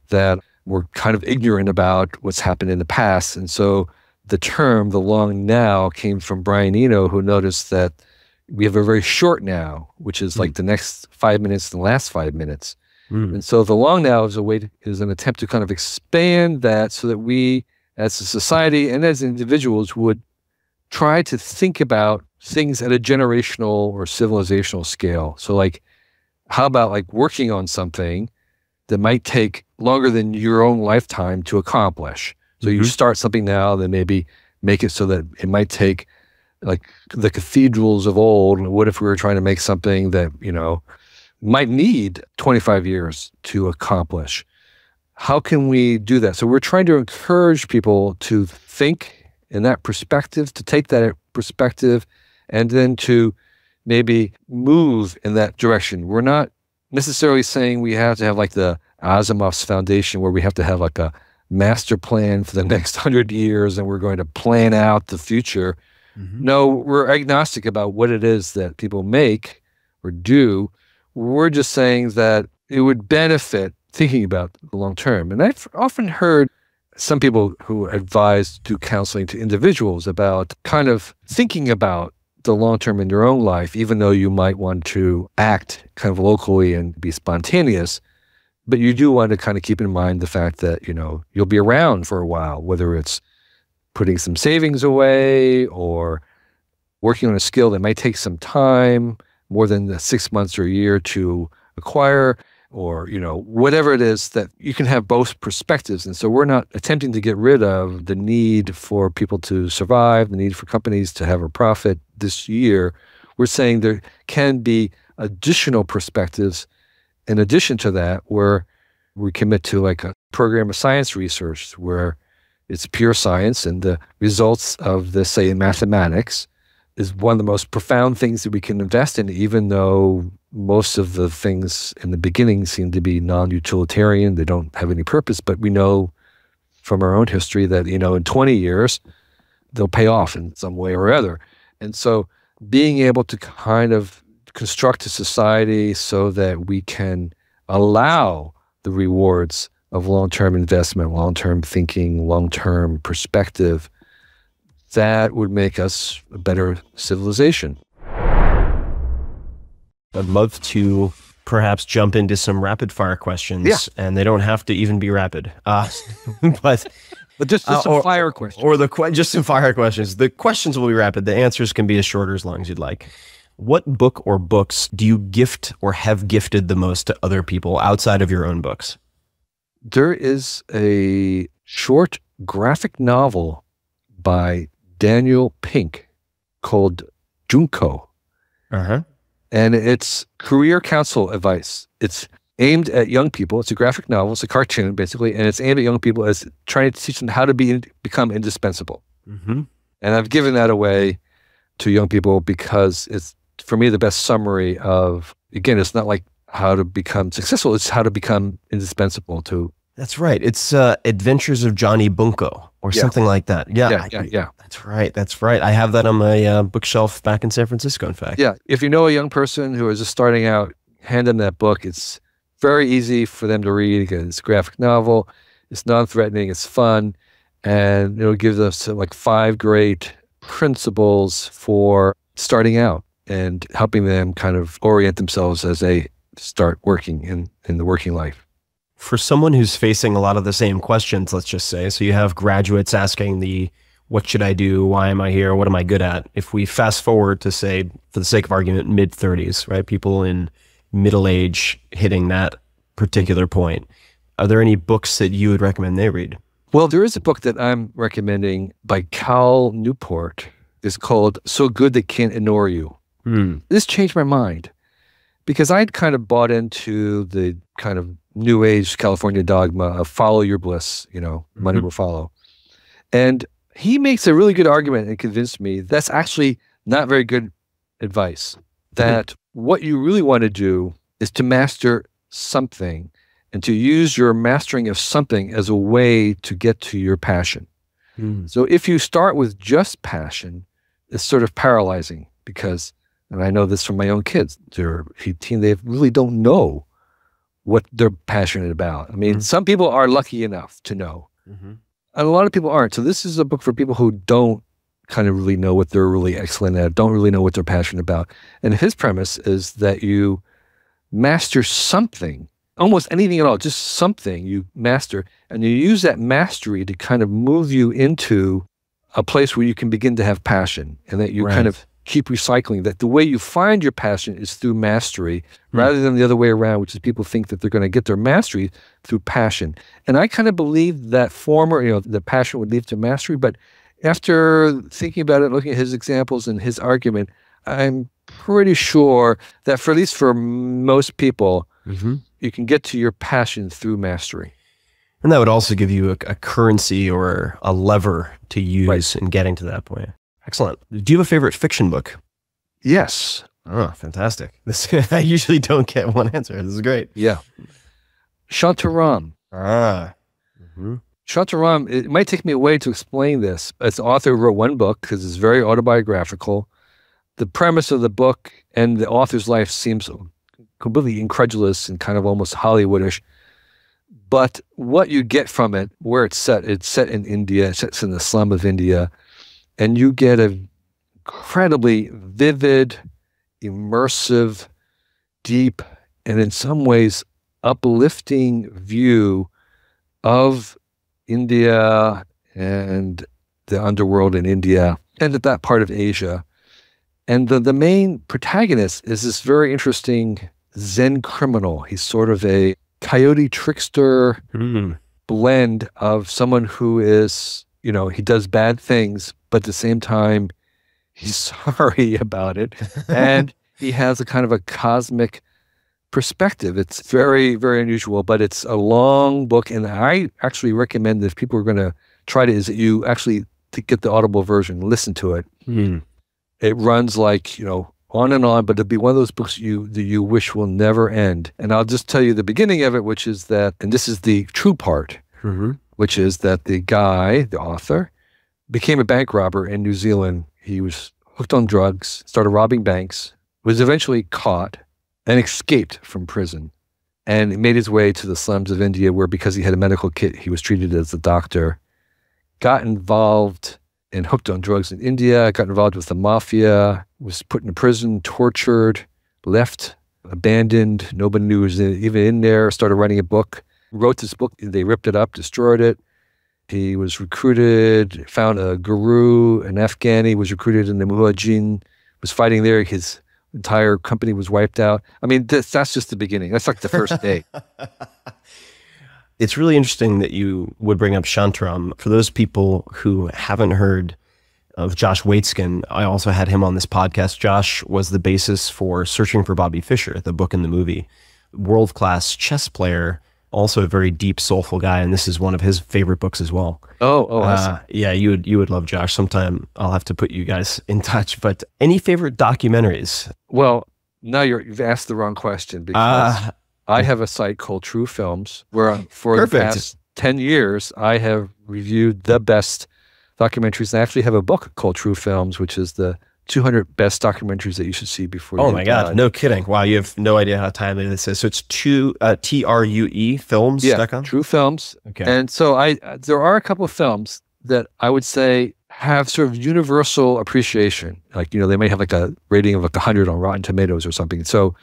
S9: that we're kind of ignorant about what's happened in the past. And so the term, the long now, came from Brian Eno, who noticed that we have a very short now, which is like the next 5 minutes, the last 5 minutes. And so the long now is an attempt to kind of expand that so that we, as a society and as individuals, would try to think about things at a generational or civilizational scale. So like, how about like working on something that might take longer than your own lifetime to accomplish? So you start something now, then maybe make it so that it might take like the cathedrals of old. What if we were trying to make something that, might need 25 years to accomplish? How can we do that? So we're trying to encourage people to think in that perspective, to take that perspective, and then to maybe move in that direction. We're not necessarily saying we have to have like the Asimov's Foundation, where we have to have like a master plan for the next 100 years and we're going to plan out the future. No, we're agnostic about what it is that people make or do. We're just saying that it would benefit thinking about the long term. And I've often heard some people who advise do counseling to individuals about kind of thinking about the long term in your own life, even though you might want to act kind of locally and be spontaneous. But you do want to kind of keep in mind the fact that, you'll be around for a while, whether it's putting some savings away or working on a skill that might take some time, more than the 6 months or a year to acquire, or, whatever it is, that you can have both perspectives. And so we're not attempting to get rid of the need for people to survive, the need for companies to have a profit this year. We're saying there can be additional perspectives in addition to that, where we commit to like a program of science research where it's pure science, and the results of this, say, in mathematics, is one of the most profound things that we can invest in, even though most of the things in the beginning seem to be non-utilitarian. They don't have any purpose, but we know from our own history that, in 20 years, they'll pay off in some way or other. And so being able to kind of construct a society so that we can allow the rewards of long-term investment, long-term thinking, long-term perspective, that would make us a better civilization.
S8: I'd love to perhaps jump into some rapid fire questions, and they don't have to even be rapid. But
S9: just some fire questions.
S8: Or just some fire questions. The questions will be rapid. The answers can be as short or as long as you'd like. What book or books do you gift or have gifted the most to other people outside of your own books?
S9: There is a short graphic novel by Daniel Pink called Junko. And it's career counsel advice. It's aimed at young people. It's a graphic novel. It's a cartoon, basically, and it's aimed at young people as trying to teach them how to become indispensable.
S8: Mm-hmm.
S9: And I've given that away to young people because it's, for me, the best summary of, again, it's not like how to become successful. It's how to become indispensable to.
S8: That's right. It's Adventures of Johnny Bunko or something like that. Yeah. That's right. That's right. I have that on my bookshelf back in San Francisco, in fact.
S9: Yeah. If you know a young person who is just starting out, hand them that book. It's very easy for them to read because it's a graphic novel. It's non-threatening. It's fun. And it'll give them some, like 5 great principles for starting out and helping them kind of orient themselves as they start working in the working life.
S8: For someone who's facing a lot of the same questions, let's just say, so you have graduates asking what should I do? Why am I here? What am I good at? If we fast forward to, say, for the sake of argument, mid-30s, right? People in middle age hitting that particular point. Are there any books that you would recommend they read?
S9: Well, there is a book that I'm recommending by Cal Newport. It's called So Good They Can't Ignore You. This changed my mind because I'd kind of bought into the kind of new age California dogma of follow your bliss, money will follow. And he makes a really good argument and convinced me that's actually not very good advice. That what you really want to do is to master something and to use your mastering of something as a way to get to your passion. So if you start with just passion, it's sort of paralyzing because, and I know this from my own kids, they're 18, they really don't know what they're passionate about. I mean, some people are lucky enough to know, and a lot of people aren't. So this is a book for people who don't kind of really know what they're really excellent at, don't really know what they're passionate about. And his premise is that you master something, almost anything at all, just something you master, and you use that mastery to kind of move you into a place where you can begin to have passion, and that you kind of keep recycling, that the way you find your passion is through mastery rather than the other way around, which is people think that they're going to get their mastery through passion. And I kind of believe that former, the passion would lead to mastery, but after thinking about it, looking at his examples and his argument, I'm pretty sure that at least for most people, you can get to your passion through mastery.
S8: And that would also give you a currency or a lever to use in getting to that point. Excellent. Do you have a favorite fiction book?
S9: Yes.
S8: Oh, fantastic. I usually don't get one answer. This is great.
S9: Yeah. Shantaram. Shantaram, it might take me a way to explain this. Its author wrote one book because it's very autobiographical. The premise of the book and the author's life seems completely incredulous and kind of almost Hollywoodish. But what you get from it, where it's set in India, it's in the slum of India, and you get an incredibly vivid, immersive, deep, and in some ways uplifting view of India and the underworld in India and that part of Asia. And the main protagonist is this very interesting Zen criminal. He's sort of a coyote trickster blend of someone who is, he does bad things, but at the same time, he's sorry about it. And he has a kind of a cosmic perspective. It's very, very unusual, but it's a long book. And I actually recommend that if people are going to try it, is that you actually get the Audible version, listen to it. It runs like, on and on, but it'll be one of those books that you wish will never end. And I'll just tell you the beginning of it, which is that, and this is the true part, which is that the guy, the author, became a bank robber in New Zealand. He was hooked on drugs, started robbing banks, was eventually caught, and escaped from prison. And made his way to the slums of India where, because he had a medical kit, he was treated as a doctor. Got involved and hooked on drugs in India, got involved with the mafia, was put in prison, tortured, left, abandoned. Nobody knew he was even in there, started writing a book, wrote this book. They ripped it up, destroyed it. He was recruited, found a guru, an Afghani, was recruited in the Mujahideen, was fighting there. His entire company was wiped out. I mean, that's just the beginning. That's like the first day.
S8: It's really interesting that you would bring up Shantaram. For those people who haven't heard of Josh Waitzkin, I also had him on this podcast. Josh was the basis for Searching for Bobby Fischer, the book and the movie. world-class chess player, also a very deep, soulful guy, and this is one of his favorite books as well. Yeah, you would love Josh. Sometime I'll have to put you guys in touch. But any favorite documentaries?
S9: Well, now you've asked the wrong question, because I have a site called True Films where for the past 10 years I have reviewed the best documentaries. I actually have a book called True Films, which is the 200 best documentaries that you should see before you die.
S8: Oh my God, no kidding. Wow, you have no idea how timely this is. So it's TRUE films.com?
S9: Yeah, True Films.
S8: Okay.
S9: And so there are a couple of films that I would say have sort of universal appreciation. Like, they may have like a rating of like 100 on Rotten Tomatoes or something. So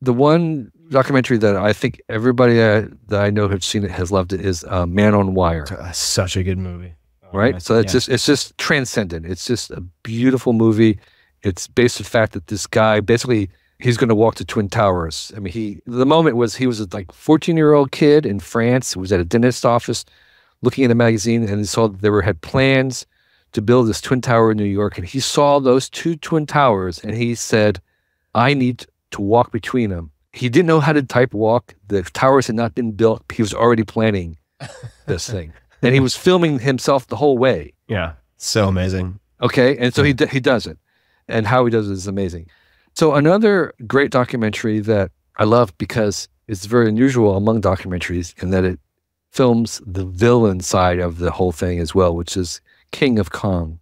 S9: the one documentary that I think everybody that I know who's seen it has loved it is Man on Wire.
S8: Such a good movie.
S9: Right? So it's just transcendent. It's just a beautiful movie. It's based on the fact that this guy, basically, he's going to walk the Twin Towers. I mean, the moment was he was a 14-year-old kid in France who was at a dentist office looking at a magazine, and he saw that there had plans to build this Twin Tower in New York. And he saw those two Twin Towers, and he said, I need to walk between them. He didn't know how to type walk. The towers had not been built. He was already planning this thing. And he was filming himself the whole way.
S8: Yeah, so amazing.
S9: Okay, and so he does it. And how he does it is amazing. So another great documentary that I love, because it's very unusual among documentaries in that it films the villain side of the whole thing as well, which is King of Kong.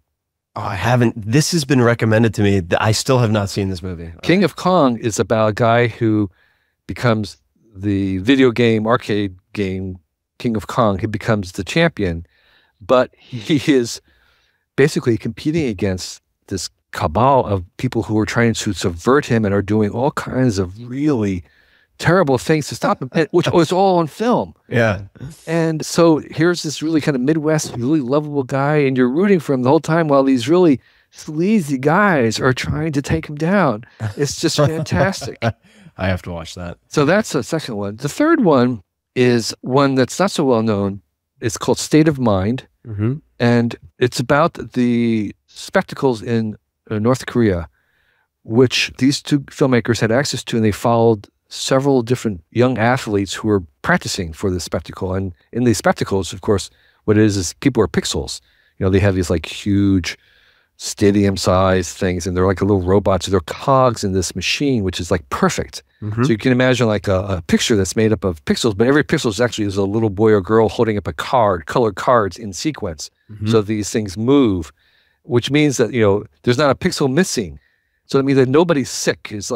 S8: Oh, I haven't. This has been recommended to me. I still have not seen this movie.
S9: King of Kong is about a guy who becomes the arcade game King of Kong. He becomes the champion, but he is basically competing against this cabal of people who are trying to subvert him and are doing all kinds of really terrible things to stop him, which was all on film.
S8: Yeah.
S9: And so here's this really kind of Midwest, really lovable guy, and you're rooting for him the whole time while these really sleazy guys are trying to take him down. It's just fantastic.
S8: I have to watch that.
S9: So that's the second one. The third one is one that's not so well known. It's called State of Mind.
S8: Mm-hmm.
S9: And it's about the spectacles in North Korea, which these two filmmakers had access to, and they followed several different young athletes who were practicing for this spectacle. And in these spectacles, of course, what it is people are pixels. They have these huge stadium-sized things, and they're like little robots. They're cogs in this machine, which is perfect.
S8: Mm-hmm.
S9: So you can imagine a picture that's made up of pixels, but every pixel is a little boy or girl holding up a card, colored cards in sequence.
S8: Mm-hmm.
S9: So these things move, which means that, there's not a pixel missing. So it means that nobody's sick. It's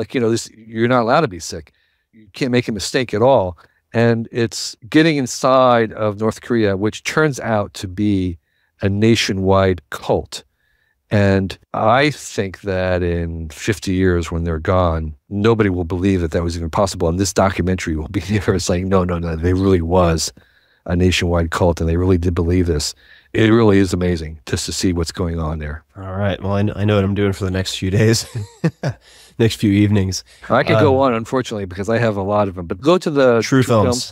S9: you're not allowed to be sick. You can't make a mistake at all. And it's getting inside of North Korea, which turns out to be a nationwide cult. And I think that in 50 years, when they're gone, nobody will believe that was even possible. And this documentary will be there saying, no, they really was a nationwide cult, and they really did believe this. It really is amazing just to see what's going on there.
S8: All right. Well, I know what I'm doing for the next few days, next few evenings.
S9: I could go on, unfortunately, because I have a lot of them. But go to the
S8: True Films.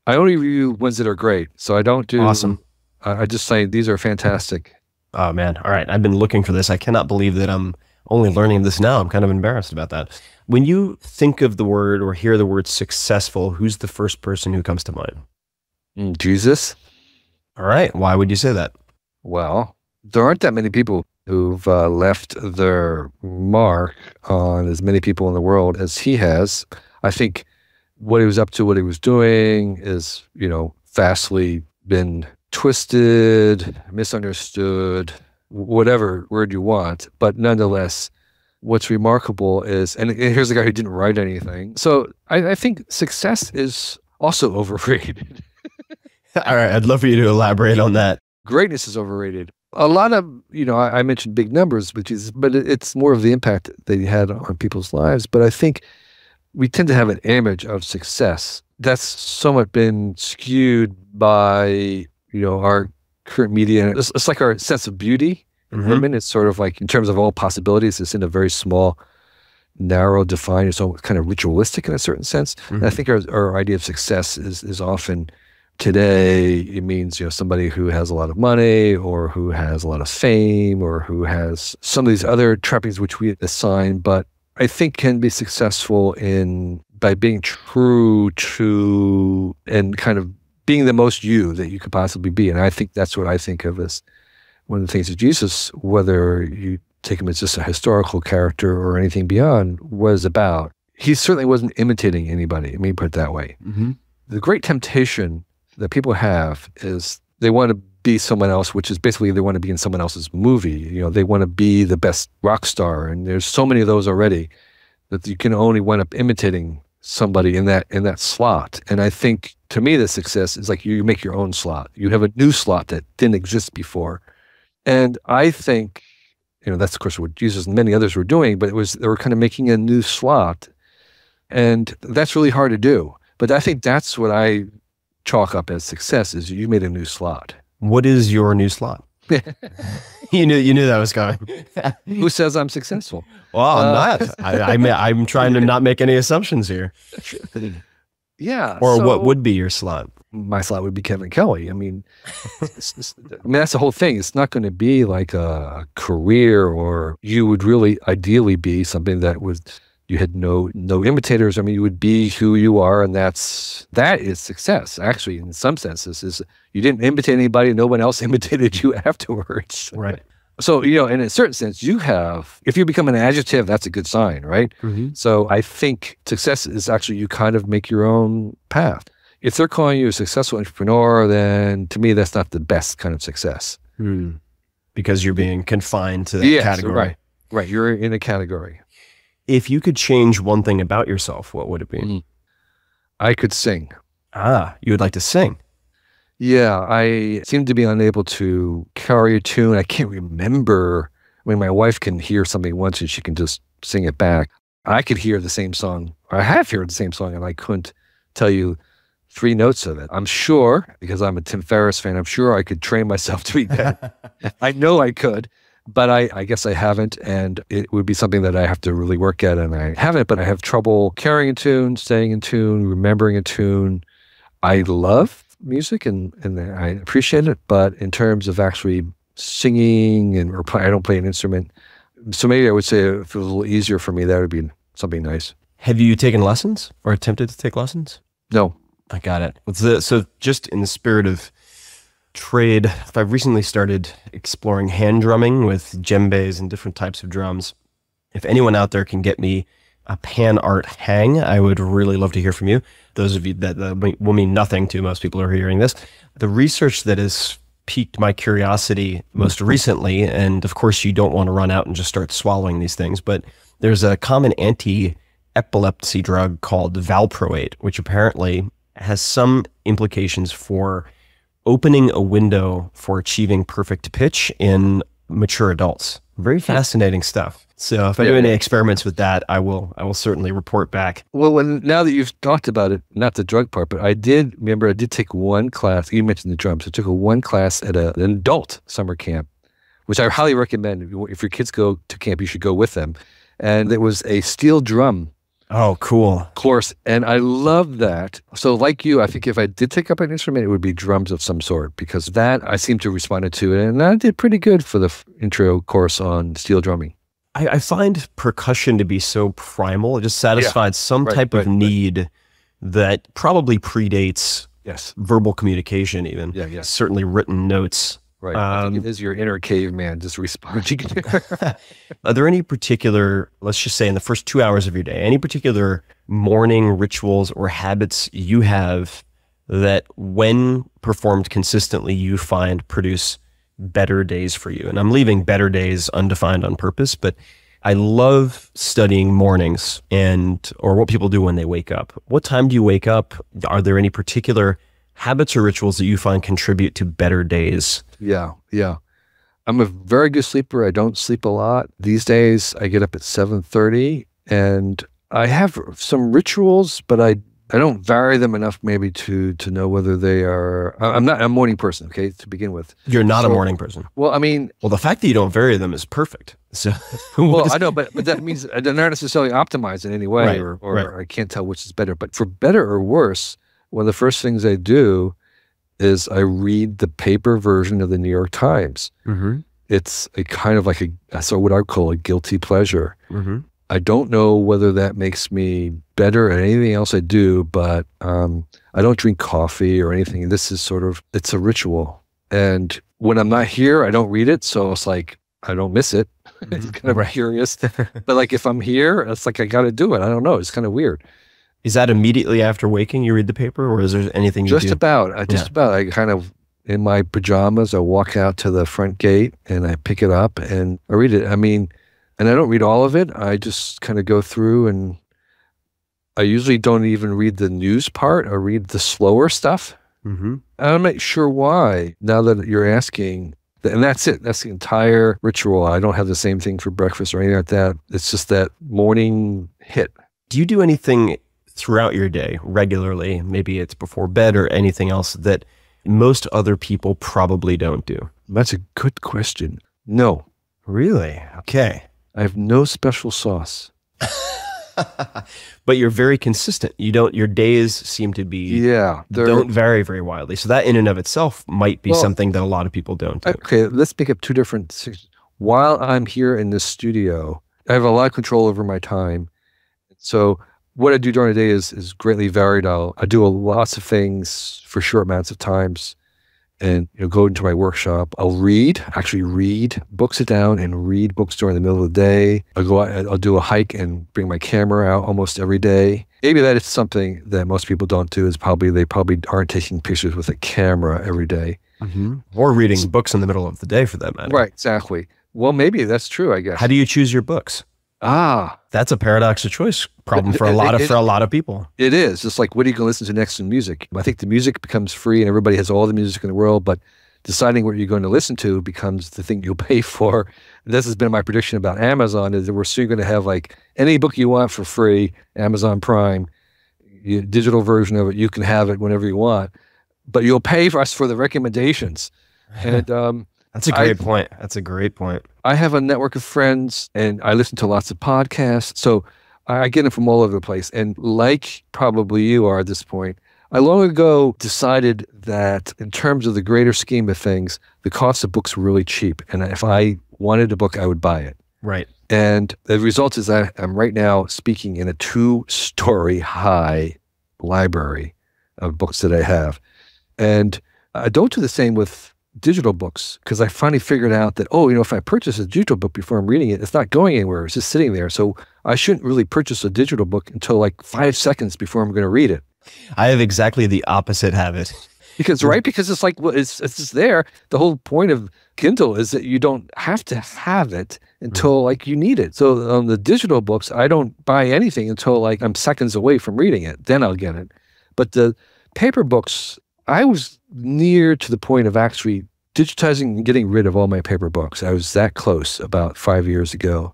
S9: I only review ones that are great. So I don't do...
S8: Awesome.
S9: I just say these are fantastic.
S8: Oh, man. All right. I've been looking for this. I cannot believe that I'm only learning this now. I'm kind of embarrassed about that. When you think of the word or hear the word successful, who's the first person who comes to mind?
S9: Jesus.
S8: All right. Why would you say that?
S9: Well, there aren't that many people who've left their mark on as many people in the world as he has. I think what he was up to, what he was doing is, vastly been twisted, misunderstood, whatever word you want. But nonetheless, what's remarkable is, and here's a guy who didn't write anything. So I think success is also overrated.
S8: All right. I'd love for you to elaborate on that.
S9: Greatness is overrated. A lot of, I mentioned big numbers, but it's more of the impact that he had on people's lives. But I think we tend to have an image of success that's somewhat been skewed by our current media. It's like our sense of beauty in women. It's sort of like, in terms of all possibilities, it's in a very small, narrow, defined, it's almost kind of ritualistic in a certain sense. And I think our idea of success is often, today, it means, somebody who has a lot of money, or who has a lot of fame, or who has some of these other trappings which we assign, but I think can be successful in by being true to and kind of being the most you that you could possibly be. And I think that's what I think of as one of the things that Jesus, whether you take him as just a historical character or anything beyond, was about. He certainly wasn't imitating anybody. Let me put it that way. The great temptation that people have is they want to be someone else, which is basically they want to be in someone else's movie. You know, they want to be the best rock star, and there's so many of those already that you can only wind up imitating somebody in that slot. And I think, to me, the success is like you make your own slot. You have a new slot that didn't exist before. And I think, you know, that's of course what Jesus and many others were doing, but they were kind of making a new slot. And that's really hard to do. But I think that's what I chalk up as success, is you made a new slot.
S8: What is your new slot? You knew that was coming.
S9: Who says I'm successful?
S8: Well, I'm not. I'm trying to not make any assumptions here.
S9: Yeah.
S8: Or so, what would be your slot?
S9: My slot would be Kevin Kelly. I mean, that's the whole thing. It's not going to be like a career, or you would really ideally be something that would, you had no imitators. I mean, you would be who you are, and that is success. Actually, in some senses, is you didn't imitate anybody, no one else imitated you afterwards.
S8: Right.
S9: So, you know, in a certain sense, you have, if you become an adjective, that's a good sign, right? So I think success is actually you kind of make your own path. If they're calling you a successful entrepreneur, then to me, that's not the best kind of success.
S8: Because you're being confined to that category.
S9: Right. Right. You're in a category.
S8: If you could change one thing about yourself, what would it be?
S9: I could sing.
S8: Ah, you would like to sing?
S9: Yeah, I seem to be unable to carry a tune. I can't remember. I mean, my wife can hear something once and she can just sing it back. I could hear the same song, or I have heard the same song, and I couldn't tell you 3 notes of it. I'm sure, because I'm a Tim Ferriss fan, I'm sure I could train myself to be better. I know I could, but I guess I haven't, and it would be something that I have to really work at, and I haven't, but I have trouble carrying a tune, staying in tune, remembering a tune. I love music and I appreciate it, but in terms of actually singing I don't play an instrument. So maybe I would say if it was a little easier for me, that would be something nice.
S8: Have you taken lessons or attempted to take lessons?
S9: No.
S8: I got it. So just in the spirit of trade, I've recently started exploring hand drumming with djembes and different types of drums. If anyone out there can get me a pan art hang, I would really love to hear from you. Those of you that will mean nothing to most people who are hearing this. The research that has piqued my curiosity most recently, and of course you don't want to run out and just start swallowing these things, but there's a common anti-epilepsy drug called valproate, which apparently has some implications for opening a window for achieving perfect pitch in mature adults. Very fascinating stuff. So if I do any experiments with that, I will certainly report back.
S9: Well, now that you've talked about it, not the drug part, but I did take one class. You mentioned the drums. I took one class at an adult summer camp, which I highly recommend. If your kids go to camp, you should go with them. And it was a steel drum.
S8: Oh, cool.
S9: Course. And I love that. So like you, I think if I did take up an instrument, it would be drums of some sort, because that I seem to have responded to it. And I did pretty good for the intro course on steel drumming.
S8: I find percussion to be so primal. It just satisfied some type of need that probably predates verbal communication even. Certainly written notes.
S9: Right. I think it is your inner caveman just responding.
S8: Are there any particular, let's just say in the first 2 hours of your day, any particular morning rituals or habits you have that when performed consistently, you find produce better days for you? And I'm leaving better days undefined on purpose, but I love studying mornings or what people do when they wake up. What time do you wake up? Are there any particular habits or rituals that you find contribute to better days?
S9: Yeah. I'm a very good sleeper. I don't sleep a lot. These days, I get up at 7:30, and I have some rituals, but I don't vary them enough maybe to know whether they are. I'm not a morning person, okay, to begin with.
S8: You're not a morning person.
S9: Well, I mean,
S8: the fact that you don't vary them is perfect. So,
S9: I know, but that means they're not necessarily optimized in any way, or I can't tell which is better. But for better or worse, one of the first things I do is I read the paper version of the New York Times. It's a kind of like what I would call a guilty pleasure. I don't know whether that makes me better at anything else I do, but I don't drink coffee or anything. This is sort of, it's a ritual. And when I'm not here, I don't read it. So it's like, I don't miss it. It's kind of curious. But like if I'm here, it's like I got to do it. I don't know. It's kind of weird.
S8: Is that immediately after waking you read the paper, or is there anything you
S9: just
S8: do?
S9: About. I kind of, in my pajamas, I walk out to the front gate and I pick it up and I read it. I mean, and I don't read all of it. I just kind of go through, and I usually don't even read the news part. I read the slower stuff.
S8: Mm-hmm.
S9: I'm not sure why, now that you're asking. And that's it. That's the entire ritual. I don't have the same thing for breakfast or anything like that. It's just that morning hit.
S8: Do you do anything throughout your day regularly? Maybe it's before bed or anything else that most other people probably don't do?
S9: That's a good question. No.
S8: Really? Okay.
S9: I have no special sauce.
S8: But you're very consistent. Your days seem to be, don't vary very widely. So that in and of itself might be something that a lot of people don't do.
S9: Okay, let's make up two different things. While I'm here in this studio, I have a lot of control over my time. So what I do during the day is greatly varied. I do lots of things for short amounts of times, and go into my workshop. I'll actually read books, sit down and read books during the middle of the day. I'll go out, I'll do a hike and bring my camera out almost every day. Maybe that is something that most people don't do, is they probably aren't taking pictures with a camera every day.
S8: Mm-hmm. Or reading books in the middle of the day for that matter.
S9: Right, exactly. Well, maybe that's true, I guess.
S8: How do you choose your books?
S9: That's
S8: a paradox of choice problem for a lot of people.
S9: It is. It's like, what are you going to listen to next in music? I think the music becomes free and everybody has all the music in the world, but deciding what you're going to listen to becomes the thing you'll pay for. And this has been my prediction about Amazon, is that we're soon going to have like any book you want for free, Amazon Prime, digital version of it, you can have it whenever you want, but you'll pay for us for the recommendations. And
S8: that's a great point. That's a great point.
S9: I have a network of friends and I listen to lots of podcasts. So I get them from all over the place. And like probably you are at this point, I long ago decided that in terms of the greater scheme of things, the cost of books were really cheap. And if I wanted a book, I would buy it.
S8: Right.
S9: And the result is that I'm right now speaking in a 2-story high library of books that I have. And I don't do the same with digital books, because I finally figured out that, if I purchase a digital book before I'm reading it, it's not going anywhere. It's just sitting there. So I shouldn't really purchase a digital book until like 5 seconds before I'm going to read it.
S8: I have exactly the opposite habit.
S9: Because it's like, it's just there. The whole point of Kindle is that you don't have to have it until like you need it. So on the digital books, I don't buy anything until like I'm seconds away from reading it. Then I'll get it. But the paper books, I was near to the point of actually digitizing and getting rid of all my paper books. I was that close about 5 years ago.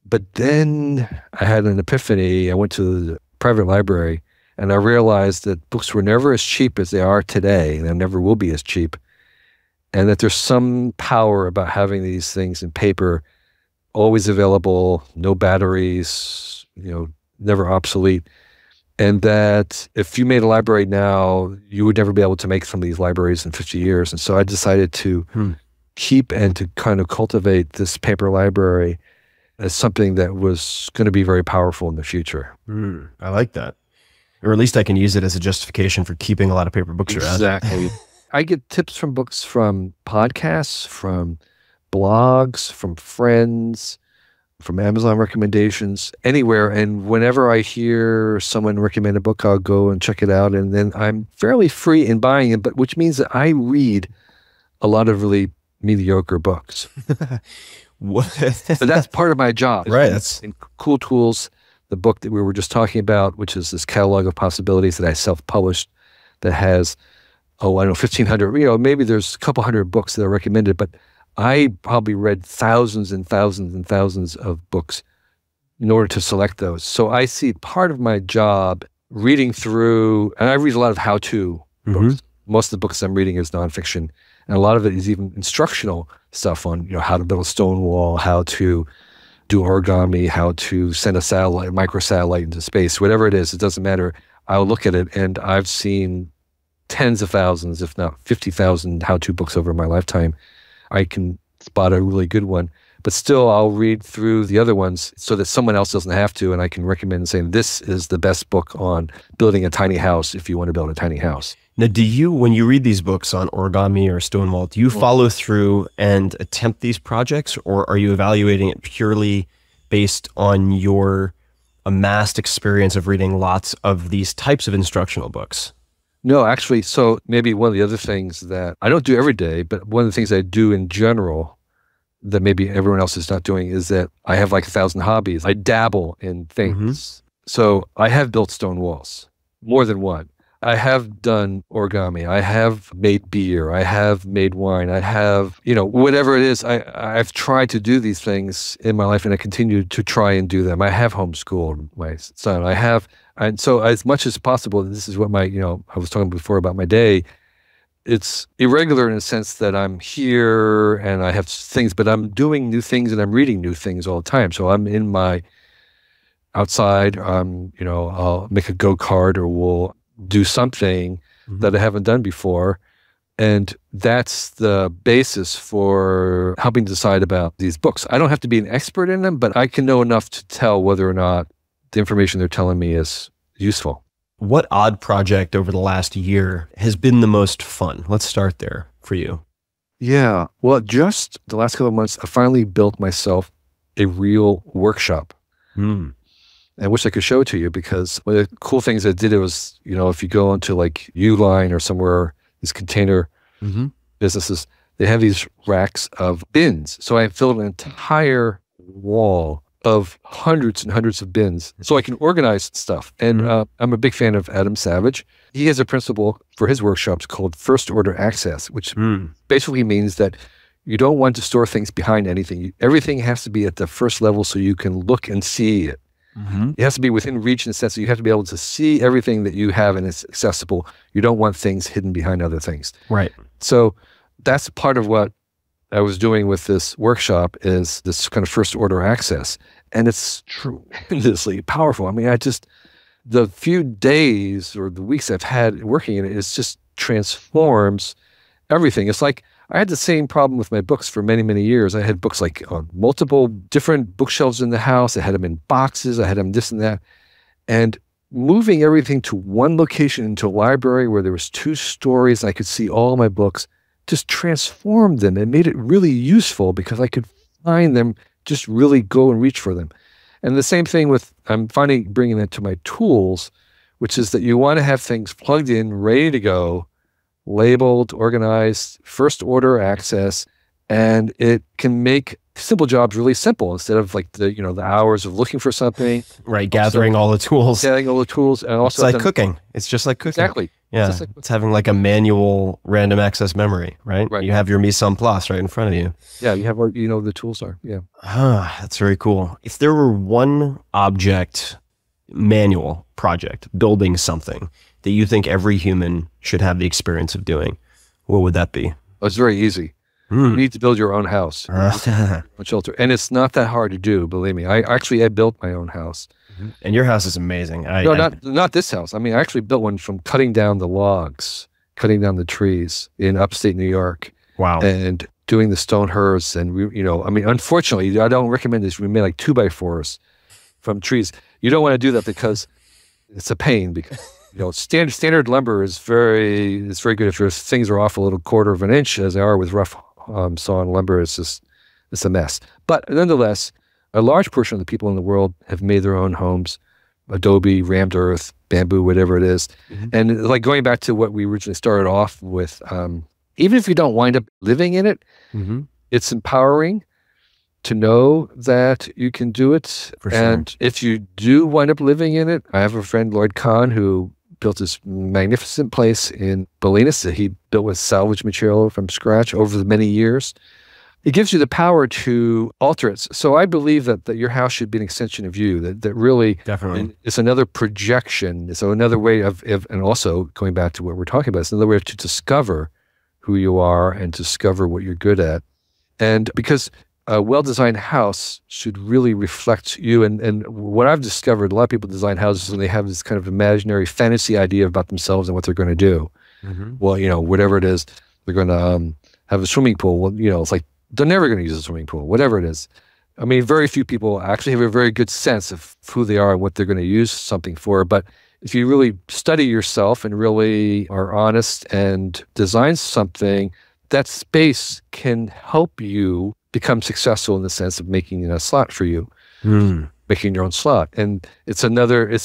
S9: But then I had an epiphany. I went to the private library and I realized that books were never as cheap as they are today, and they never will be as cheap. And that there's some power about having these things in paper, always available, no batteries, never obsolete. And that if you made a library now, you would never be able to make some of these libraries in 50 years. And so I decided to keep and to kind of cultivate this paper library as something that was going to be very powerful in the future.
S8: I like that. Or at least I can use it as a justification for keeping a lot of paper books around.
S9: Exactly. I get tips from books from podcasts, from blogs, from friends, from Amazon recommendations, anywhere. And whenever I hear someone recommend a book, I'll go and check it out. And then I'm fairly free in buying it, but which means that I read a lot of really mediocre books. But that's part of my job.
S8: Right. That's
S9: in Cool Tools, the book that we were just talking about, which is this catalog of possibilities that I self-published that has, 1,500, maybe there's a couple hundred books that are recommended, but I probably read thousands and thousands and thousands of books in order to select those. So I see part of my job reading through, and I read a lot of how-to books. Most of the books I'm reading is nonfiction, and a lot of it is even instructional stuff on, how to build a stone wall, how to do origami, how to send a satellite, microsatellite into space, whatever it is, it doesn't matter. I'll look at it, and I've seen tens of thousands, if not 50,000 how-to books over my lifetime. I can spot a really good one. But still, I'll read through the other ones so that someone else doesn't have to, and I can recommend saying, this is the best book on building a tiny house if you want to build a tiny house.
S8: Now, when you read these books on origami or Stonewall, do you follow through and attempt these projects, or are you evaluating it purely based on your amassed experience of reading lots of these types of instructional books?
S9: No, actually, so maybe one of the other things that I don't do every day, but one of the things I do in general that maybe everyone else is not doing is that I have like 1,000 hobbies. I dabble in things. So I have built stone walls, more than one. I have done origami. I have made beer. I have made wine. I have, whatever it is, I've tried to do these things in my life, and I continue to try and do them. I have homeschooled my son. And so as much as possible, this is what I was talking before about my day. It's irregular in a sense that I'm here and I have things, but I'm doing new things and I'm reading new things all the time. So I'm in my outside, I'll make a go-kart or we'll do something that I haven't done before. And that's the basis for helping decide about these books. I don't have to be an expert in them, but I can know enough to tell whether or not the information they're telling me is useful.
S8: What odd project over the last year has been the most fun? Let's start there for you.
S9: Yeah. Well, just the last couple of months, I finally built myself a real workshop. I wish I could show it to you, because one of the cool things I did, it was, if you go into like Uline or somewhere, these container businesses, they have these racks of bins. So I filled an entire wall of hundreds and hundreds of bins so I can organize stuff. And I'm a big fan of Adam Savage. He has a principle for his workshops called first order access, which basically means that you don't want to store things behind anything. Everything has to be at the first level so you can look and see it. It has to be within reach in the sense that you have to be able to see everything that you have and it's accessible. You don't want things hidden behind other things.
S8: Right.
S9: So that's part of what I was doing with this workshop, is this kind of first order access. And it's tremendously powerful. I mean, the few days or the weeks I've had working in it, it just transforms everything. It's like I had the same problem with my books for many, many years. I had books like on multiple different bookshelves in the house. I had them in boxes. I had them this and that. And moving everything to one location into a library where there was 2 stories and I could see all my books just transformed them and made it really useful, because I could find them, just really go and reach for them. And the same thing with, I'm finally bringing that to my tools, which is that you want to have things plugged in, ready to go, labeled, organized, first order access, and it can make simple jobs really simple instead of like the hours of looking for something.
S8: Right, gathering all the tools.
S9: Gathering all the tools. And also
S8: it's like cooking. It's just like cooking.
S9: Exactly.
S8: Yeah, it's having like a manual random access memory, right?
S9: Right.
S8: You have your mise en place right in front of you.
S9: Yeah, you have what the tools are. Yeah.
S8: That's very cool. If there were one object, manual project, building something that you think every human should have the experience of doing, what would that be?
S9: Oh, it's very easy. You need to build your own house, a shelter. And it's not that hard to do, believe me. I built my own house.
S8: And your house is amazing.
S9: Not this house. I mean, I actually built one from cutting down the logs, cutting down the trees in upstate New York.
S8: Wow.
S9: And doing the stone hearths. And, unfortunately, I don't recommend this. We made like 2x4s from trees. You don't want to do that because it's a pain, because standard lumber is very good. If your things are off a little 1/4 of an inch, as they are with rough sawn lumber, it's a mess. But nonetheless, a large portion of the people in the world have made their own homes, adobe, rammed earth, bamboo, whatever it is. And like going back to what we originally started off with, even if you don't wind up living in it, it's empowering to know that you can do it.
S8: For sure.
S9: And if you do wind up living in it, I have a friend, Lloyd Kahn, who built this magnificent place in Bolinas that he built with salvage material from scratch over the many years. It gives you the power to alter it. So I believe that your house should be an extension of you, that really
S8: definitely
S9: it's another projection. So another way of, and also going back to what we're talking about, it's another way to discover who you are and discover what you're good at. And because a well-designed house should really reflect you. And what I've discovered, a lot of people design houses and they have this kind of imaginary fantasy idea about themselves and what they're going to do. Well, whatever it is, they're going to have a swimming pool. Well, it's like they're never going to use a swimming pool, whatever it is. I mean, very few people actually have a very good sense of who they are and what they're going to use something for. But if you really study yourself and really are honest and design something, that space can help you become successful in the sense of making a slot for you, making your own slot. And it's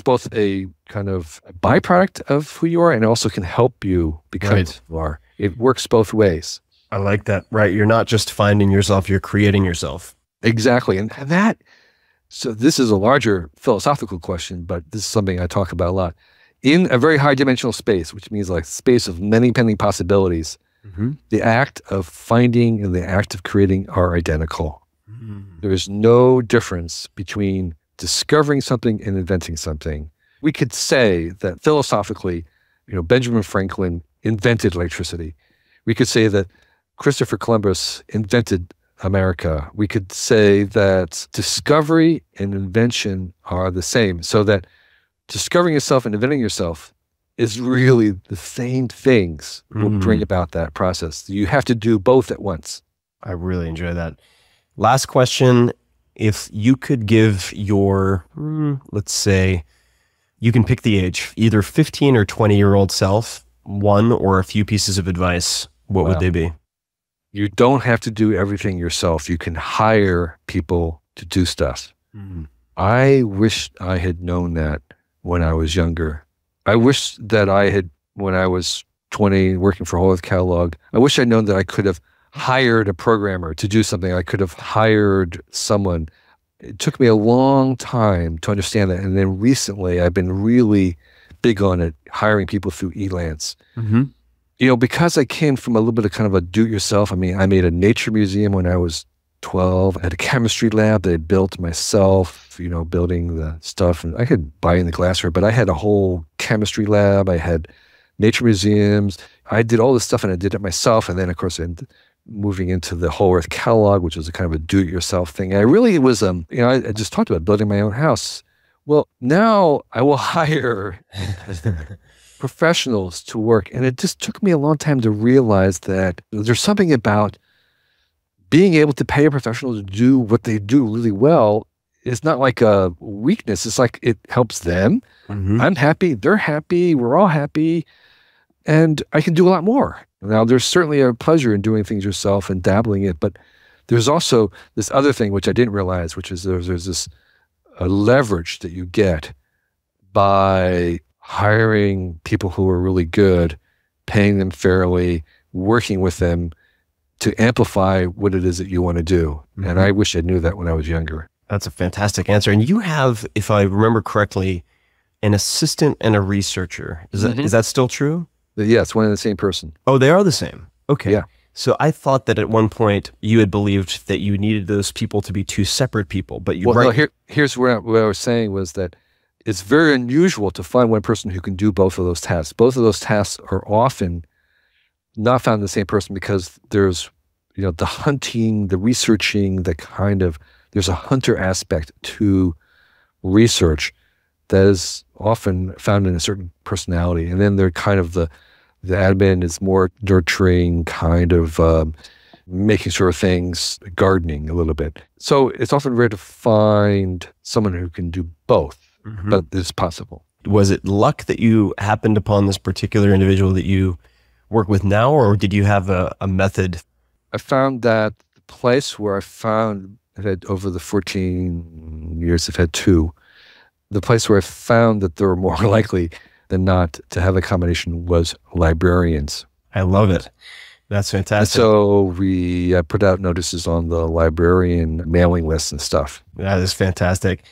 S9: both a kind of byproduct of who you are and also can help you become who you are. It works both ways.
S8: I like that. Right. You're not just finding yourself, you're creating yourself.
S9: Exactly. So this is a larger philosophical question, but this is something I talk about a lot. In a very high dimensional space, which means like space of many pending possibilities, the act of finding and the act of creating are identical. There is no difference between discovering something and inventing something. We could say that philosophically, Benjamin Franklin invented electricity. We could say that Christopher Columbus invented America. We could say that discovery and invention are the same, so that discovering yourself and inventing yourself is really the same things will bring about that process. You have to do both at once.
S8: I really enjoy that. Last question. If you could give your, let's say, you can pick the age, either 15 or 20-year-old self, one or a few pieces of advice, what would they be?
S9: You don't have to do everything yourself. You can hire people to do stuff. I wish I had known that when I was younger. I wish that I had, when I was 20, working for Whole Earth Catalog, I wish I'd known that I could have hired a programmer to do something. I could have hired someone. It took me a long time to understand that. And then recently, I've been really big on it, hiring people through Elance. Because I came from a little bit of kind of a do-it-yourself. I mean, I made a nature museum when I was 12. I had a chemistry lab that I built myself, building the stuff. And I could buy in the glassware, but I had a whole chemistry lab. I had nature museums. I did all this stuff and I did it myself. And then, of course, moving into the Whole Earth Catalog, which was a kind of a do-it-yourself thing. And it was, I just talked about building my own house. Well, now I will hire professionals to work. And it just took me a long time to realize that there's something about being able to pay a professional to do what they do really well. It's not like a weakness. It's like it helps them. I'm happy. They're happy. We're all happy. And I can do a lot more. Now, there's certainly a pleasure in doing things yourself and dabbling it. But there's also this other thing, which I didn't realize, which is there's this leverage that you get by hiring people who are really good, paying them fairly, working with them to amplify what it is that you want to do. And I wish I knew that when I was younger.
S8: That's a fantastic answer. And you have, if I remember correctly, an assistant and a researcher. Is that still true?
S9: Yeah, it's one and the same person.
S8: Oh, they are the same. Okay.
S9: Yeah.
S8: So I thought that at one point you had believed that you needed those people to be two separate people, but you
S9: no, here's what I was saying was that it's very unusual to find one person who can do both of those tasks. Both of those tasks are often not found in the same person because there's, the hunting, the researching, there's a hunter aspect to research that is often found in a certain personality. And then they're kind of the admin is more nurturing, kind of making sure of things, gardening a little bit. So it's often rare to find someone who can do both. But it's possible.
S8: Was it luck that you happened upon this particular individual that you work with now, or did you have a method?
S9: I found that the place where I've had over the 14 years, I've had two. The place where I found that they were more likely than not to have a combination was librarians.
S8: I love it. That's fantastic.
S9: And so we put out notices on the librarian mailing lists and stuff.
S8: That is fantastic.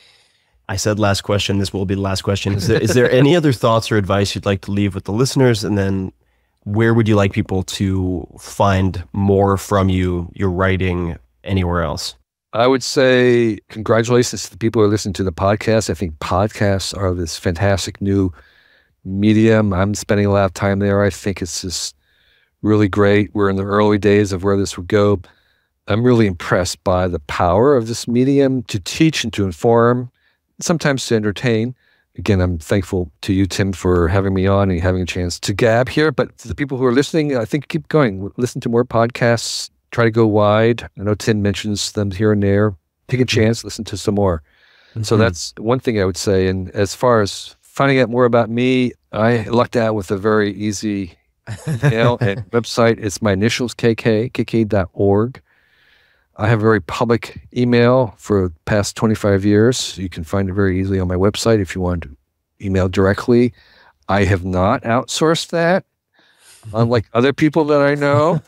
S8: I said last question. This will be the last question. Is there any other thoughts or advice you'd like to leave with the listeners? And then where would you like people to find more from you, your writing, anywhere else?
S9: I would say congratulations to the people who are listening to the podcast. I think podcasts are this fantastic new medium. I'm spending a lot of time there. I think it's just really great. We're in the early days of where this would go. I'm really impressed by the power of this medium to teach and to inform, sometimes to entertain. Again, I'm thankful to you, Tim, for having me on and having a chance to gab here. But to the people who are listening, I think keep going. Listen to more podcasts. try to go wide. I know Tim mentions them here and there. Take a chance, listen to some more. So that's one thing I would say. And as far as finding out more about me, I lucked out with a very easy email and website. It's my initials, kk.org. I have a very public email for the past 25 years. You can find it very easily on my website if you want to email directly. I have not outsourced that, unlike other people that I know.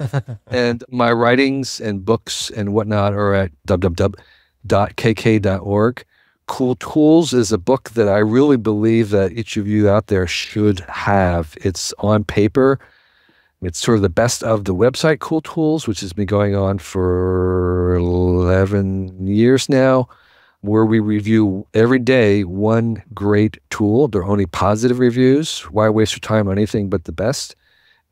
S9: And my writings and books and whatnot are at www.kk.org. Cool Tools is a book that I really believe that each of you out there should have. It's on paper. It's sort of the best of the website, Cool Tools, which has been going on for 11 years now, where we review every day one great tool. They're only positive reviews. Why waste your time on anything but the best?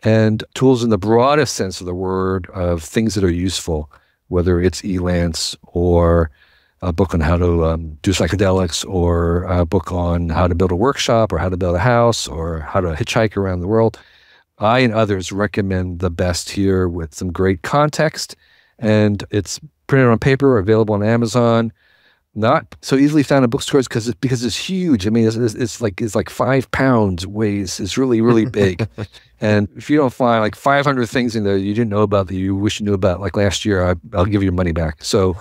S9: And tools in the broadest sense of the word, of things that are useful, whether it's Elance or a book on how to do psychedelics, or a book on how to build a workshop, or how to build a house, or how to hitchhike around the world. I and others recommend the best here with some great context, and it's printed on paper, available on Amazon. Not so easily found in bookstores because it's huge. I mean, it's like 5 pounds weighs. It's really, really big. And if you don't find like 500 things in there you didn't know about that you wish you knew about, like last year, I'll give you your money back. So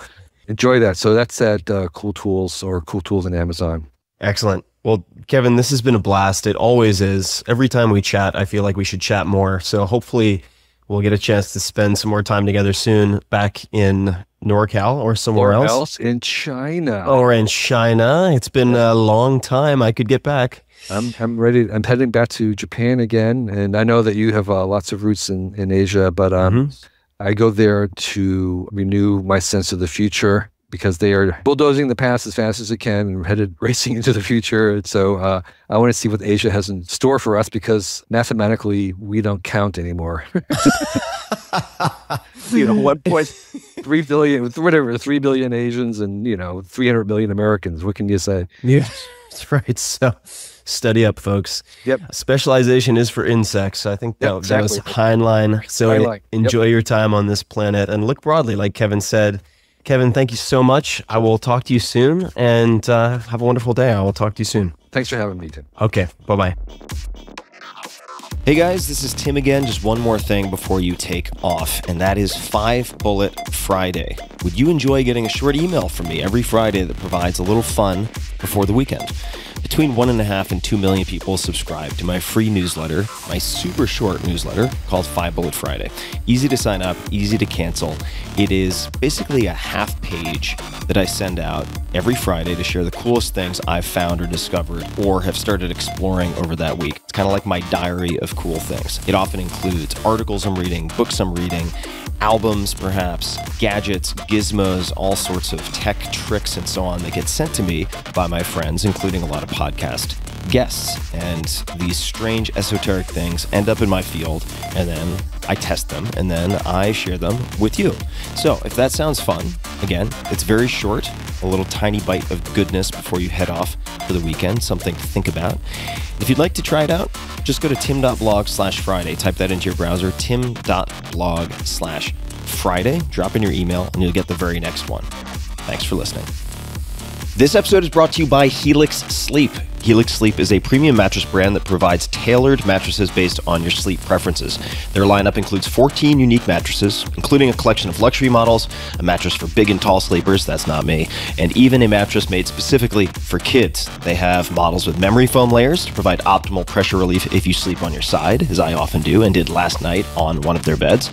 S9: enjoy that. So that's at Cool Tools, or Cool Tools on Amazon.
S8: Excellent. Well, Kevin, this has been a blast. It always is. Every time we chat, I feel like we should chat more. So hopefully we'll get a chance to spend some more time together soon back in NorCal or somewhere else.
S9: In China.
S8: Or in China. It's been a long time. I could get back.
S9: I'm ready. I'm heading back to Japan again. And I know that you have lots of roots in Asia, but I go there to renew my sense of the future, because they are bulldozing the past as fast as it can and headed racing into the future. And so I want to see what Asia has in store for us, because mathematically we don't count anymore. 1.3 billion, whatever, 3 billion Asians and 300 million Americans. What can you say?
S8: Yeah, that's right. So study up, folks.
S9: Yep.
S8: Specialization is for insects. I think that was Heinlein. So enjoy your time on this planet and look broadly, like Kevin said. Kevin, thank you so much. I will talk to you soon, and have a wonderful day. I will talk to you soon.
S9: Thanks for having me, Tim.
S8: Okay, bye-bye.
S1: Hey guys, this is Tim again. Just one more thing before you take off, and that is 5 Bullet Friday. Would you enjoy getting a short email from me every Friday that provides a little fun before the weekend? Between 1.5 and 2 million people subscribe to my free newsletter, my super short newsletter called 5 Bullet Friday. Easy to sign up, easy to cancel. It is basically a half page that I send out every Friday to share the coolest things I've found or discovered or have started exploring over that week. It's kind of like my diary of cool things. It often includes articles I'm reading, books I'm reading, albums perhaps, gadgets, gizmos, all sorts of tech tricks and so on that get sent to me by my friends, including a lot of podcast guests. And these strange esoteric things end up in my field, and then I test them, and then I share them with you. So if that sounds fun, again, it's very short, a little tiny bite of goodness before you head off for the weekend, something to think about. If you'd like to try it out, just go to tim.blog/Friday. Type that into your browser, tim.blog/Friday. Drop in your email, and you'll get the very next one. Thanks for listening. This episode is brought to you by Helix Sleep. Helix Sleep is a premium mattress brand that provides tailored mattresses based on your sleep preferences. Their lineup includes 14 unique mattresses, including a collection of luxury models, a mattress for big and tall sleepers, that's not me, and even a mattress made specifically for kids. They have models with memory foam layers to provide optimal pressure relief if you sleep on your side, as I often do and did last night on one of their beds.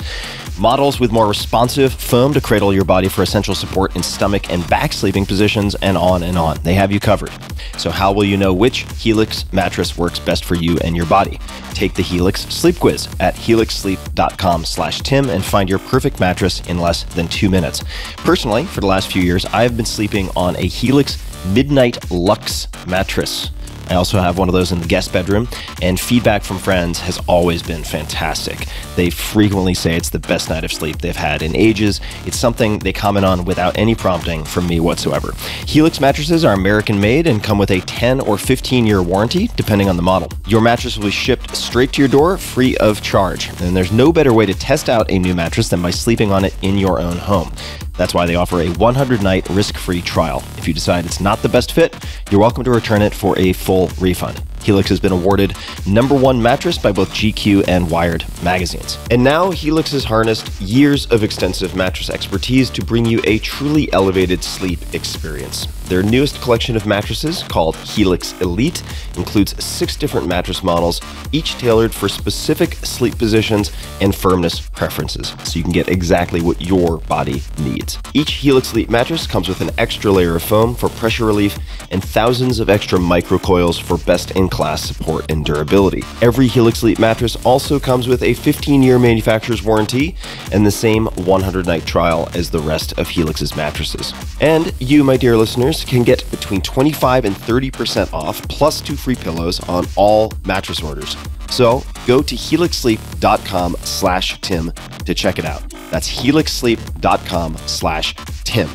S1: Models with more responsive foam to cradle your body for essential support in stomach and back sleeping positions, and on and on. They have you covered. So how will you know which Helix mattress works best for you and your body? Take the Helix Sleep Quiz at helixsleep.com/Tim and find your perfect mattress in less than 2 minutes. Personally, for the last few years, I have been sleeping on a Helix Midnight Luxe mattress. I also have one of those in the guest bedroom, and feedback from friends has always been fantastic. They frequently say it's the best night of sleep they've had in ages. It's something they comment on without any prompting from me whatsoever. Helix mattresses are American-made and come with a 10 or 15-year warranty, depending on the model. Your mattress will be shipped straight to your door, free of charge. And there's no better way to test out a new mattress than by sleeping on it in your own home. That's why they offer a 100-night risk-free trial. If you decide it's not the best fit, you're welcome to return it for a full refund. Helix has been awarded #1 mattress by both GQ and Wired magazines. And now Helix has harnessed years of extensive mattress expertise to bring you a truly elevated sleep experience. Their newest collection of mattresses, called Helix Elite, includes 6 different mattress models, each tailored for specific sleep positions and firmness preferences, so you can get exactly what your body needs. Each Helix Elite mattress comes with an extra layer of foam for pressure relief and thousands of extra microcoils for best-in-class support and durability. Every Helix Elite mattress also comes with a 15-year manufacturer's warranty and the same 100-night trial as the rest of Helix's mattresses. And you, my dear listeners, can get between 25 and 30% off, plus 2 free pillows on all mattress orders. So go to helixsleep.com/Tim to check it out. That's helixsleep.com/Tim.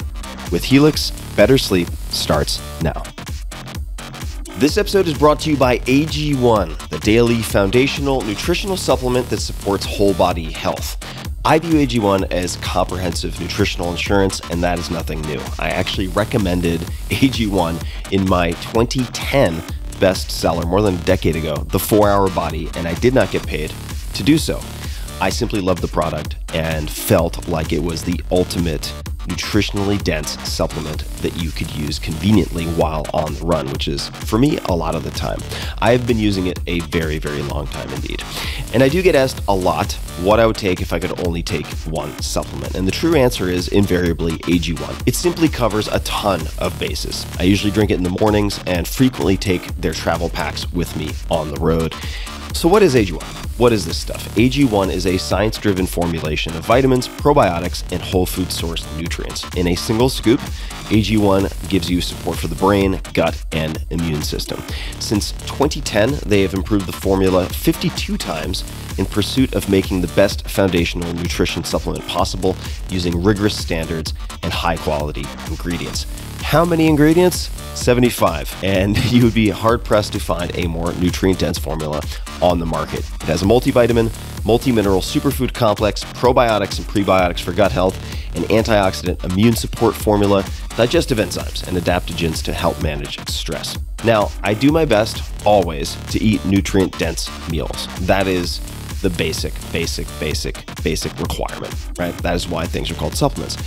S1: With Helix, better sleep starts now. This episode is brought to you by AG1, the daily foundational nutritional supplement that supports whole body health. I view AG1 as comprehensive nutritional insurance, and that is nothing new. I actually recommended AG1 in my 2010 bestseller more than a decade ago, The 4-Hour Body, and I did not get paid to do so. I simply loved the product and felt like it was the ultimate nutritionally dense supplement that you could use conveniently while on the run, which is, for me, a lot of the time. I have been using it a very, very long time indeed. And I do get asked a lot what I would take if I could only take one supplement. And the true answer is invariably AG1. It simply covers a ton of bases. I usually drink it in the mornings and frequently take their travel packs with me on the road. So what is AG1? What is this stuff? AG1 is a science-driven formulation of vitamins, probiotics, and whole food sourced nutrients. In a single scoop, AG1 gives you support for the brain, gut, and immune system. Since 2010, they have improved the formula 52 times in pursuit of making the best foundational nutrition supplement possible using rigorous standards and high-quality ingredients. How many ingredients? 75, and you would be hard-pressed to find a more nutrient-dense formula on the market. It has a multivitamin, multi-mineral superfood complex, probiotics and prebiotics for gut health, an antioxidant immune support formula, digestive enzymes, and adaptogens to help manage stress. Now, I do my best, always, to eat nutrient-dense meals. That is the basic requirement, right? That is why things are called supplements.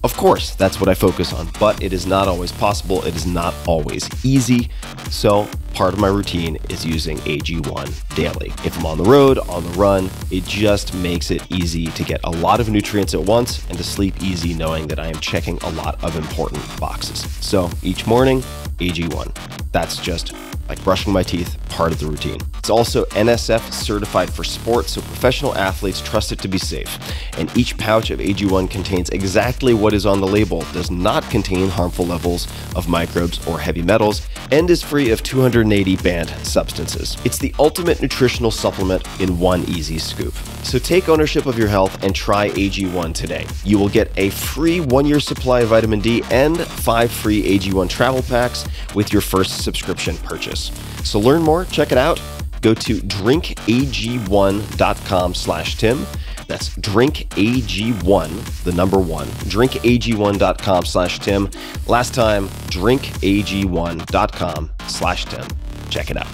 S1: Of course, that's what I focus on, but it is not always possible. It is not always easy. So part of my routine is using AG1 daily. If I'm on the road, on the run, it just makes it easy to get a lot of nutrients at once and to sleep easy knowing that I am checking a lot of important boxes. So each morning, AG1. That's just like brushing my teeth, part of the routine. It's also NSF certified for sports, so professional athletes trust it to be safe. And each pouch of AG1 contains exactly what is on the label, does not contain harmful levels of microbes or heavy metals, and is free of 280 banned substances. It's the ultimate nutritional supplement in one easy scoop. So take ownership of your health and try AG1 today. You will get a free 1-year supply of vitamin D and 5 free AG1 travel packs with your first subscription purchase. So learn more, check it out. Go to drinkag1.com/Tim. That's drinkag1, the number 1, drinkag1.com/Tim. Last time, drinkag1.com/Tim. Check it out.